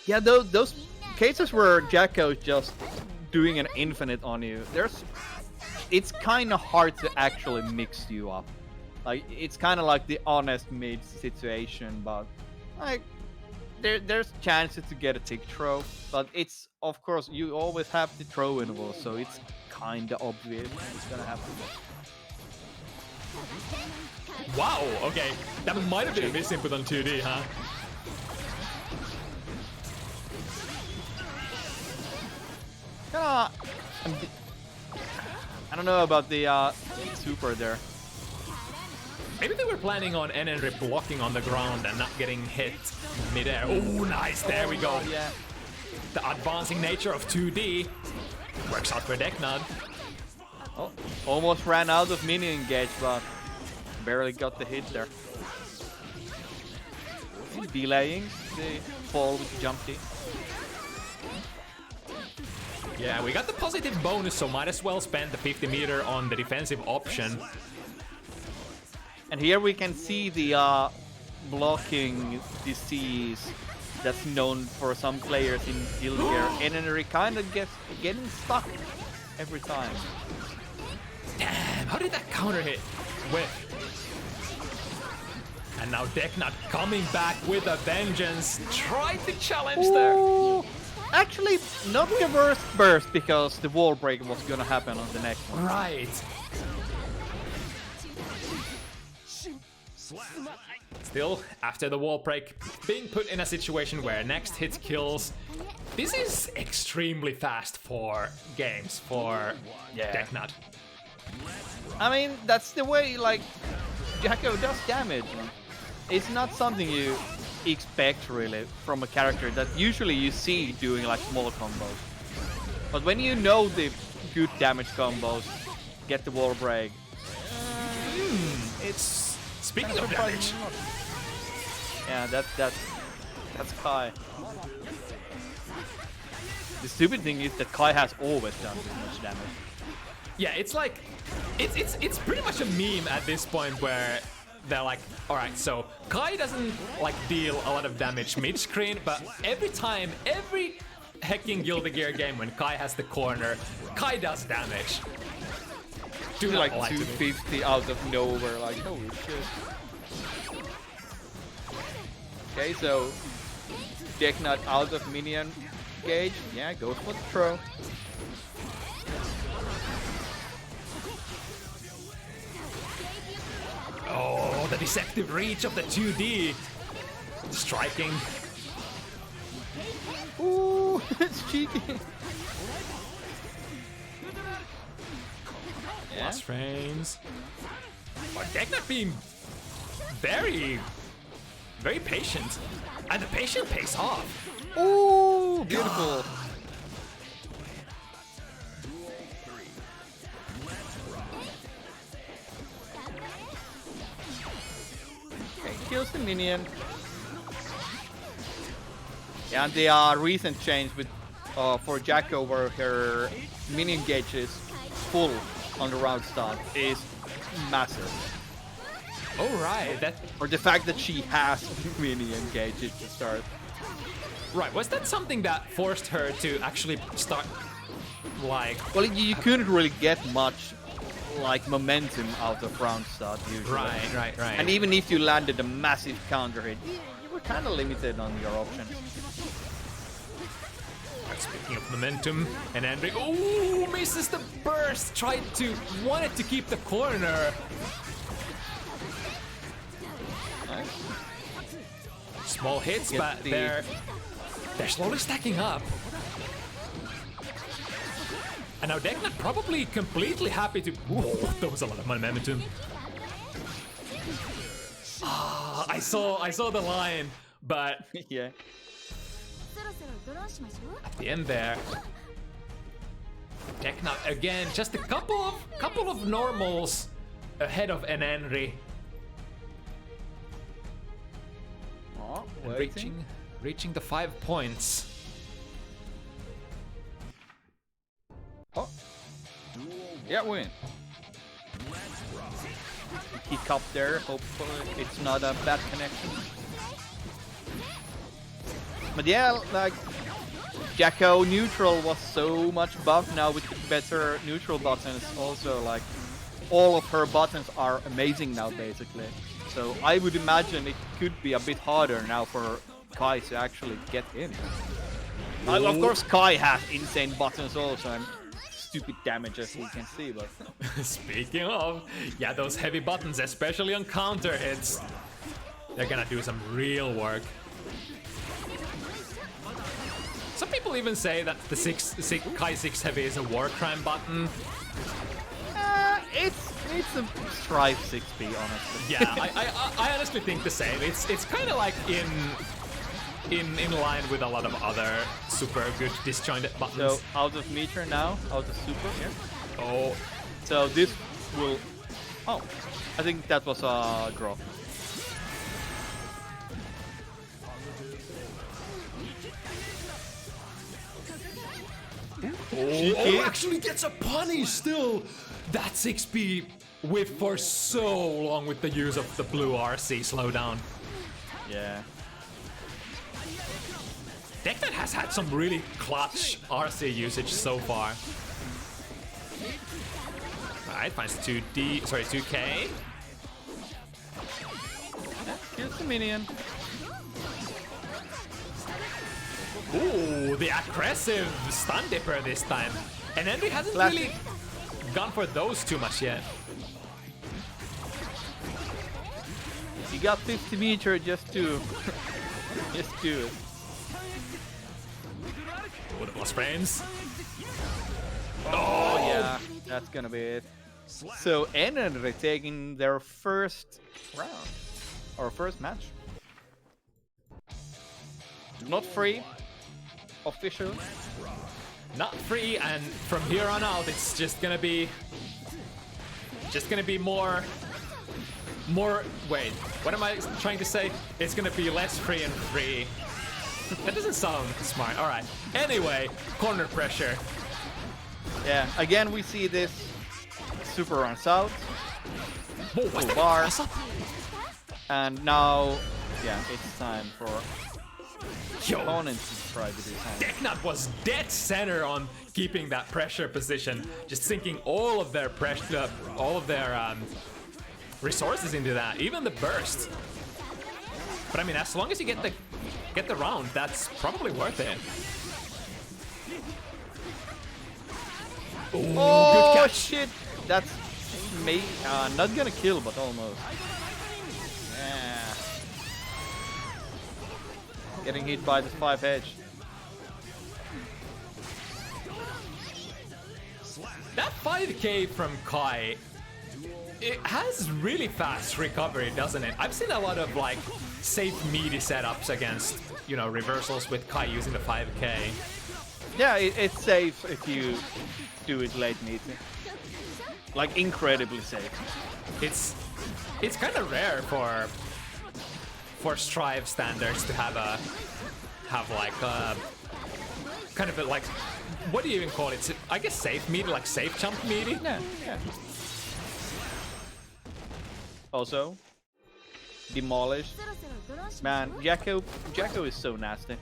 Yeah, those cases where Jacko is just doing an infinite on you, it's kind of hard to actually mix you up. Like, it's kind of like the honest mid situation, but like there's chances to get a tick throw, but it's, of course, you always have the throw involved, so it's kind of obvious it's gonna happen. Wow, okay, that might have been a misinput on 2D, huh? I don't know about the super there. Maybe they were planning on enenri blocking on the ground and not getting hit midair. Oh, nice, there we go. Yeah. The advancing nature of 2D works out for Deknud. Oh, almost ran out of mini engage, but barely got the hit there. Delaying the fall with jump T. Yeah, we got the positive bonus, so might as well spend the 50 meter on the defensive option. And here we can see the blocking disease that's known for some players in Guild Gear. enenri kind of getting stuck every time. Damn, how did that counter hit? Whiff. And now Deknud coming back with a vengeance. Tried to challenge there. Actually, not the worst burst because the wall break was gonna happen on the next one. Right. Still, after the wall break, being put in a situation where next hit kills, this is extremely fast for games for Deknud. I mean, that's the way, like, Jacko does damage. It's not something you expect, really, from a character that usually you see doing, like, small combos. But when you know the good damage combos, get the wall break. It's... Speaking of damage... Yeah, that's Kai. The stupid thing is that Kai has always done this much damage. Yeah, it's like... It's pretty much a meme at this point where they're like, alright, so Kai doesn't like deal a lot of damage mid-screen, but every time, every hecking Guild Gear game when Kai has the corner, Kai does damage. Do like not lie to me. 250 out of nowhere, like, holy shit. Okay, so Deknud out of minion gauge. Yeah, goes for the throw. Oh, the deceptive reach of the 2D. Striking. Ooh, it's cheeky. Plus frames. But Deknud being very patient. And the patience pays off. Ooh, beautiful. Okay, kills the minion. Yeah, and the recent change with for Jacko where her minion gauge is full on the round start is massive. Oh right, or the fact that she has minion gauges to start. Right, was that something that forced her to actually start like... Well, you couldn't really get much like momentum out of round start usually. Right. And even if you landed a massive counter hit, you were kind of limited on your options. Speaking of momentum, enenri, oh, misses the burst. Wanted to keep the corner. Nice. Small hits, but they're slowly stacking up. And now Deknud probably completely happy to... Whoa, that was a lot of momentum. Ah, I saw the line, but Yeah. at the end there, Deknud again, just a couple of normals ahead of enenri. Oh, And waiting. reaching the 5 points. Oh. Yeah, win. Kick up there. Hopefully it's not a bad connection. But yeah, like Jacko neutral was so much buffed now with the better neutral buttons. Also, like all of her buttons are amazing now, basically. So I would imagine it could be a bit harder now for Kai to actually get in. Of course, Kai has insane buttons also and stupid damage as you can see, but Speaking of, yeah, those heavy buttons, especially on counter hits, they're gonna do some real work. Some people even say that the Kai 6 heavy is a war crime button. it's a Strive 6B, honestly. Yeah, I honestly think the same. It's kind of like in line with a lot of other super good disjointed buttons. So out of meter now, out of super here. Oh, So this will. Oh, I think that was a draw. oh, actually gets a punish still. That 6B whiff for so long with the use of the blue RC slowdown. Yeah. Deknud has had some really clutch RC usage so far. Alright, finds 2K. Here's the minion. Ooh, the aggressive stun dipper this time. And enenri hasn't Classic. really gone for those too much yet. You got 50 meter just to do it. Oh, the boss frames. Oh yeah, that's gonna be it. So enenri taking their first round or first match. Not free, official. Not free, and from here on out, it's just gonna be more. Wait, what am I trying to say? It's gonna be less free and free. That doesn't sound smart. All right. Anyway, corner pressure. Yeah, again we see this super runs out. Whoa, what's that? Bar. What's up? And now, yeah, it's time for Yo, opponents to try to do something. Deknud was dead center on keeping that pressure position, just sinking all of their pressure, all of their resources into that, even the burst. But I mean, as long as you get the round, that's probably worth it. Ooh, Oh good catch. shit! That's not gonna kill, but almost. Yeah. Getting hit by the 5 edge. That 5k from Kai, it has really fast recovery, doesn't it? I've seen a lot of like safe meaty setups against, you know, reversals with Kai using the 5k. Yeah, it's safe if you do it late meeting. Like incredibly safe. It's kind of rare for Strive standards to have like kind of a like, what do you even call it? I guess safe meaty, like safe jump meaty. Yeah. Also, demolished. Man, Jacko is so nasty.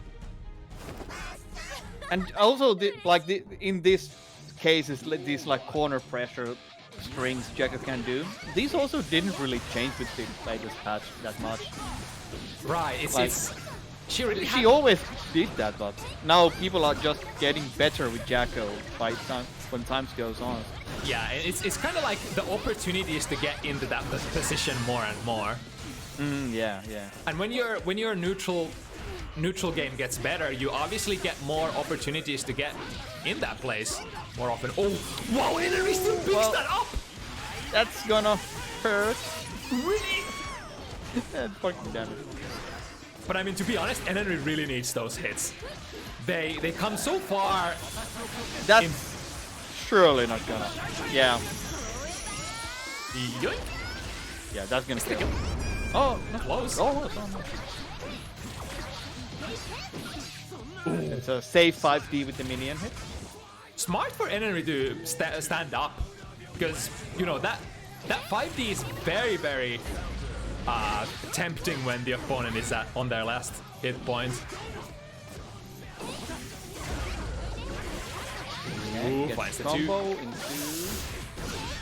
And also, in this cases, these like corner pressure strings Jacko can do. These also didn't really change with the latest patch that much. Right. She always did that, but now people are just getting better with Jacko when time goes on. Yeah, it's kind of like the opportunity is to get into that position more and more. Yeah. And when your neutral game gets better, you obviously get more opportunities to get in that place more often. Oh, wow! enenri still picks that up. That's gonna hurt. really. That's fucking damage. But I mean, to be honest, enenri really needs those hits. They come so far. That's surely not gonna. Yeah. Yoink. Yeah, that's gonna kill. Oh, not Close. Almost. It's a safe 5D with the minion hit. Smart for enenri to stand up, because you know that 5D is very, very tempting when the opponent is on their last hit point. Ooh, finds the combo two. into.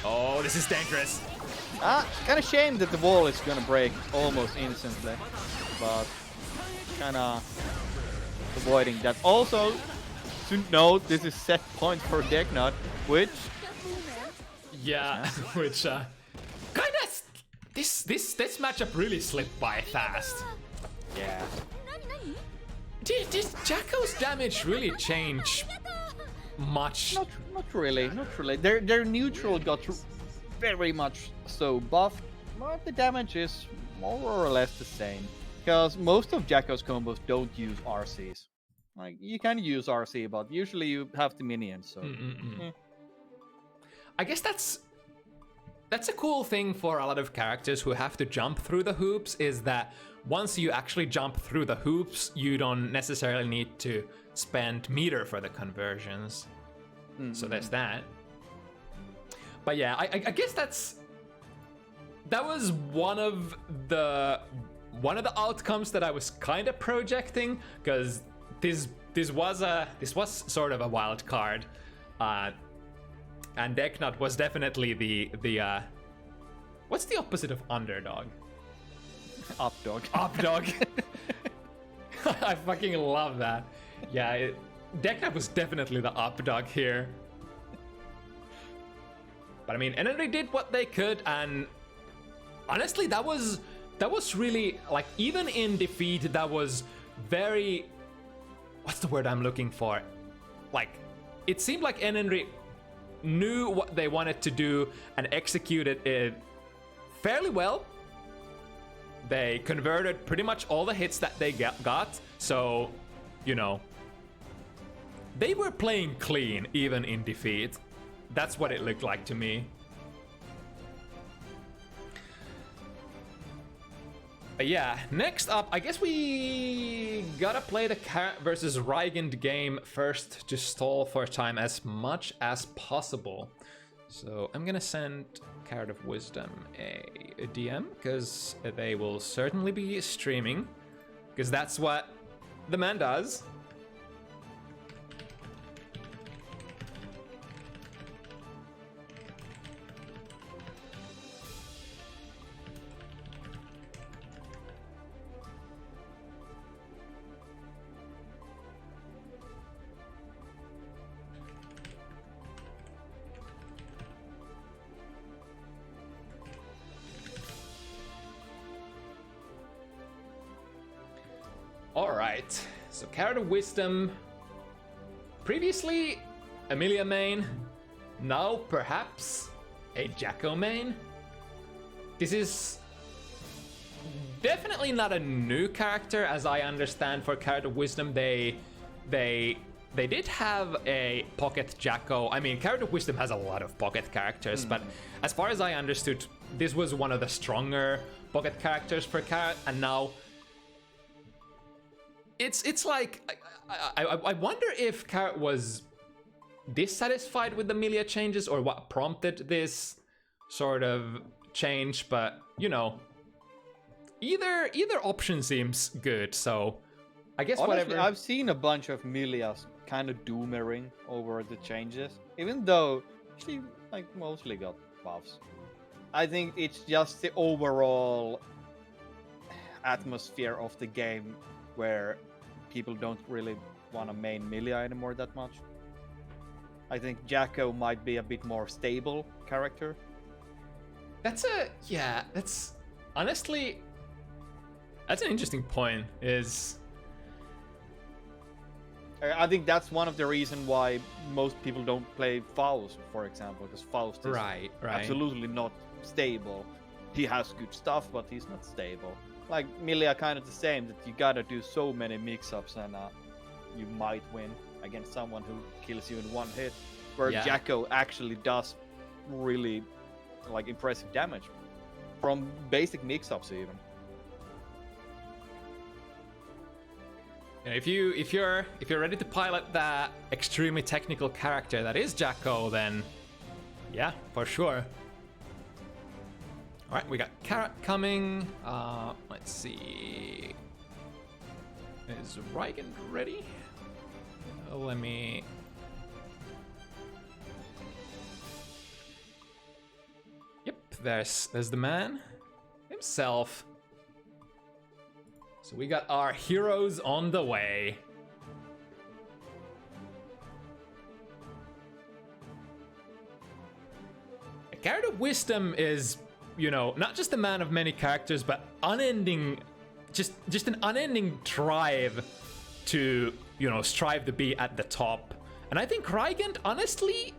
Oh, this is dangerous. Kind of shame that the wall is gonna break almost instantly, but kind of avoiding that. Also, to note, this is set point for Deknud, which Yeah, which kind of this matchup really slipped by fast. yeah. Did Jacko's damage really change much? Not really. Their neutral got very much so buffed, but the damage is more or less the same. Because most of Jacko's combos don't use RCs. Like, you can use RC, but usually you have the minions, so... I guess that's a cool thing for a lot of characters who have to jump through the hoops, is that once you actually jump through the hoops, you don't necessarily need to spend meter for the conversions. So there's that. But yeah, I guess that was one of the outcomes that I was kind of projecting, because this was sort of a wild card, and Deknud was definitely the what's the opposite of underdog? Updog. Updog. I fucking love that. Yeah, Deknud was definitely the updog here. But I mean, enenri did what they could, and honestly, that was really, like, even in defeat, that was very, what's the word I'm looking for? Like, it seemed like enenri knew what they wanted to do and executed it fairly well. They converted pretty much all the hits that they got, so, you know, they were playing clean even in defeat. That's what it looked like to me. But yeah, next up, I guess we gotta play the Carrot versus Rygand game first to stall for time as much as possible. So I'm gonna send CarrotOfWisdom a DM, because they will certainly be streaming, because that's what the man does. Alright, so CarrotOfWisdom, previously Amelia main, now perhaps a Jacko main. This is definitely not a new character, as I understand, for CarrotOfWisdom. They did have a pocket Jacko. I mean, CarrotOfWisdom has a lot of pocket characters, but as far as I understood, this was one of the stronger pocket characters for Carrot, and now it's like, I wonder if Carrot was dissatisfied with the Amelia changes, or what prompted this sort of change, but you know, either option seems good, so I guess Honestly, whatever. I've seen a bunch of Milias kind of doomering over the changes, even though she like mostly got buffs. I think it's just the overall atmosphere of the game where people don't really want to main Milia anymore that much. I think Jacko might be a bit more stable character. That's honestly, that's an interesting point. I think that's one of the reasons why most people don't play Faust, for example, because Faust is right. absolutely not stable. he has good stuff, but he's not stable. Like Millie are kind of the same, that you gotta do so many mix-ups and you might win against someone who kills you in one hit. Where Yeah. Jacko actually does really like impressive damage from basic mix-ups even. And if you're ready to pilot that extremely technical character that is Jacko, then yeah, for sure. All right, we got Carrot coming. Let's see. Is Rygand ready? Let me. Yep, there's the man himself. So we got our heroes on the way. CarrotOfWisdom is, you know, not just a man of many characters, but unending, just an unending drive to, you know, strive to be at the top. And I think Rygand, honestly,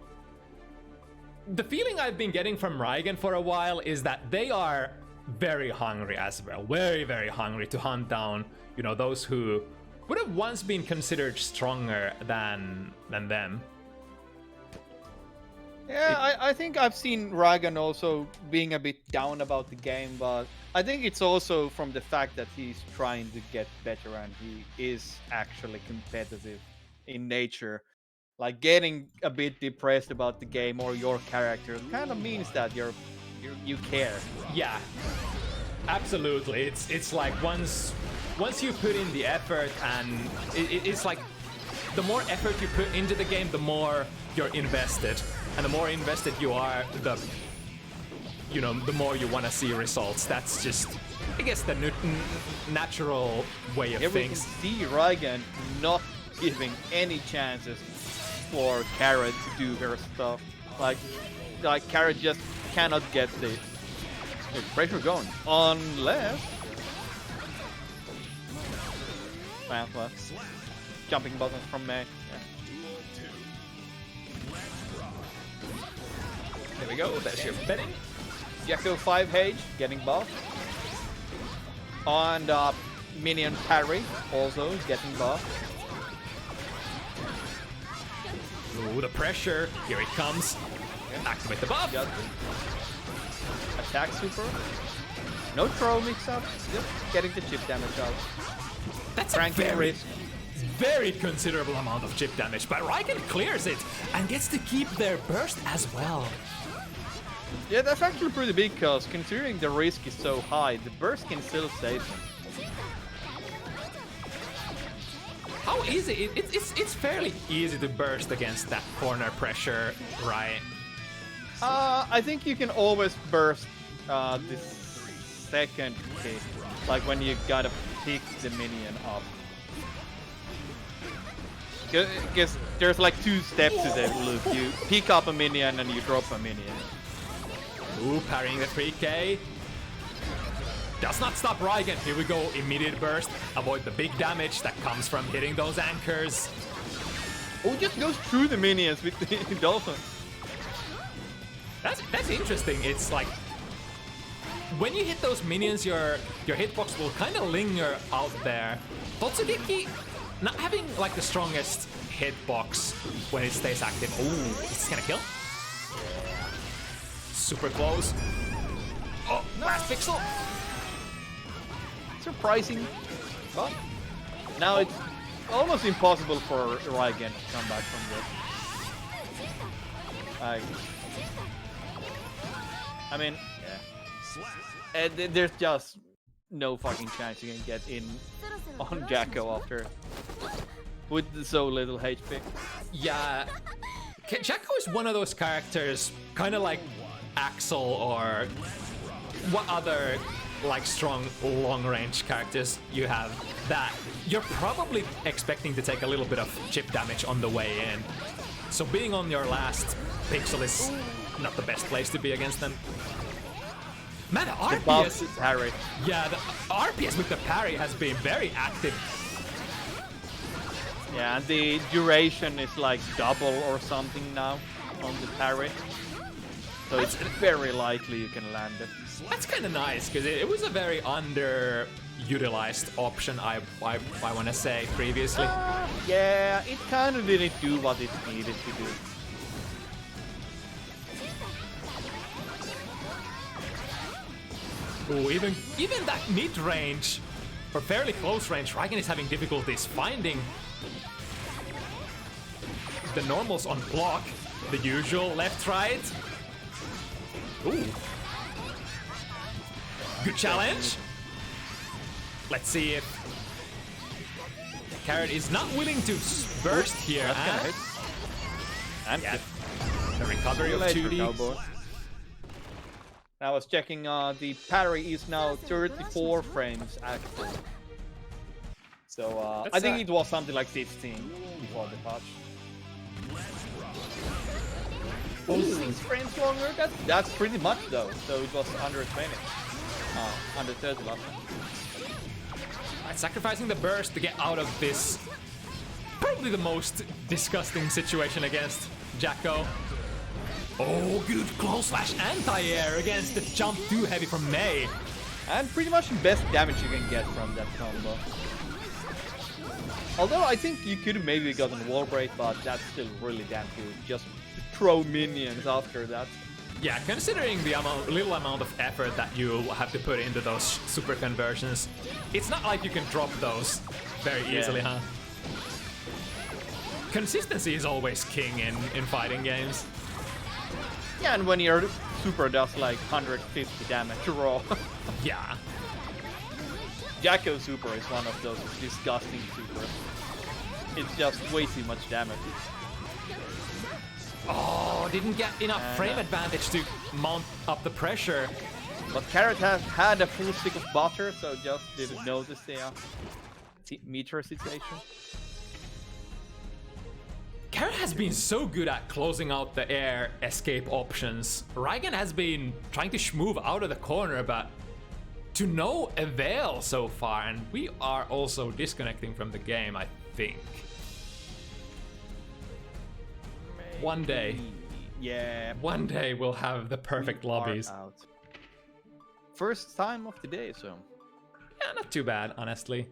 the feeling I've been getting from Rygand for a while is that they are very hungry as well. Very, very hungry to hunt down, you know, those who would have once been considered stronger than them. Yeah, I think I've seen Rygand also being a bit down about the game, but I think it's also from the fact that he's trying to get better and he is actually competitive in nature. Like getting a bit depressed about the game or your character kind of means that you care. Yeah, absolutely. It's like once you put in the effort, and it's like the more effort you put into the game, the more you're invested, and the more invested you are, the more you want to see results. That's just, I guess, the natural way of Here things. we can see Rygand not giving any chances for Carrot to do her stuff. Like Carrot just cannot get the pressure going unless. Well, jumping buttons from May. Yeah. There we go. There's your betting. Jacko 5H getting buffed. And minion parry also getting buffed. Ooh, the pressure. Here it comes. Activate the buff. Just attack super. No throw mix-up. Just getting the chip damage out. That's a Frankie very, risk. very considerable amount of chip damage, but Rygand clears it and gets to keep their burst as well. Yeah, that's actually pretty big, because considering the risk is so high, the burst can still save them. How easy? It's fairly easy to burst against that corner pressure, right? I think you can always burst the second hit, like when you gotta pick the minion up. Because there's like 2 steps to the loop. You pick up a minion and you drop a minion. Ooh, parrying the 3K. Does not stop Rygand. Here we go, immediate burst. Avoid the big damage that comes from hitting those anchors. Oh, just goes through the minions with the dolphin. That's interesting. It's like when you hit those minions, your hitbox will kind of linger out there. Totsugeki not having like the strongest hitbox when it stays active. Ooh, is this gonna kill? Super close. Oh, last pixel. Surprising. But now it's almost impossible for Rygand to come back from this. I mean, yeah. There's just no fucking chance you can get in on Jacko after with so little HP. Yeah, Jacko is one of those characters, kind of like Axel or what other like strong long-range characters you have, that you're probably expecting to take a little bit of chip damage on the way in. So being on your last pixel is not the best place to be against them. Man, the RPS, parry. yeah, the RPS with the parry has been very active. Yeah, and the duration is like double or something now on the parry. So it's very likely you can land it. That's kind of nice, because it was a very underutilized option, I want to say, previously. Yeah, it kind of didn't do what it needed to do. Ooh, even that mid-range, or fairly close range, Rygand is having difficulties finding the normals on block. The usual left-right. Ooh. Good challenge. Let's see if Carrot is not willing to burst here. That's gonna hit. And yeah, the recovery of 2D. I was checking, the parry is now 34 frames active. So I think it was something like 16 before the patch. 6 frames longer? That's pretty much though. So it was under 20. Under 30 last time. Right, sacrificing the burst to get out of this probably the most disgusting situation against Jacko. Oh, good close slash anti-air against the jump too heavy from May. And pretty much the best damage you can get from that combo. Although I think you could have maybe gotten wall break, but that's still really damn good. Just throw minions after that. Yeah, considering the little amount of effort that you have to put into those super conversions, it's not like you can drop those very easily, huh? Consistency is always king in fighting games. Yeah, and when your super does like 150 damage raw. Yeah. Jacko super is one of those disgusting supers. It's just way too much damage. Oh, didn't get enough frame advantage to mount up the pressure. But Carrot has had a full stick of butter, so just didn't notice the meter situation. Carrot has been so good at closing out the air escape options. Rygand has been trying to move out of the corner, but to no avail so far, and we are also disconnecting from the game, I think. One day. Yeah. One day we'll have the perfect lobbies. Out. First time of the day, so. Yeah, not too bad, honestly.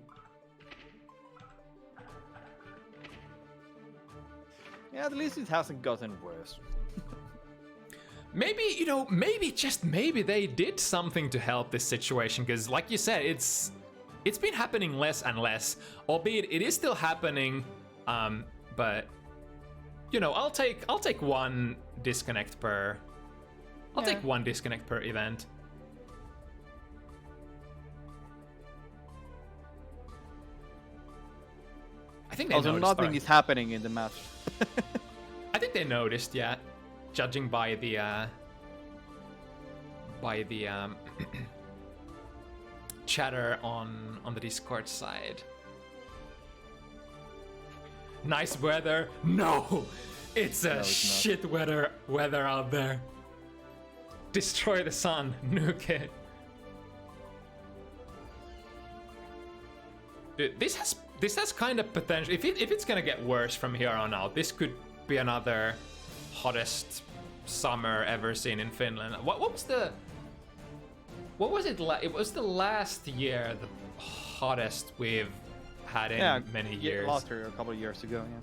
Yeah, at least it hasn't gotten worse. Maybe, you know, maybe, just maybe they did something to help this situation, because like you said, it's been happening less and less, albeit it is still happening, but you know, I'll take one disconnect per take one disconnect per event. I think they also noticed. Nothing is happening in the match. I think they noticed, yeah, judging by the chatter on the Discord side. Nice weather? No, it's a shit weather out there. Destroy the sun, nuke it. Dude, this has kind of potential. If it's gonna get worse from here on out, this could be another hottest summer ever seen in Finland. What was it? It was the last year the hottest we've had in many years. Last year, a couple of years ago, yeah.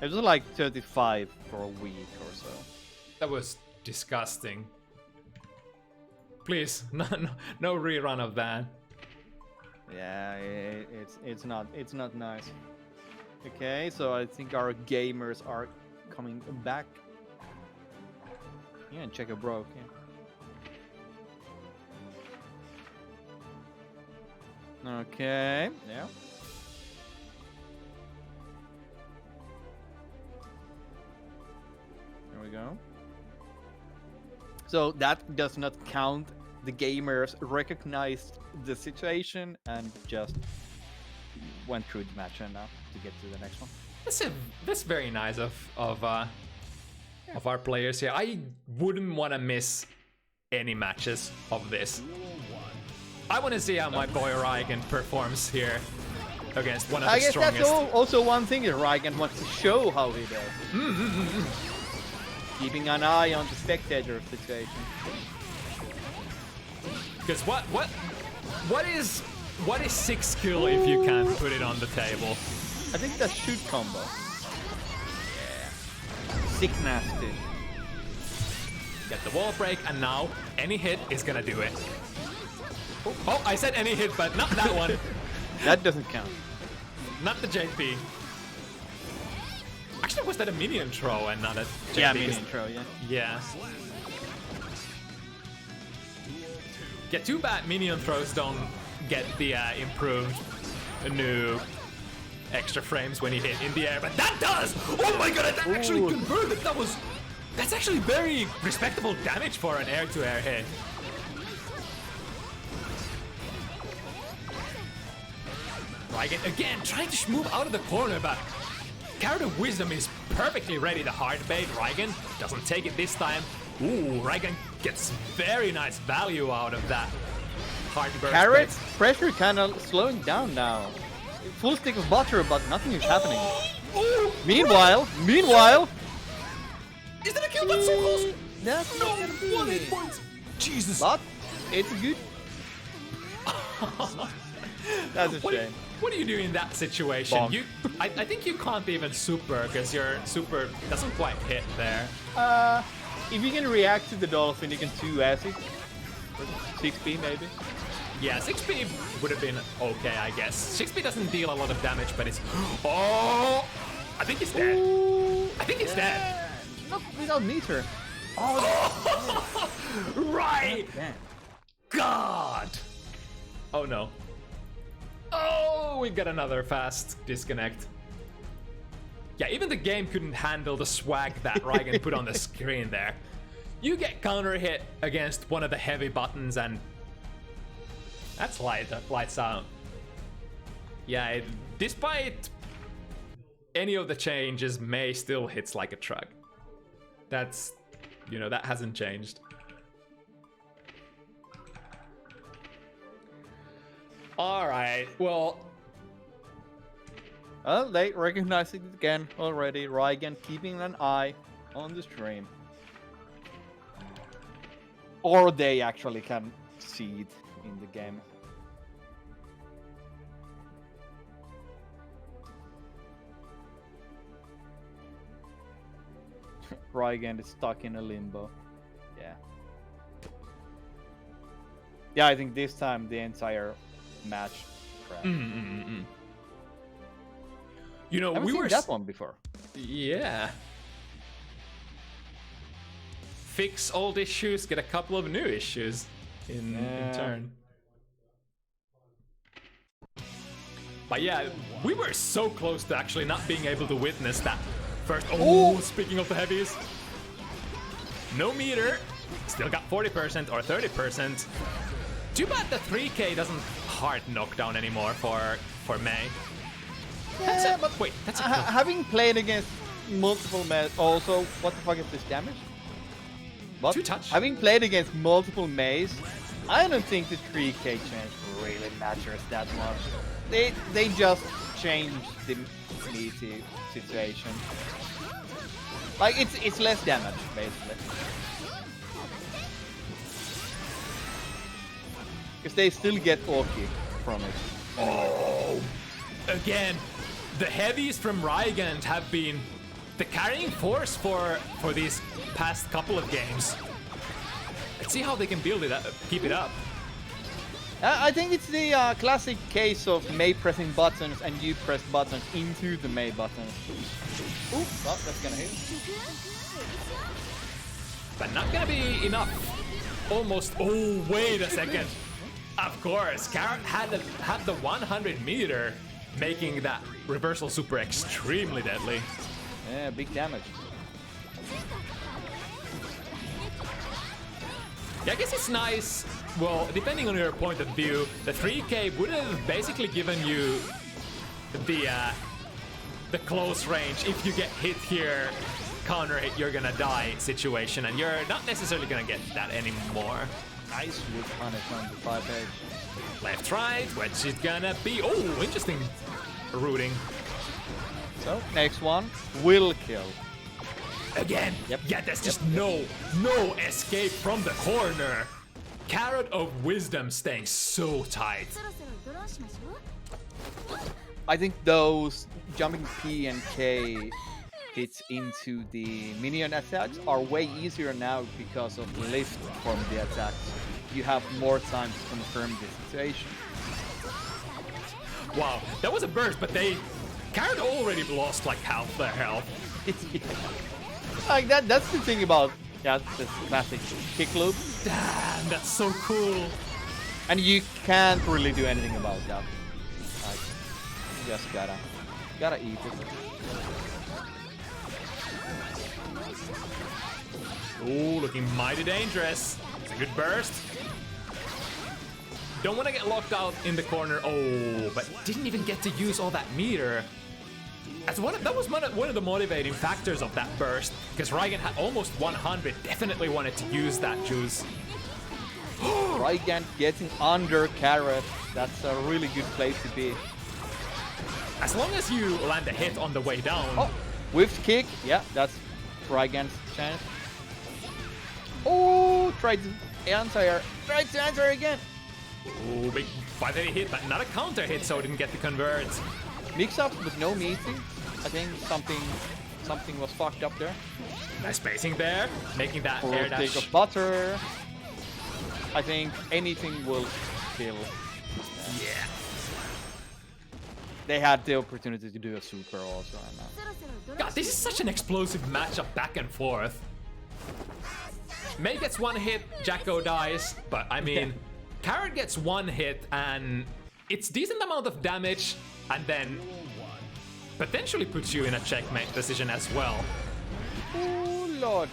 It was like 35 for a week or so. That was disgusting. Please, no rerun of that. Yeah, it's not nice. Okay, so I think our gamers are coming back. Yeah, Checker broke. Yeah. Okay. Yeah. There we go. So that does not count. The gamers recognized the situation and just went through the match enough to get to the next one. That's very nice of our players here. I wouldn't want to miss any matches of this. I want to see how my boy Rygand performs here against one of the strongest. I guess that's also one thing that Rygand wants to show how he does. Keeping an eye on the spectator situation. Because what is 6 kill if you can't put it on the table? I think that's shoot combo. Yeah. Sick nasty. Get the wall break, and now any hit is gonna do it. Oh, I said any hit, but not that one. That doesn't count. Not the JP. Actually, was that a minion throw and not a JP? Yeah, minion throw, yeah. Yeah. Yeah, too bad minion throws don't get the improved new extra frames when you hit in the air, but that does! Oh my god, that actually converted! That's actually very respectable damage for an air-to-air hit. Rygand again trying to move out of the corner, but CarrotOfWisdom is perfectly ready to hard bait. Rygand doesn't take it this time. Ooh, Rygand gets very nice value out of that hard burst. Carrot's pressure kind of slowing down now. Full stick of butter, but nothing is happening. Ooh, Meanwhile, is that a kill? That's so close. That's No, not gonna be. 1 hit point. Jesus. But it's good. That's a What shame. What do you do in that situation? Bonk. I think you can't even super because your super doesn't quite hit there. If you can react to the dolphin, you can 2S it. 6P maybe. Yeah, 6P would have been okay, I guess. 6P doesn't deal a lot of damage, but it's... Oh! I think he's dead. Ooh, I think he's dead. Not without meter. Right! Damn. God! Oh no. Oh, we got another fast disconnect. Yeah, even the game couldn't handle the swag that Rygand put on the screen there. You get counter hit against one of the heavy buttons and that's lights out. Yeah, despite any of the changes, Mei still hits like a truck. That's, you know, that hasn't changed. Alright, well... Well, they recognize it again already. Rygand keeping an eye on the stream. Or they actually can see it in the game. Rygand is stuck in a limbo. Yeah. Yeah, I think this time the entire match crashed. You know, Haven't we seen were... that one before. Yeah. Fix old issues, get a couple of new issues in turn. But yeah, we were so close to actually not being able to witness that first... Oh, speaking of the heavies. No meter. Still got 40% or 30%. Too bad the 3K doesn't hard knockdown anymore for Mei. Yeah, but wait, that's a having played against multiple Meis, also, what the fuck is this damage? But 2-touch. having played against multiple Meis, I don't think the 3K change really matters that much. They just changed the meaty situation. Like it's less damage basically. Because they still get Orki from it. Oh, again, the heavies from Rygand have been the carrying force for these past couple of games. Let's see how they can build it up, keep it up. I think it's the classic case of Mei pressing buttons and you press buttons into the Mei buttons. Ooh, well, that's gonna hit. But not gonna be enough. Almost. Oh, wait a second. Of course, Carrot had the 100 meter, making that reversal super extremely deadly. Yeah, big damage. Yeah, I guess it's nice. Well, depending on your point of view, the 3K would have basically given you the close range. If you get hit here, counter hit, you're gonna die situation, and you're not necessarily gonna get that anymore. Nice wood punish on the 5H. Left, right, what's it gonna be? Oh, interesting routing. So, next one, will kill. Again. Yep. Yeah, there's just no escape from the corner. CarrotOfWisdom staying so tight. そろそろドローしましょう I think those jumping P and K hits into the minion attacks are way easier now because of lift from the attacks. You have more time to confirm the situation. Wow, that was a burst, but Carrot already lost like half their health. Like that's the thing about this classic kick loop. Damn, that's so cool. And you can't really do anything about that. Like, you just gotta eat it. Ooh, looking mighty dangerous. It's a good burst. Don't want to get locked out in the corner. Oh, but didn't even get to use all that meter. That was one of the motivating factors of that burst, because Rygand had almost 100. Definitely wanted to use that juice. Rygand getting under Carrot. That's a really good place to be. As long as you land a hit on the way down. Oh, whiffed kick. Yeah, that's Rygand's chance. Oh, tried to answer again. Ooh, big 580 hit, but not a counter hit, so didn't get the convert. Mix-ups with no meeting. I think something was fucked up there. Nice spacing there, making that Full air take dash. of butter. I think anything will kill. Yeah. They had the opportunity to do a super also. And, そろそろドロー God, this is such an explosive matchup back and forth. May gets one hit, Jacko dies, but I mean, Carrot gets one hit and it's decent amount of damage, and then potentially puts you in a checkmate position as well. oh lord.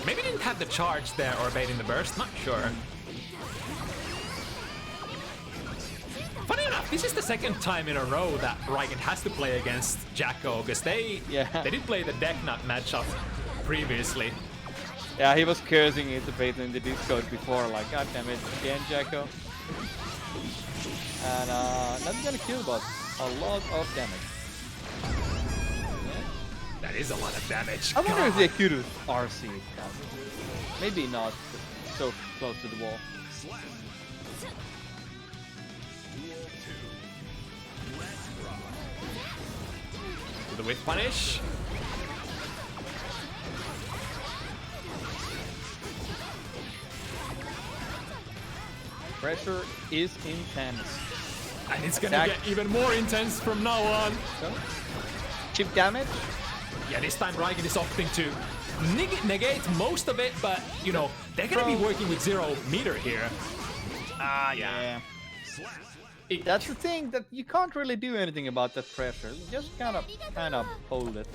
Maybe didn't have the charge there or baiting the burst, not sure. Funny enough, this is the second time in a row that Rygand has to play against Jacko, because they did play the Deknud matchup previously. Yeah, he was cursing it a bit in the Discord before, like, god damn it, again, Jacko. And not gonna kill, but a lot of damage. That is a lot of damage. I wonder if God. they could have RC. Maybe not, so close to the wall. To the whiff punish. Pressure is intense. And it's gonna Attack. get even more intense from now on. So, chip damage. Yeah, this time Rygand is opting to negate most of it, but you know, they're gonna be working with 0 meter here. Ah, yeah. That's the thing, that you can't really do anything about that pressure. You just kind of hold it.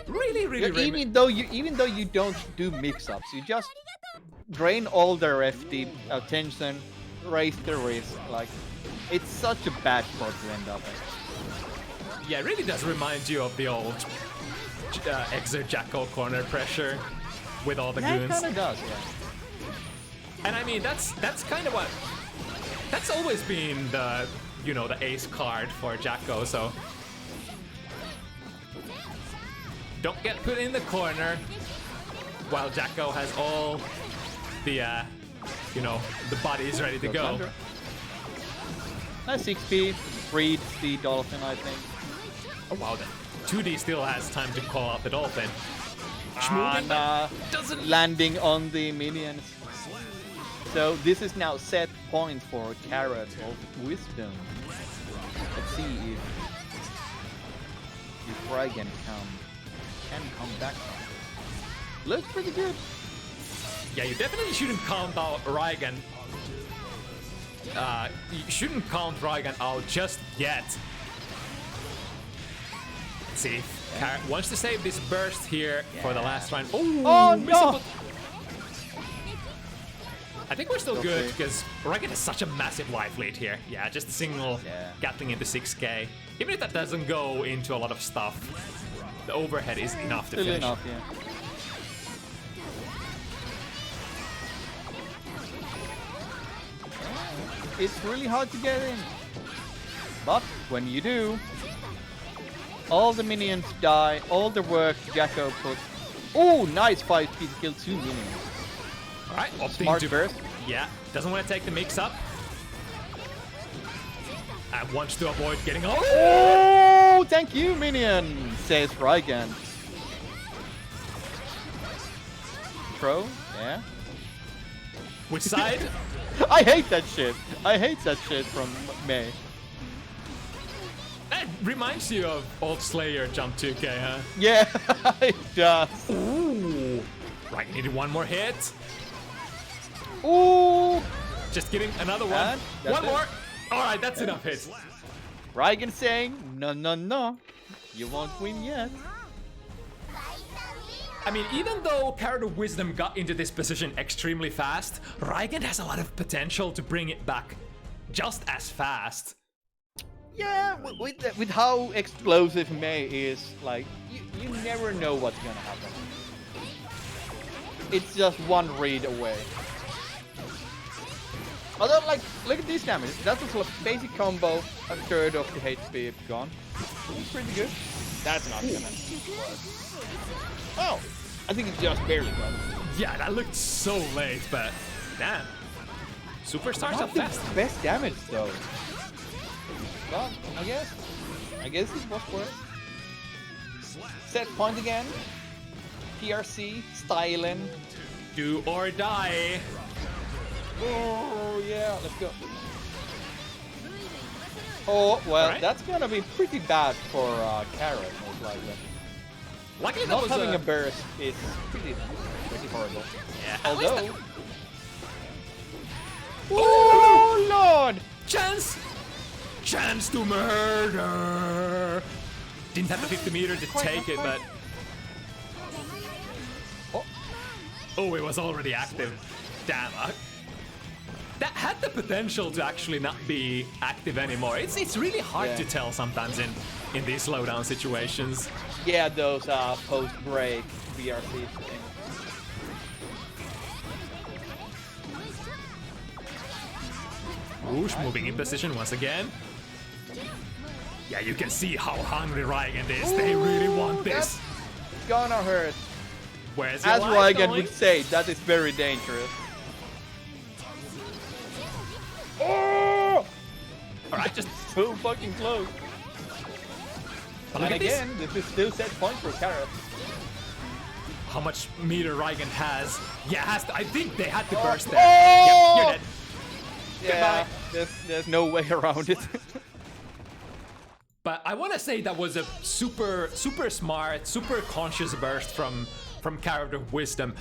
Really, really, Even though you don't do mix-ups, you just drain all their FT attention, raise the risk. Like, it's such a bad spot to end up in. Yeah, it really does remind you of the old Exer Jacko corner pressure with all the Yeah, it goons. kind of does. Yeah. And I mean, that's kind of what. That's always been the, you know, the ace card for Jacko, so. Don't get put in the corner while Jacko has all the, you know, the bodies ready to Goes go. under. Nice 6p, freed the dolphin, I think. Oh wow, then 2D still has time to call out the dolphin. And doesn't landing on the minions. So this is now set point for CarrotOfWisdom. Let's see if Rygand can come back from this. Looks pretty good. Yeah, you definitely shouldn't count out Rygand. You shouldn't count Rygand out just yet. Let's see if Carrot wants to save this burst here for the last round. Oh no! missable. I think we're still good Okay. because Rygand has such a massive life lead here. Yeah, just a single Yeah. Gatling into 6k. Even if that doesn't go into a lot of stuff, the overhead is enough to Still finish. enough, yeah. It's really hard to get in. But when you do, All the minions die. All the work Jacko put. Oh, nice 5 speed to kill 2 minions. Alright, Smart burst. Yeah, doesn't want to take the mix up. And wants to avoid getting off. Oh, thank you, minion, says Rygand. Pro, yeah. Which side? I hate that shit. I hate that shit from May. That reminds you of old Slayer jump 2K, huh? Yeah, it does. Ooh. Right, needed one more hit. Ooh. Just kidding, another one. And that's One it. more. Alright, that's enough hits. Rygand saying, no, no, no. You won't win yet. I mean, even though CarrotOfWisdom got into this position extremely fast, Rygand has a lot of potential to bring it back just as fast. Yeah, with how explosive May is, like, you never know what's gonna happen. It's just one read away. Although, like, look at this damage. That's a basic combo, a third of the HP gone. It's pretty good. That's not gonna work. Oh, I think it's just barely gone. Yeah, that looked so late, but damn. Superstars are Not the fast. best damage though. But I guess it was worth. Set point again. PRC styling. Do or die. Oh yeah, let's go. Oh well, Alright. that's gonna be pretty bad for Carrot most likely. Luckily, that Not was having a burst is pretty horrible. Yeah. Although. Oh lord! Chance to murder. Didn't have the 50 meter to take it, but oh, it was already active. Damn. That had the potential to actually not be active anymore. It's really hard Yeah. to tell sometimes in these slowdown situations. Yeah, those post-break VRC things. Whoosh moving in position once again. Yeah, you can see how hungry Rygand is. They really want this. That's gonna hurt. Where's your As life Rygand going? would say, that is very dangerous. Oh! Alright, just So fucking close. but And look at this. again, this is still set point for Carrot. How much meter Rygand has. Yeah, I think they had to burst there. Oh! Yep, you're dead. Yeah, there's no way around it. But I want to say that was a super smart, super conscious burst from CarrotOfWisdom.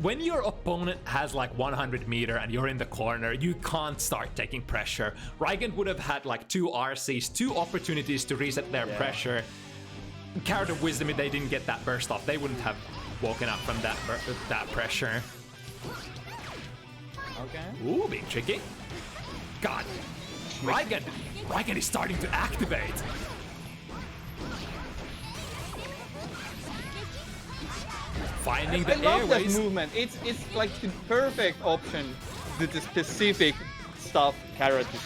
When your opponent has like 100 meter and you're in the corner, you can't start taking pressure. Rygand would have had like 2 RCs, 2 opportunities to reset their pressure. CarrotOfWisdom, if they didn't get that burst off, they wouldn't have woken up from that pressure. Okay. Ooh, being tricky. God, Rygand is starting to activate. Finding the I love that airways. movement. It's like the perfect option to the specific stuff Carrot is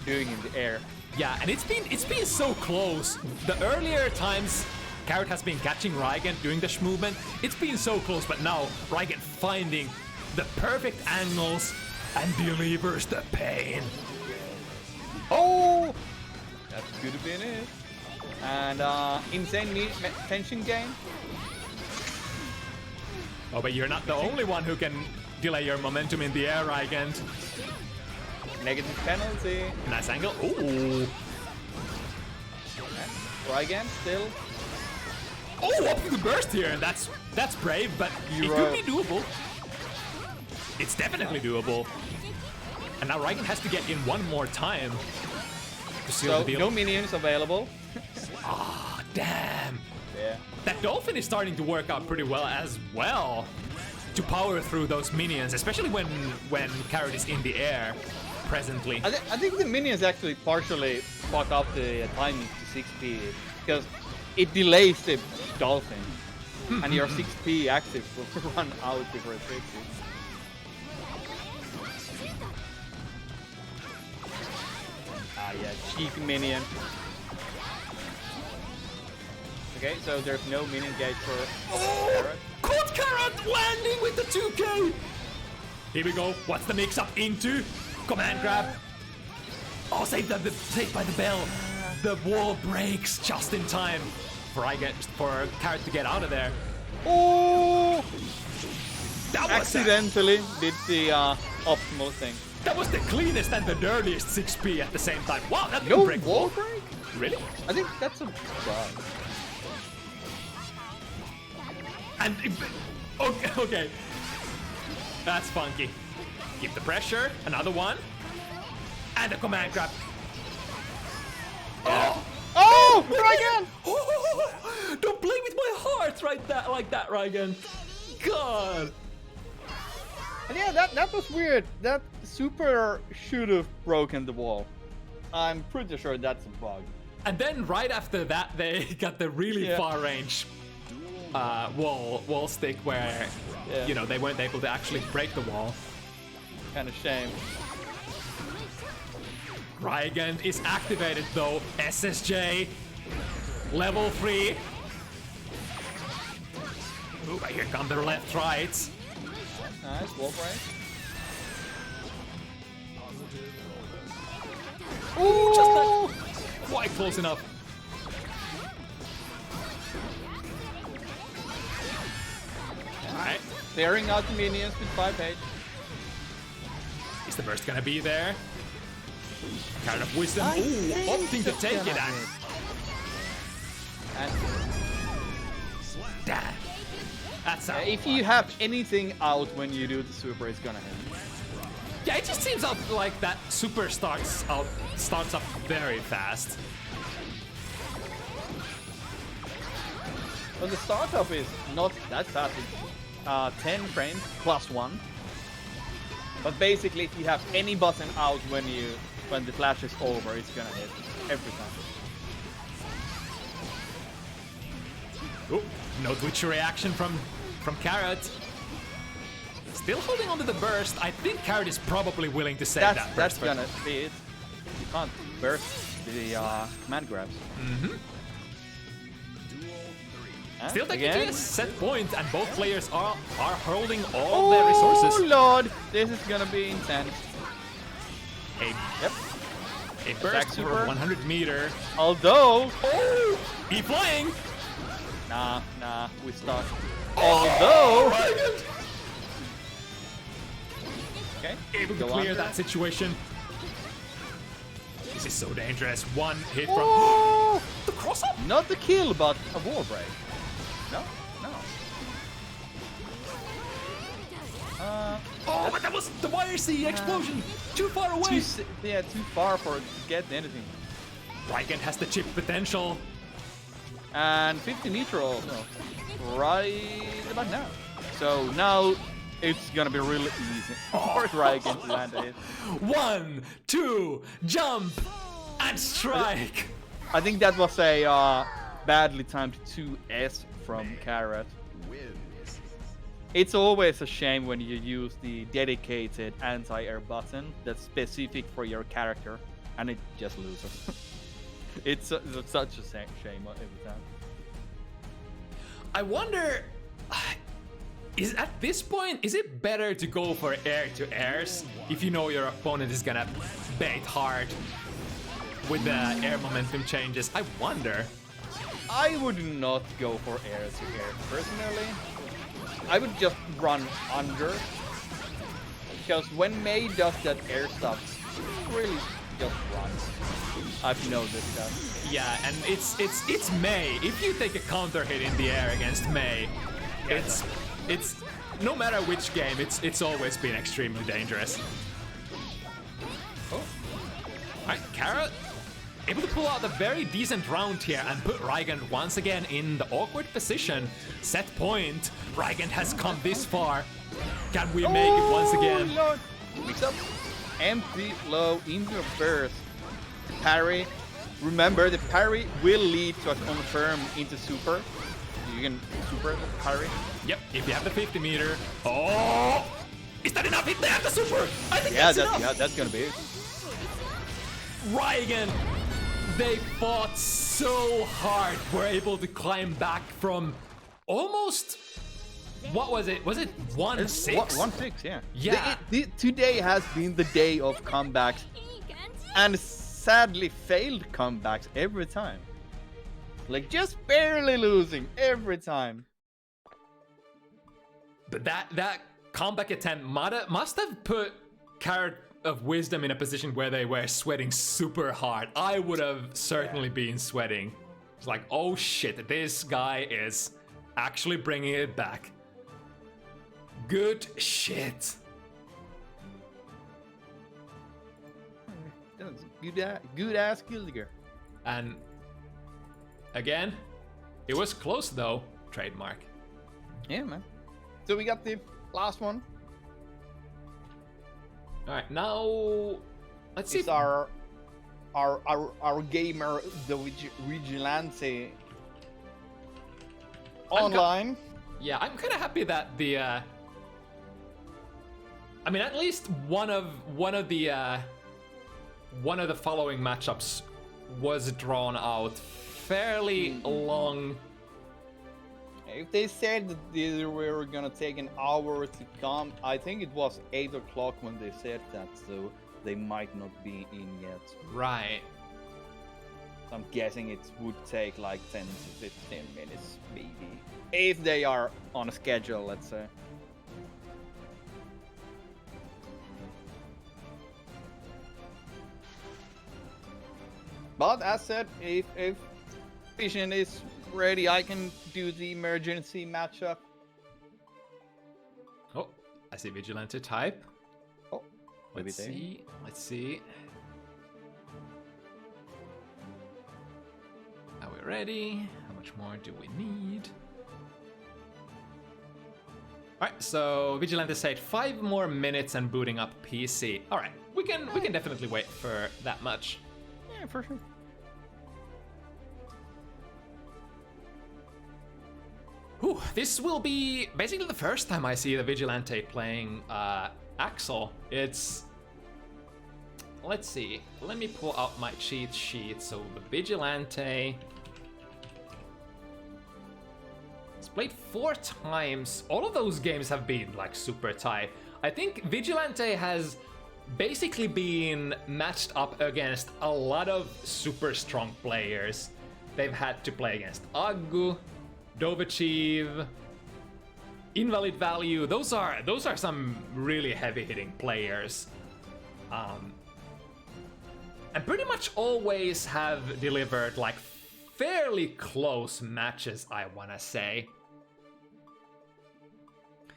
doing in the air. Yeah, and it's been so close. The earlier times Carrot has been catching Rygand doing the movement, it's been so close, but now Rygand finding the perfect angles and delivers the pain. Oh! That could have been it. And insane tension game. Oh, but you're not the only one who can delay your momentum in the air, Rygand. Negative penalty. Nice angle. Ooh. Rygand still. Oh, up to the burst here, and that's brave, but it could be doable. It's definitely doable. And now Rygand has to get in one more time to seal So the deal. no minions available. Ah, damn. Yeah. That dolphin is starting to work out pretty well as well to power through those minions, especially when Carrot is in the air presently. I think the minions actually partially fuck up the timing to 6p because it delays the dolphin, and your 6p active will run out before it fixes. Ah yeah, cheeky minion. Okay, so there's no mini gate for Oh! Carrot. Caught Carrot landing with the 2K! Here we go. What's the mix-up into? Command grab. Oh, saved by the bell. The wall breaks just in time for Carrot to get out of there. Oh! That was Accidentally did the optimal thing. That was the cleanest and the dirtiest 6P at the same time. Wow, that didn't No break the wall wall. break? Really? I think that's a bug. And okay. That's funky. Keep the pressure. Another one. And a command grab. Oh! Oh! Rygand! Don't play with my heart like that, Rygand. God. And yeah, that was weird. That super should have broken the wall. I'm pretty sure that's a bug. And then right after that, they got the really far range wall stick where you know they weren't able to actually break the wall. Kind of shame. Rygand is activated though. SSJ level 3. Ooh, here come the left rights. Nice wall break. Ooh, just not quite close enough. Alright. Clearing out the minions with 5H. Is the burst gonna be there? CarrotOfWisdom. Ooh, opting to take it out. Damn. That's out. If you have anything out when you do the super, it's gonna hit. Yeah, it just seems like that super starts up very fast. But the startup is not that fast. It's 10 frames plus 1. But basically, if you have any button out when the flash is over, it's gonna hit every time. Ooh, no Twitch reaction from Carrot. Still holding on to the burst. I think Carrot is probably willing to save that burst. That's gonna be it. You can't burst the command grabs. Mm-hmm. Still taking Again? a set point, and both players are holding all their resources. Oh lord, this is gonna be intense. A burst super. for 100 meter. Although, Oh, he flying. nah, we stuck. Oh, Although, Rygand okay, able to go clear under. that situation. This is so dangerous. One hit from Oh, the cross up. not the kill, but a wall break. No. Oh, but that was the YRC explosion. Too far away. Too far for it to get anything. Rygand has the chip potential. And 50 meter also. Right about now. So now it's gonna be really easy for Rygand to land it. 1, 2, jump and strike. I think that was a badly timed 2S from Carrot. Wins. It's always a shame when you use the dedicated anti-air button that's specific for your character and it just loses. It's such a shame every time. I wonder, is at this point, is it better to go for air-to-airs if you know your opponent is gonna bait hard with the air momentum changes? I wonder. I would not go for air-to-air personally. I would just run under. Because when Mei does that air stuff, she really just runs. I've noticed that. Yeah, and it's Mei. If you take a counter hit in the air against Mei, it's no matter which game, it's always been extremely dangerous. Oh, alright, Carrot able to pull out a very decent round here and put Rygand once again in the awkward position. Set point. Rygand has come this far. Can we make it once again? Lord. Mix up. Empty low into a burst. Parry. Remember, the parry will lead to a confirm into super. You can super the parry. Yep, if you have the 50 meter. Oh! Is that enough? If they have the super! I think that's enough! Yeah, that's gonna be it. Rygand they fought so hard, were able to climb back from almost... What was it? Was it 1-6? 1-6, yeah. Yeah. Today has been the day of comebacks, and sadly failed comebacks every time. Like, just barely losing every time. But that comeback attempt must have put CarrotOfWisdom in a position where they were sweating super hard. I would have certainly been sweating. It's like, oh shit, this guy is actually bringing it back. Good shit. That's good ass Gildiger. And again, it was close though. Trademark. Yeah, man. So we got the last one. All right, now let's see. It's our gamer, the Vigilante, online. Yeah, I'm kind of happy that the. I mean, at least one of the following matchups was drawn out fairly long. If they said that they were gonna take an hour to come, I think it was 8 o'clock when they said that, so they might not be in yet. Right. I'm guessing it would take like 10 to 15 minutes, maybe. If they are on a schedule, let's say. But as said, if Fecian is ready, I can do the emergency matchup. Oh, I see Vigilante type. Oh, maybe Let's see. Are we ready? How much more do we need? Alright, so Vigilante said 5 more minutes and booting up PC. Alright, we can definitely wait for that much. Yeah, for sure. Whew, this will be basically the first time I see the Vigilante playing Axel. It's... Let's see. Let me pull out my cheat sheet. So the Vigilante... It's played 4 times. All of those games have been like super tight. I think Vigilante has basically been matched up against a lot of super strong players. They've had to play against Aggu, ZoKHiZ, Invalid Value. Those are some really heavy-hitting players. And pretty much always have delivered like fairly close matches, I wanna say.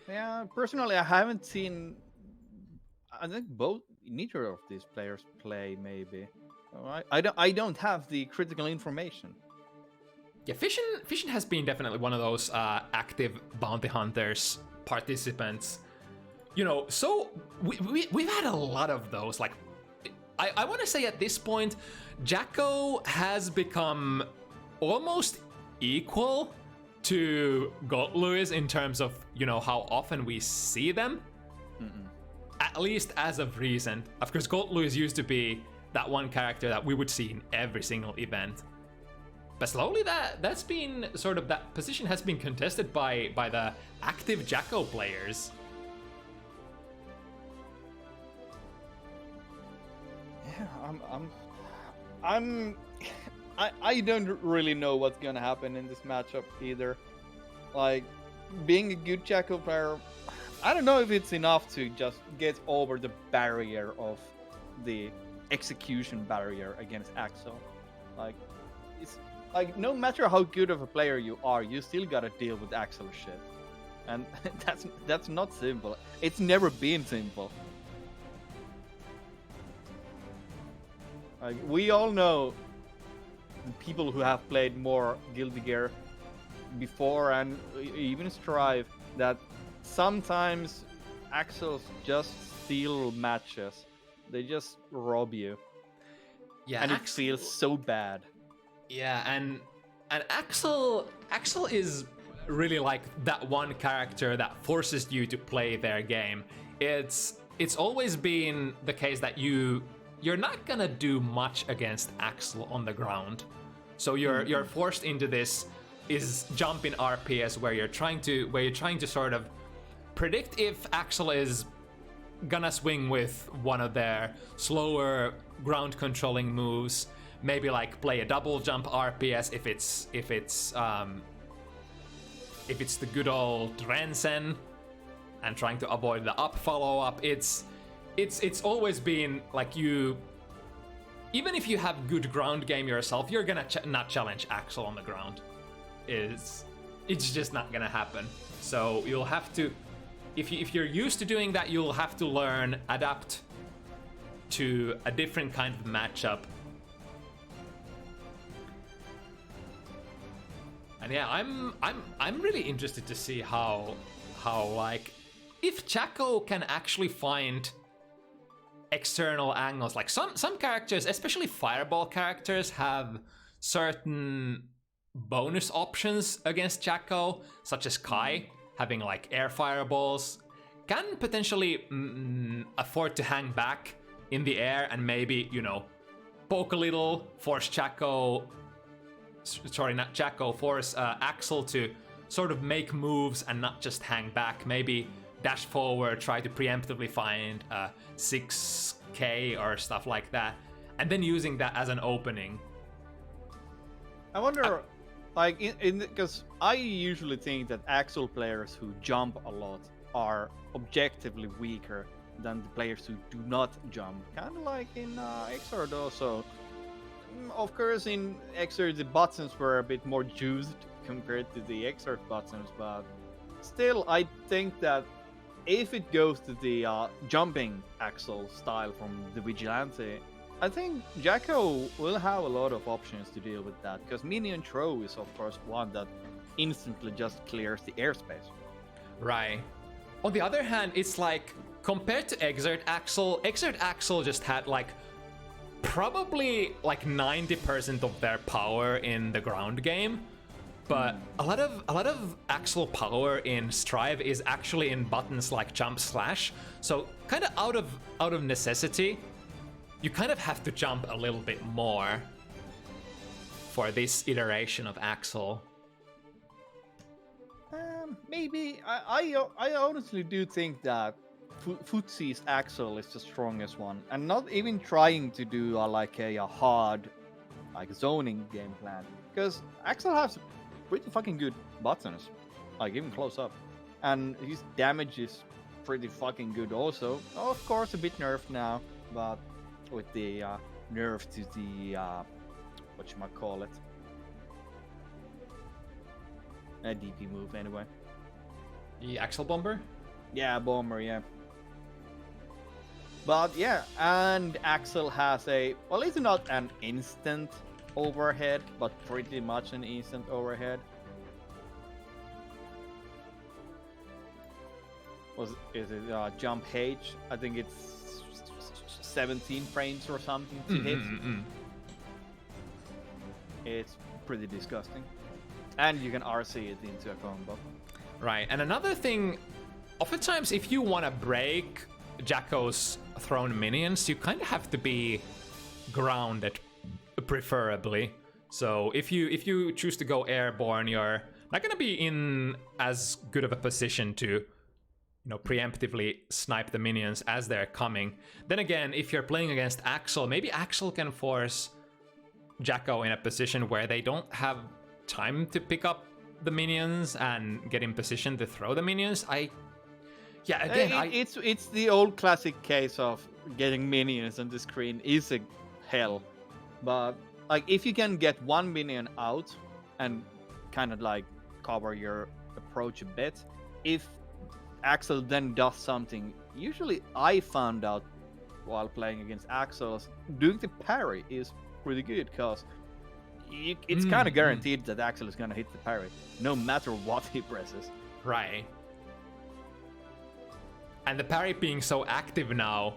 Yeah, personally, I haven't seen. I think neither of these players play. Maybe. I don't have the critical information. Yeah, Fecian has been definitely one of those active bounty hunters participants. You know, so we've had a lot of those. Like, I want to say at this point, Jacko has become almost equal to GoldLewis in terms of, you know, how often we see them. At least as of recent. Of course, GoldLewis used to be that one character that we would see in every single event. But slowly that's been sort of, that position has been contested by the active Jacko players. Yeah, I don't really know what's gonna happen in this matchup either. Like, being a good Jacko player, I don't know if it's enough to just get over the barrier of the execution barrier against Axel. Like, it's like, no matter how good of a player you are, you still gotta deal with Axel shit, and that's not simple. It's never been simple. Like, we all know people who have played more Guilty Gear before and even Strive that sometimes Axels just steal matches. They just rob you. Yeah, and it feels so bad. Yeah, and Axel is really like that one character that forces you to play their game. It's always been the case that you you're not gonna do much against Axel on the ground. So you're forced into this is jump in RPS where you're trying to sort of predict if Axel is gonna swing with one of their slower ground controlling moves. Maybe like play a double jump RPS if it's the good old Rensen, and trying to avoid the up follow up. It's always been like you. Even if you have good ground game yourself, you're gonna not challenge Axel on the ground. It's just not gonna happen. So you'll have to, if you're used to doing that, you'll have to learn, adapt to a different kind of matchup. And yeah, I'm really interested to see how like if Chaco can actually find external angles. Like some characters, especially fireball characters, have certain bonus options against Chaco, such as Kai having like air fireballs, can potentially afford to hang back in the air and maybe, you know, poke a little, force force Axel to sort of make moves and not just hang back. Maybe dash forward, try to preemptively find 6k or stuff like that, and then using that as an opening. I wonder, like, because I usually think that Axel players who jump a lot are objectively weaker than the players who do not jump. Kind of like in Xrd also. Of course, in Xrd the buttons were a bit more juiced compared to the Xrd buttons, but still, I think that if it goes to the jumping Axel style from the Vigilante, I think Jacko will have a lot of options to deal with that, because minion throw is of course one that instantly just clears the airspace. Right. On the other hand, it's like, compared to Xrd Axel just had like probably like 90% of their power in the ground game. But a lot of Axel power in Strive is actually in buttons like jump slash. So kind of out of necessity, you kind of have to jump a little bit more for this iteration of Axel. Maybe I honestly do think that Footsie's Axel is the strongest one, and not even trying to do like a hard like zoning game plan, because Axel has pretty fucking good buttons, like even close up, and his damage is pretty fucking good also. Of course, a bit nerfed now, but with the nerf to the whatchamacallit, a DP move anyway. The Axel Bomber? Yeah, Bomber, yeah. But yeah, and Axel has a, well, it's not an instant overhead, but pretty much an instant overhead. Is it jump H? I think it's 17 frames or something to hit. It's pretty disgusting. And you can RC it into a combo. Right, and another thing, oftentimes if you want to break Jacko's thrown minions, you kind of have to be grounded, preferably. So if you choose to go airborne, you're not going to be in as good of a position to, you know, preemptively snipe the minions as they're coming. Then again, if you're playing against Axel, maybe Axel can force Jacko in a position where they don't have time to pick up the minions and get in position to throw the minions. It's the old classic case of getting minions on the screen is a hell, but like if you can get one minion out and kind of like cover your approach a bit, if Axel then does something, usually I found out while playing against Axel, doing the parry is pretty good, because it's kind of guaranteed that Axel is gonna hit the parry no matter what he presses. Right. And the parry being so active now,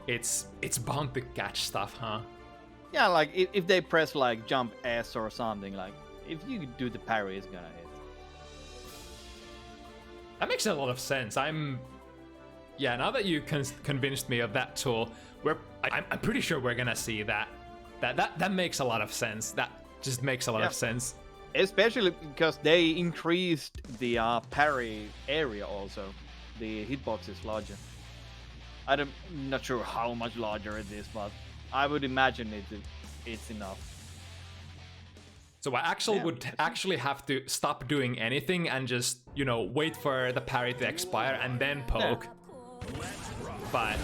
it's bound to catch stuff, huh? Yeah, like if they press like jump S or something, like if you do the parry, it's gonna hit. That makes a lot of sense. I'm Yeah, now that you convinced me of that tool, I'm pretty sure we're gonna see that. That makes a lot of sense. That just makes a lot of sense. Especially because they increased the parry area also. The hitbox is larger. I'm not sure how much larger it is, but I would imagine it's enough. So Axel would actually have to stop doing anything and just, you know, wait for the parry to expire and then poke. But...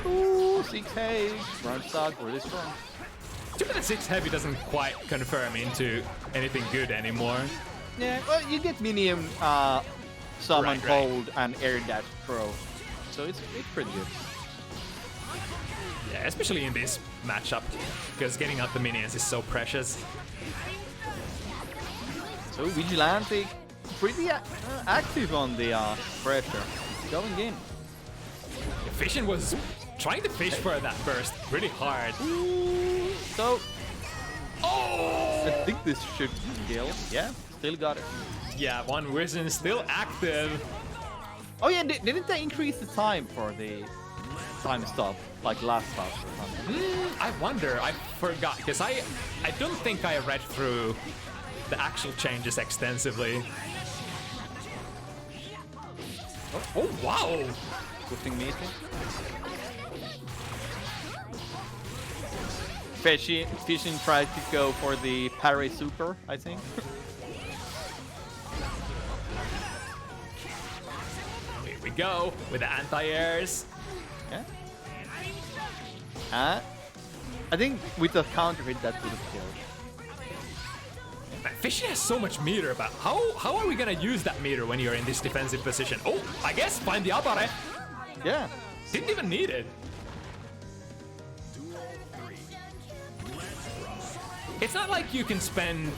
Ooh, 6 heavy. Runs out really strong. Too bad 6 heavy doesn't quite confirm into anything good anymore. Yeah, well, you get minion summon, hold, and air dash throw. So it's pretty good. Yeah, especially in this matchup, because getting out the minions is so precious. So Vigilante, pretty active on the pressure, going in. Fecian was trying to fish for that burst pretty hard. Ooh, so, oh! I think this should kill. Yeah, still got it. Yeah, one Vision still active. Oh yeah, didn't they increase the time for the time stop, like last stop or something? I wonder, I forgot, because I don't think I read through the actual changes extensively. Oh wow! Pushing meeting. Fecian tried to go for the parry super, I think. Here we go with the anti-airs. Yeah. I think with the counter hit that would have killed. Man, Fecian has so much meter, but how are we gonna use that meter when you're in this defensive position? Oh, I guess find the abare. Yeah. Didn't even need it. It's not like you can spend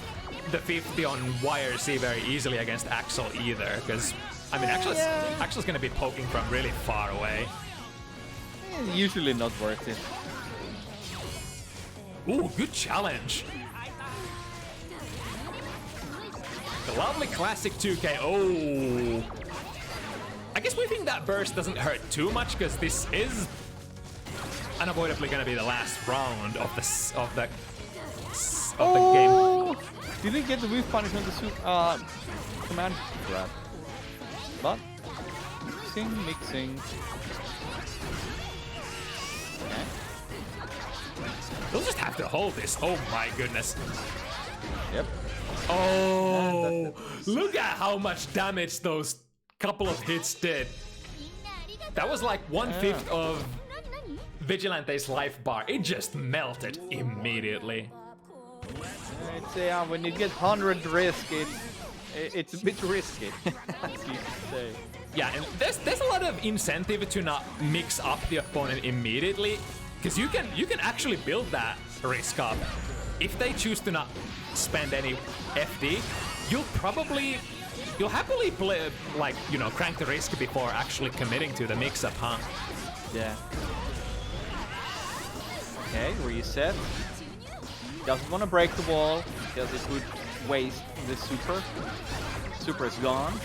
the 50 on YRC very easily against Axel either, because I mean Axel's gonna be poking from really far away. Usually not worth it. Ooh, good challenge. The lovely classic 2K. Oh, I guess we think that burst doesn't hurt too much because this is unavoidably gonna be the last round of the game. Didn't get the whiff punish on the command grab. But mixing. Okay. They'll just have to hold this. Oh my goodness. Yep. Oh, look at how much damage those couple of hits did. That was like 1/5 of Vigilante's life bar. It just melted immediately. It's when you get 100 risk, it's a bit risky, as you say. Yeah, and there's a lot of incentive to not mix up the opponent immediately, because you can actually build that risk up. If they choose to not spend any FD, you'll happily play, like, you know, crank the risk before actually committing to the mix-up, huh? Yeah. Okay, reset. Doesn't want to break the wall because it would waste the super. Super is gone.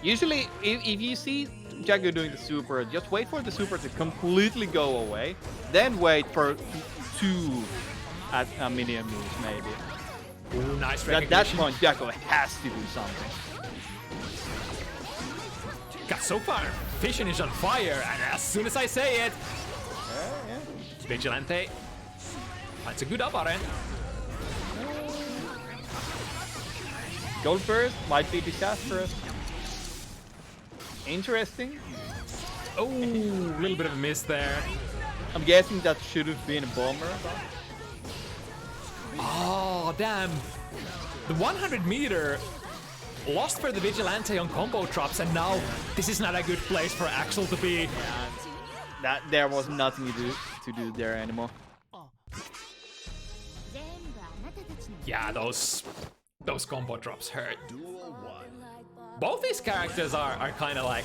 Usually, if you see Jago doing the super, just wait for the super to completely go away, then wait for 2 minion moves maybe. Ooh, nice recognition. At that point, Jago has to do something. God, so far, Fecian is on fire, and as soon as I say it, Vigilante finds a good abare. Gold burst might be disastrous. Interesting. Oh, a little bit of a miss there. I'm guessing that should have been a bomber. Oh, damn. The 100 meter lost for the Vigilante on combo drops, and now this is not a good place for Axel to be. That there was nothing to do there anymore. Yeah, those combo drops hurt. Both these characters are kind of like,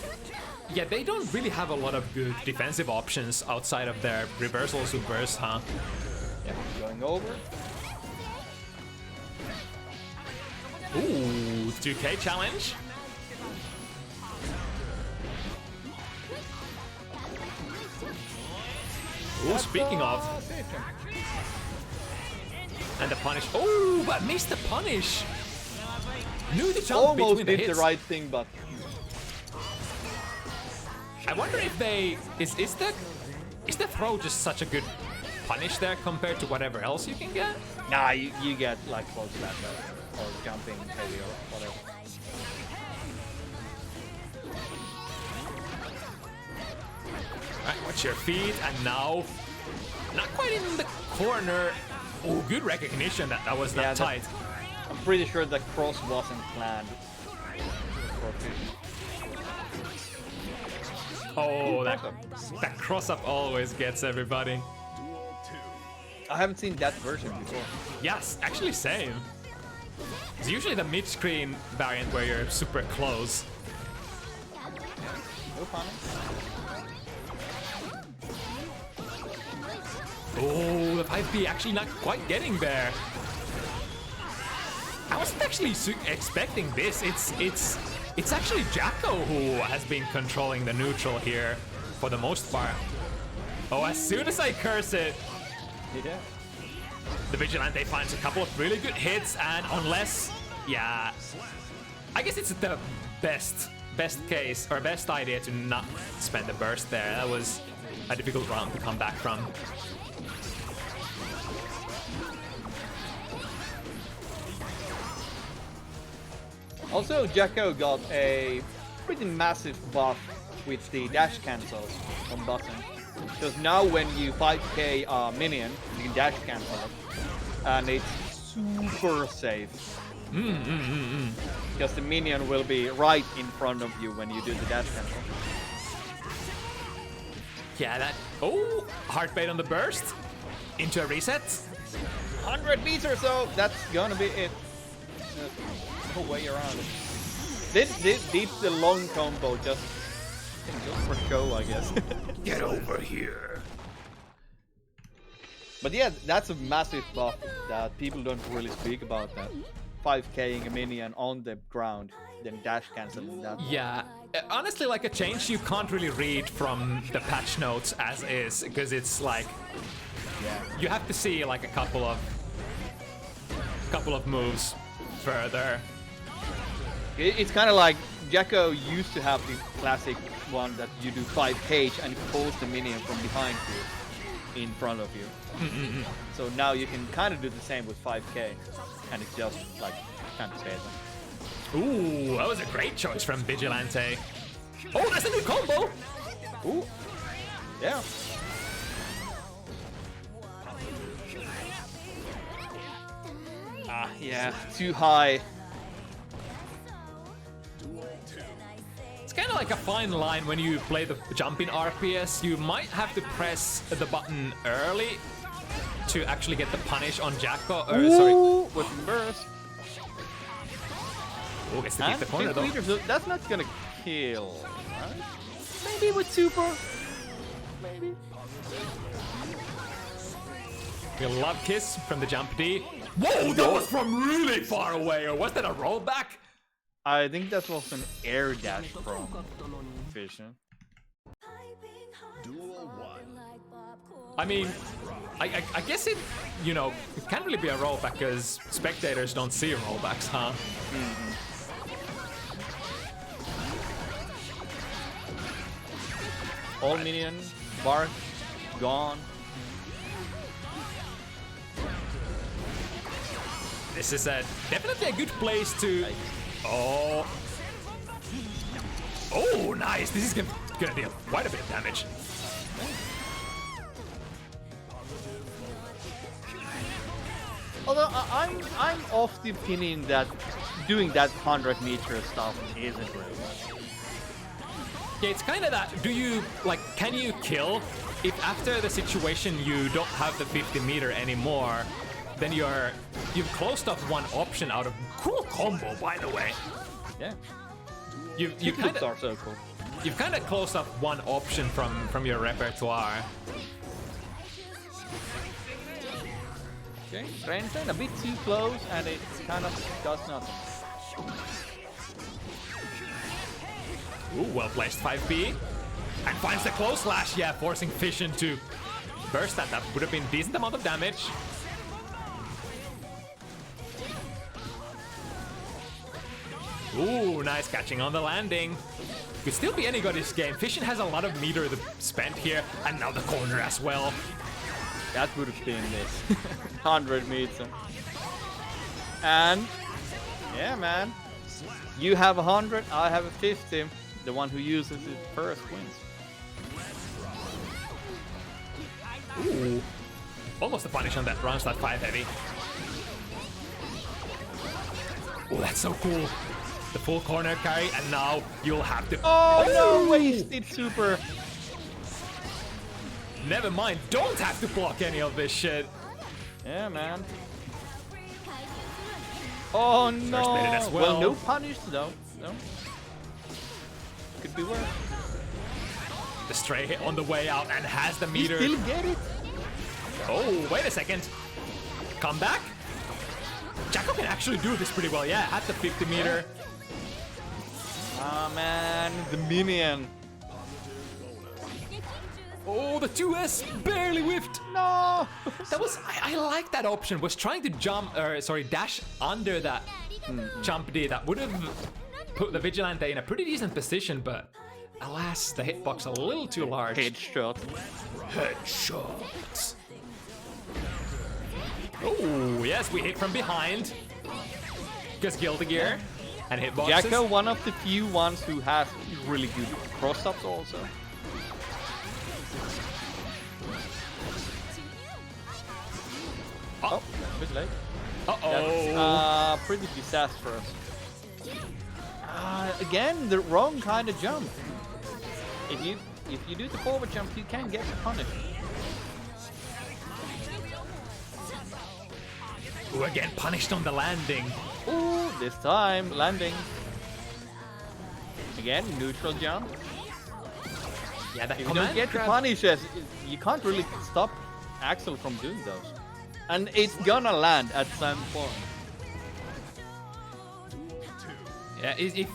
yeah, they don't really have a lot of good defensive options outside of their reversal supers, huh? Yeah, going over. Ooh, 2K challenge. Ooh, speaking of. And the punish. Oh, but missed the punish. Knew the jump Almost between the did hits. the right thing, but I wonder if they is the throw just such a good punish there compared to whatever else you can get? nah, you get like close to that or jumping heavy or whatever. Right, watch your feet, and now not quite in the corner. Oh, good recognition that was not Yeah, tight. I'm pretty sure the cross wasn't planned. Oh, that cross up always gets everybody. I haven't seen that version before. Yes, actually same. It's usually the mid-screen variant where you're super close. No punish. Oh, the 5B actually not quite getting there. I wasn't actually expecting this. It's actually Jacko who has been controlling the neutral here for the most part. Oh, as soon as I curse it, Yeah. the Vigilante finds a couple of really good hits, and unless, yeah, I guess it's the best case or best idea to not spend the burst there. That was a difficult round to come back from. Also, Jacko got a pretty massive buff with the dash cancels on button. Because now when you 5k minion, you can dash cancel it. And it's super safe. Because the minion will be right in front of you when you do the dash cancel. Yeah, that. Oh, heart bait on the burst into a reset. 100 meters or so, that's gonna be it. No way around it. Did the long combo just for show, I guess. Get over here. But yeah, that's a massive buff that people don't really speak about. That 5k'ing a minion on the ground, then dash canceling that. Yeah, honestly, like a change you can't really read from the patch notes as is, because it's like, Yeah. you have to see like a couple of moves further. It's kind of like Jacko used to have the classic one that you do 5k and pulls the minion from behind you in front of you. So now you can kind of do the same with 5k, and it's just like kind of safe. Ooh, that was a great choice from Vigilante. Oh, that's a new combo! Ooh, yeah. Ah, yeah, too high. It's kind of like a fine line when you play the jumping RPS. You might have to press the button early to actually get the punish on Jacko. Sorry. With burst. Oh, gets to beat the corner though. Meters, that's not gonna kill, right? Maybe with super. Maybe. We love Kiss from the jump D. Whoa, that was from really far away, or was that a rollback? I think that was an air dash from Fecian. Duel 1. I mean, I guess it, you know, it can't really be a rollback because spectators don't see rollbacks, huh? All minion, bark, gone. This is definitely a good place to. Oh. Oh, nice. This is gonna deal quite a bit of damage. Although I'm of the opinion that doing that 100-meter stuff isn't really much. Yeah, it's kind of that. Do you like? Can you kill if after the situation you don't have the 50-meter anymore? Then you've closed off one option out of cool combo, by the way. Yeah. You kind Are of so cool. you've kind of closed off one option from your repertoire. Okay, Rensen a bit too close, and it kind of does nothing. Ooh, well placed 5B. And finds the close slash, yeah, forcing Fecian to burst that would have been decent amount of damage. Ooh, nice catching on the landing. Could still be anybody's game. Fecian has a lot of meter spent here, and now the corner as well. That would have been this. 100 meters. And yeah, man. You have 100, I have a 50. The one who uses it first wins. Ooh. Almost a punish on that runs that 5 heavy. Oh, that's so cool. The full corner carry, and now you'll have to. Oh no, wasted super. Never mind, don't have to block any of this shit. Yeah, man. Oh no. First minute as well. Well, no punish though. No. Could be worse. The stray hit on the way out and has the meter. You still get it? Oh, wait a second. Come back. Jacko can actually do this pretty well. Yeah, at the 50 meter. Ah, man, the minion. Oh, the 2S barely whiffed. No. That was, I like that option. Was trying to jump, dash under that jump D. That would have put the Vigilante in a pretty decent position, but alas, the hitbox a little too large. Headshot. Headshots. Oh, yes, we hit from behind. Because Guilty Gear and hitboxes. Jacko, one of the few ones who has really good cross-ups also. Oh, a bit late. Uh-oh. That's pretty disastrous. Again, the wrong kind of jump. If you do the forward jump, you can get punished. Ooh, again punished on the landing. Ooh, this time landing. Again, neutral jump. Yeah, that If you don't get the punishes, you can't really stop Axel from doing those. And it's gonna land at some point. Yeah, if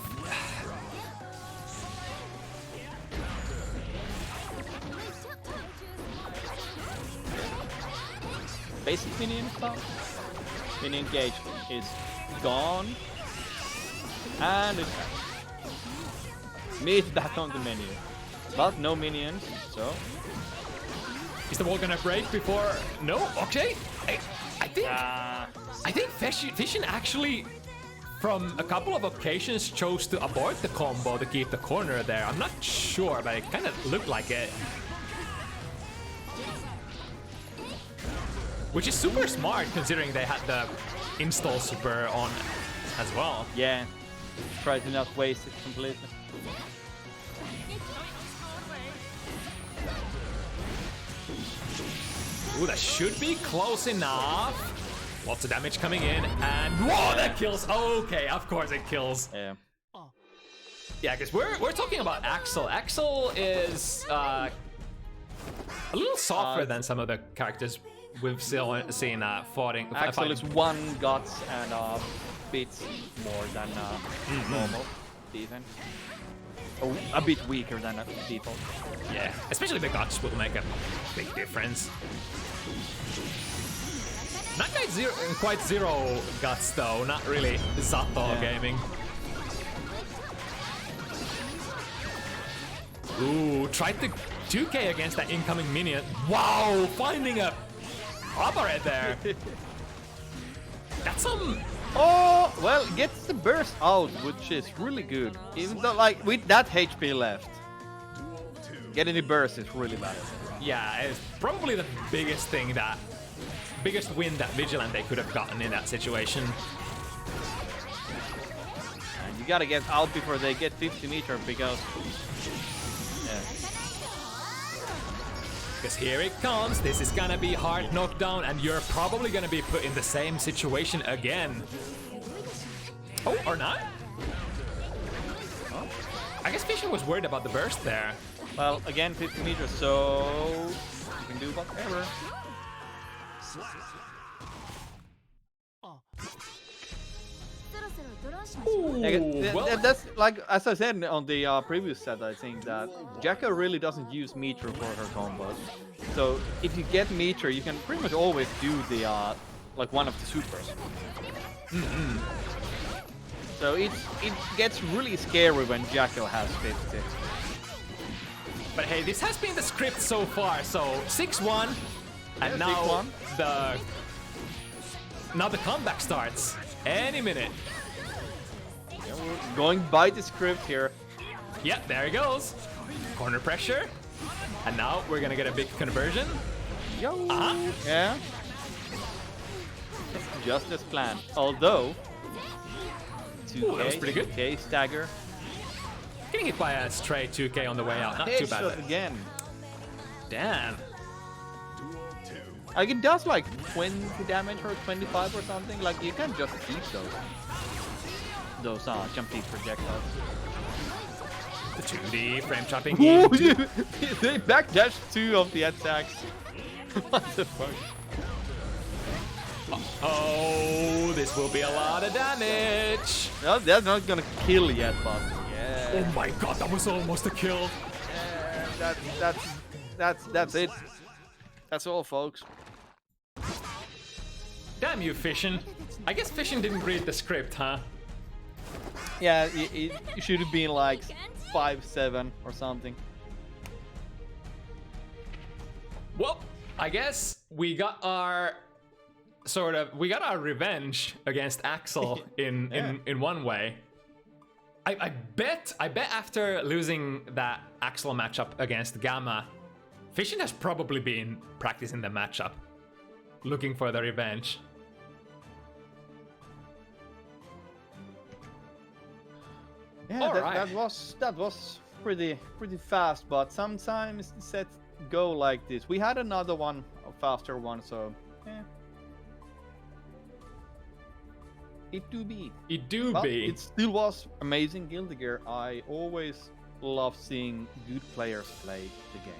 Basic minion stuff. Minion gauge is gone. And it's back. Mid back on the menu. But no minions, so. is the wall gonna break before? No. Okay. I think Fecian actually, from a couple of occasions, chose to abort the combo to keep the corner there. I'm not sure, but it kind of looked like it. Which is super smart considering they had the install super on as well. Yeah. Try to not waste it completely. Ooh, that should be close enough. Lots of damage coming in, and whoa, that kills. Okay, of course it kills. Yeah. Yeah, because we're talking about Axel. Axel is a little softer than some of the characters we've seen fighting. Axel is one guts and a bit more than normal defense. Oh, a bit weaker than a default. Yeah, especially the guts will make a big difference. Not quite zero guts though, not really Zato gaming. Ooh, tried to 2K against that incoming minion. Wow, finding a right there. That's some. Oh, well, gets the burst out, which is really good. Even though, like, with that HP left, getting the burst is really bad. Yeah, it's probably the biggest win that Vigilante could have gotten in that situation. And you gotta get out before they get 50 meter because. Yeah. Because here it comes, this is gonna be hard knockdown, and you're probably gonna be put in the same situation again. Oh, or not? Oh. I guess Fecian was worried about the burst there. Well, again, 50 meters, so you can do whatever. しましょう。 Well, That's like, as I said on the previous set, I think that Jacko really doesn't use meter for her combos. So if you get meter, you can pretty much always do the like one of the supers. So it gets really scary when Jacko has 50. but hey, this has been the script so far. So 6-1, and Yeah, now 6-1. the comeback starts any minute. Yeah, we're going by the script here. Yeah, there he goes. Corner pressure, and now we're gonna get a big conversion. Yo. Uh-huh. Yeah. Just as planned. Although, 2K, Ooh, that was pretty good. 2K stagger. Getting hit by a stray 2K on the way out. Not too bad. Headshot again. Damn. Like it does like 20 damage or 25 or something. Like you can just keep those jumpy projectiles. The 2D frame chopping. Ooh, into- they backdash 2 of the attacks. What the fuck? Oh, this will be a lot of damage. No, they're not gonna kill yet, but yeah. Oh my god, that was almost a kill. That's it. That's all, folks. Damn you, Fecian. I guess Fecian didn't read the script, huh? Yeah, it should have been like 5-7 or something. Well, I guess we got our revenge against Axel in one way. I bet after losing that Axel matchup against Gamma, Fecian has probably been practicing the matchup, looking for the revenge. Yeah, Alright. that was pretty fast, but sometimes sets go like this. We had another one, a faster one, so yeah. It do be. It do But be. it still was amazing Guilty Gear. I always love seeing good players play the game.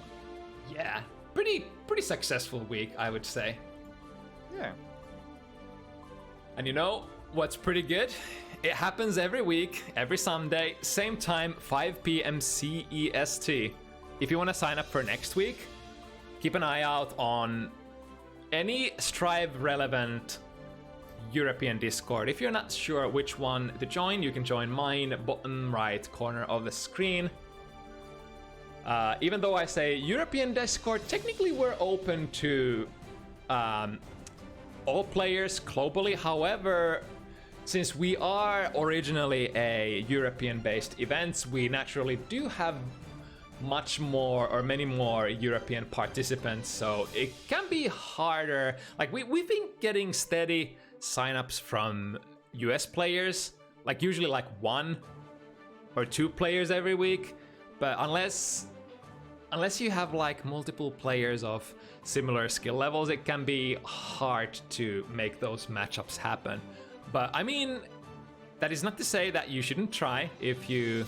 Yeah, pretty successful week, I would say. Yeah. And you know what's pretty good? It happens every week, every Sunday, same time, 5 p.m. CEST. If you want to sign up for next week, keep an eye out on any Strive relevant European Discord. If you're not sure which one to join, you can join mine, bottom right corner of the screen. Even though I say European Discord, technically we're open to all players globally. However, since we are originally a European-based event, we naturally do have much more or many more European participants, so it can be harder. Like we've been getting steady signups from US players, like usually like 1 or 2 players every week, but unless you have like multiple players of similar skill levels, it can be hard to make those matchups happen. But I mean, that is not to say that you shouldn't try. If you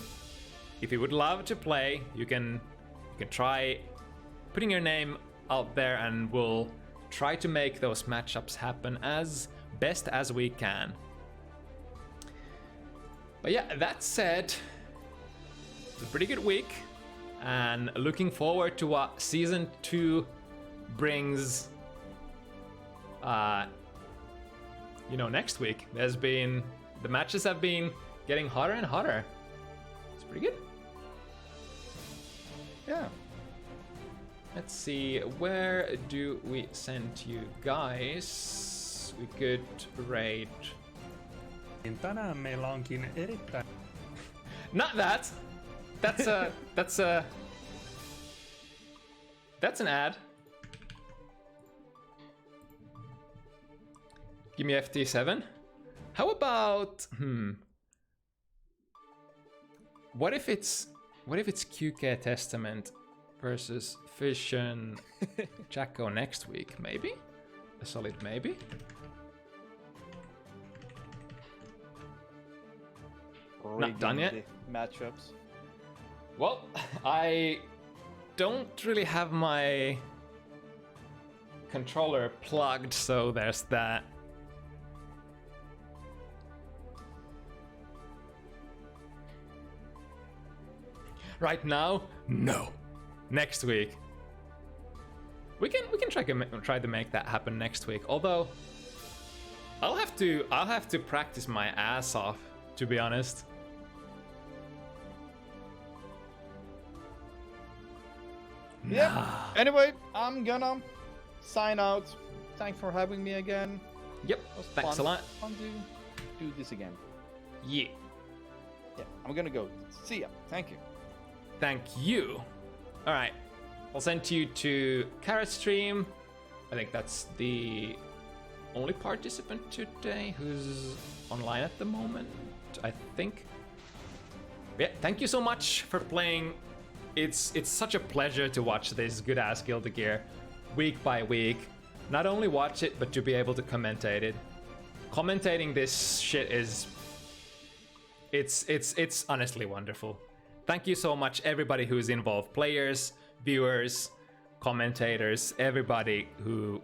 would love to play, you can try putting your name out there, and we'll try to make those matchups happen as best as we can. But yeah, that said, it's a pretty good week, and looking forward to what season 2 brings. Next week. The matches have been getting hotter and hotter. It's pretty good. Yeah. Let's see, where do we send you guys? We could raid. Tänään meillä onkin erittäin... Not that! That's an ad. Give me FT7. How about what if it's kyuukei Testament versus Fecian Jacko next week? Maybe? A solid maybe? Not done yet? Matchups. Well, I don't really have my controller plugged, so there's that. Right now, no. Next week. We can try to make that happen next week. Although I'll have to practice my ass off, to be honest. Yeah. Anyway, I'm gonna sign out. Thanks for having me again. Yep. It was Thanks fun. a lot. Fun to do this again. Yeah. Yeah, I'm gonna go. See ya. Thank you. Thank you. All right. I'll send you to Carrot stream. I think that's the only participant today who's online at the moment, I think. Yeah, thank you so much for playing. It's such a pleasure to watch this good ass Guilty Gear week by week. Not only watch it, but to be able to commentate it. Commentating this shit is it's honestly wonderful. Thank you so much everybody who's involved, players, viewers, commentators, everybody who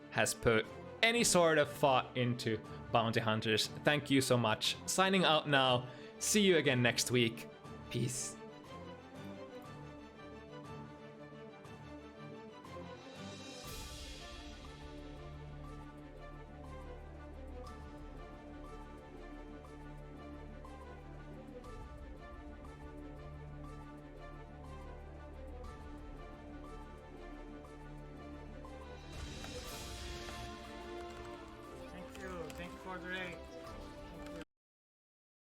has put any sort of thought into Bounty Hunters. Thank you so much. Signing out now. See you again next week. Peace. Thank you for the raid.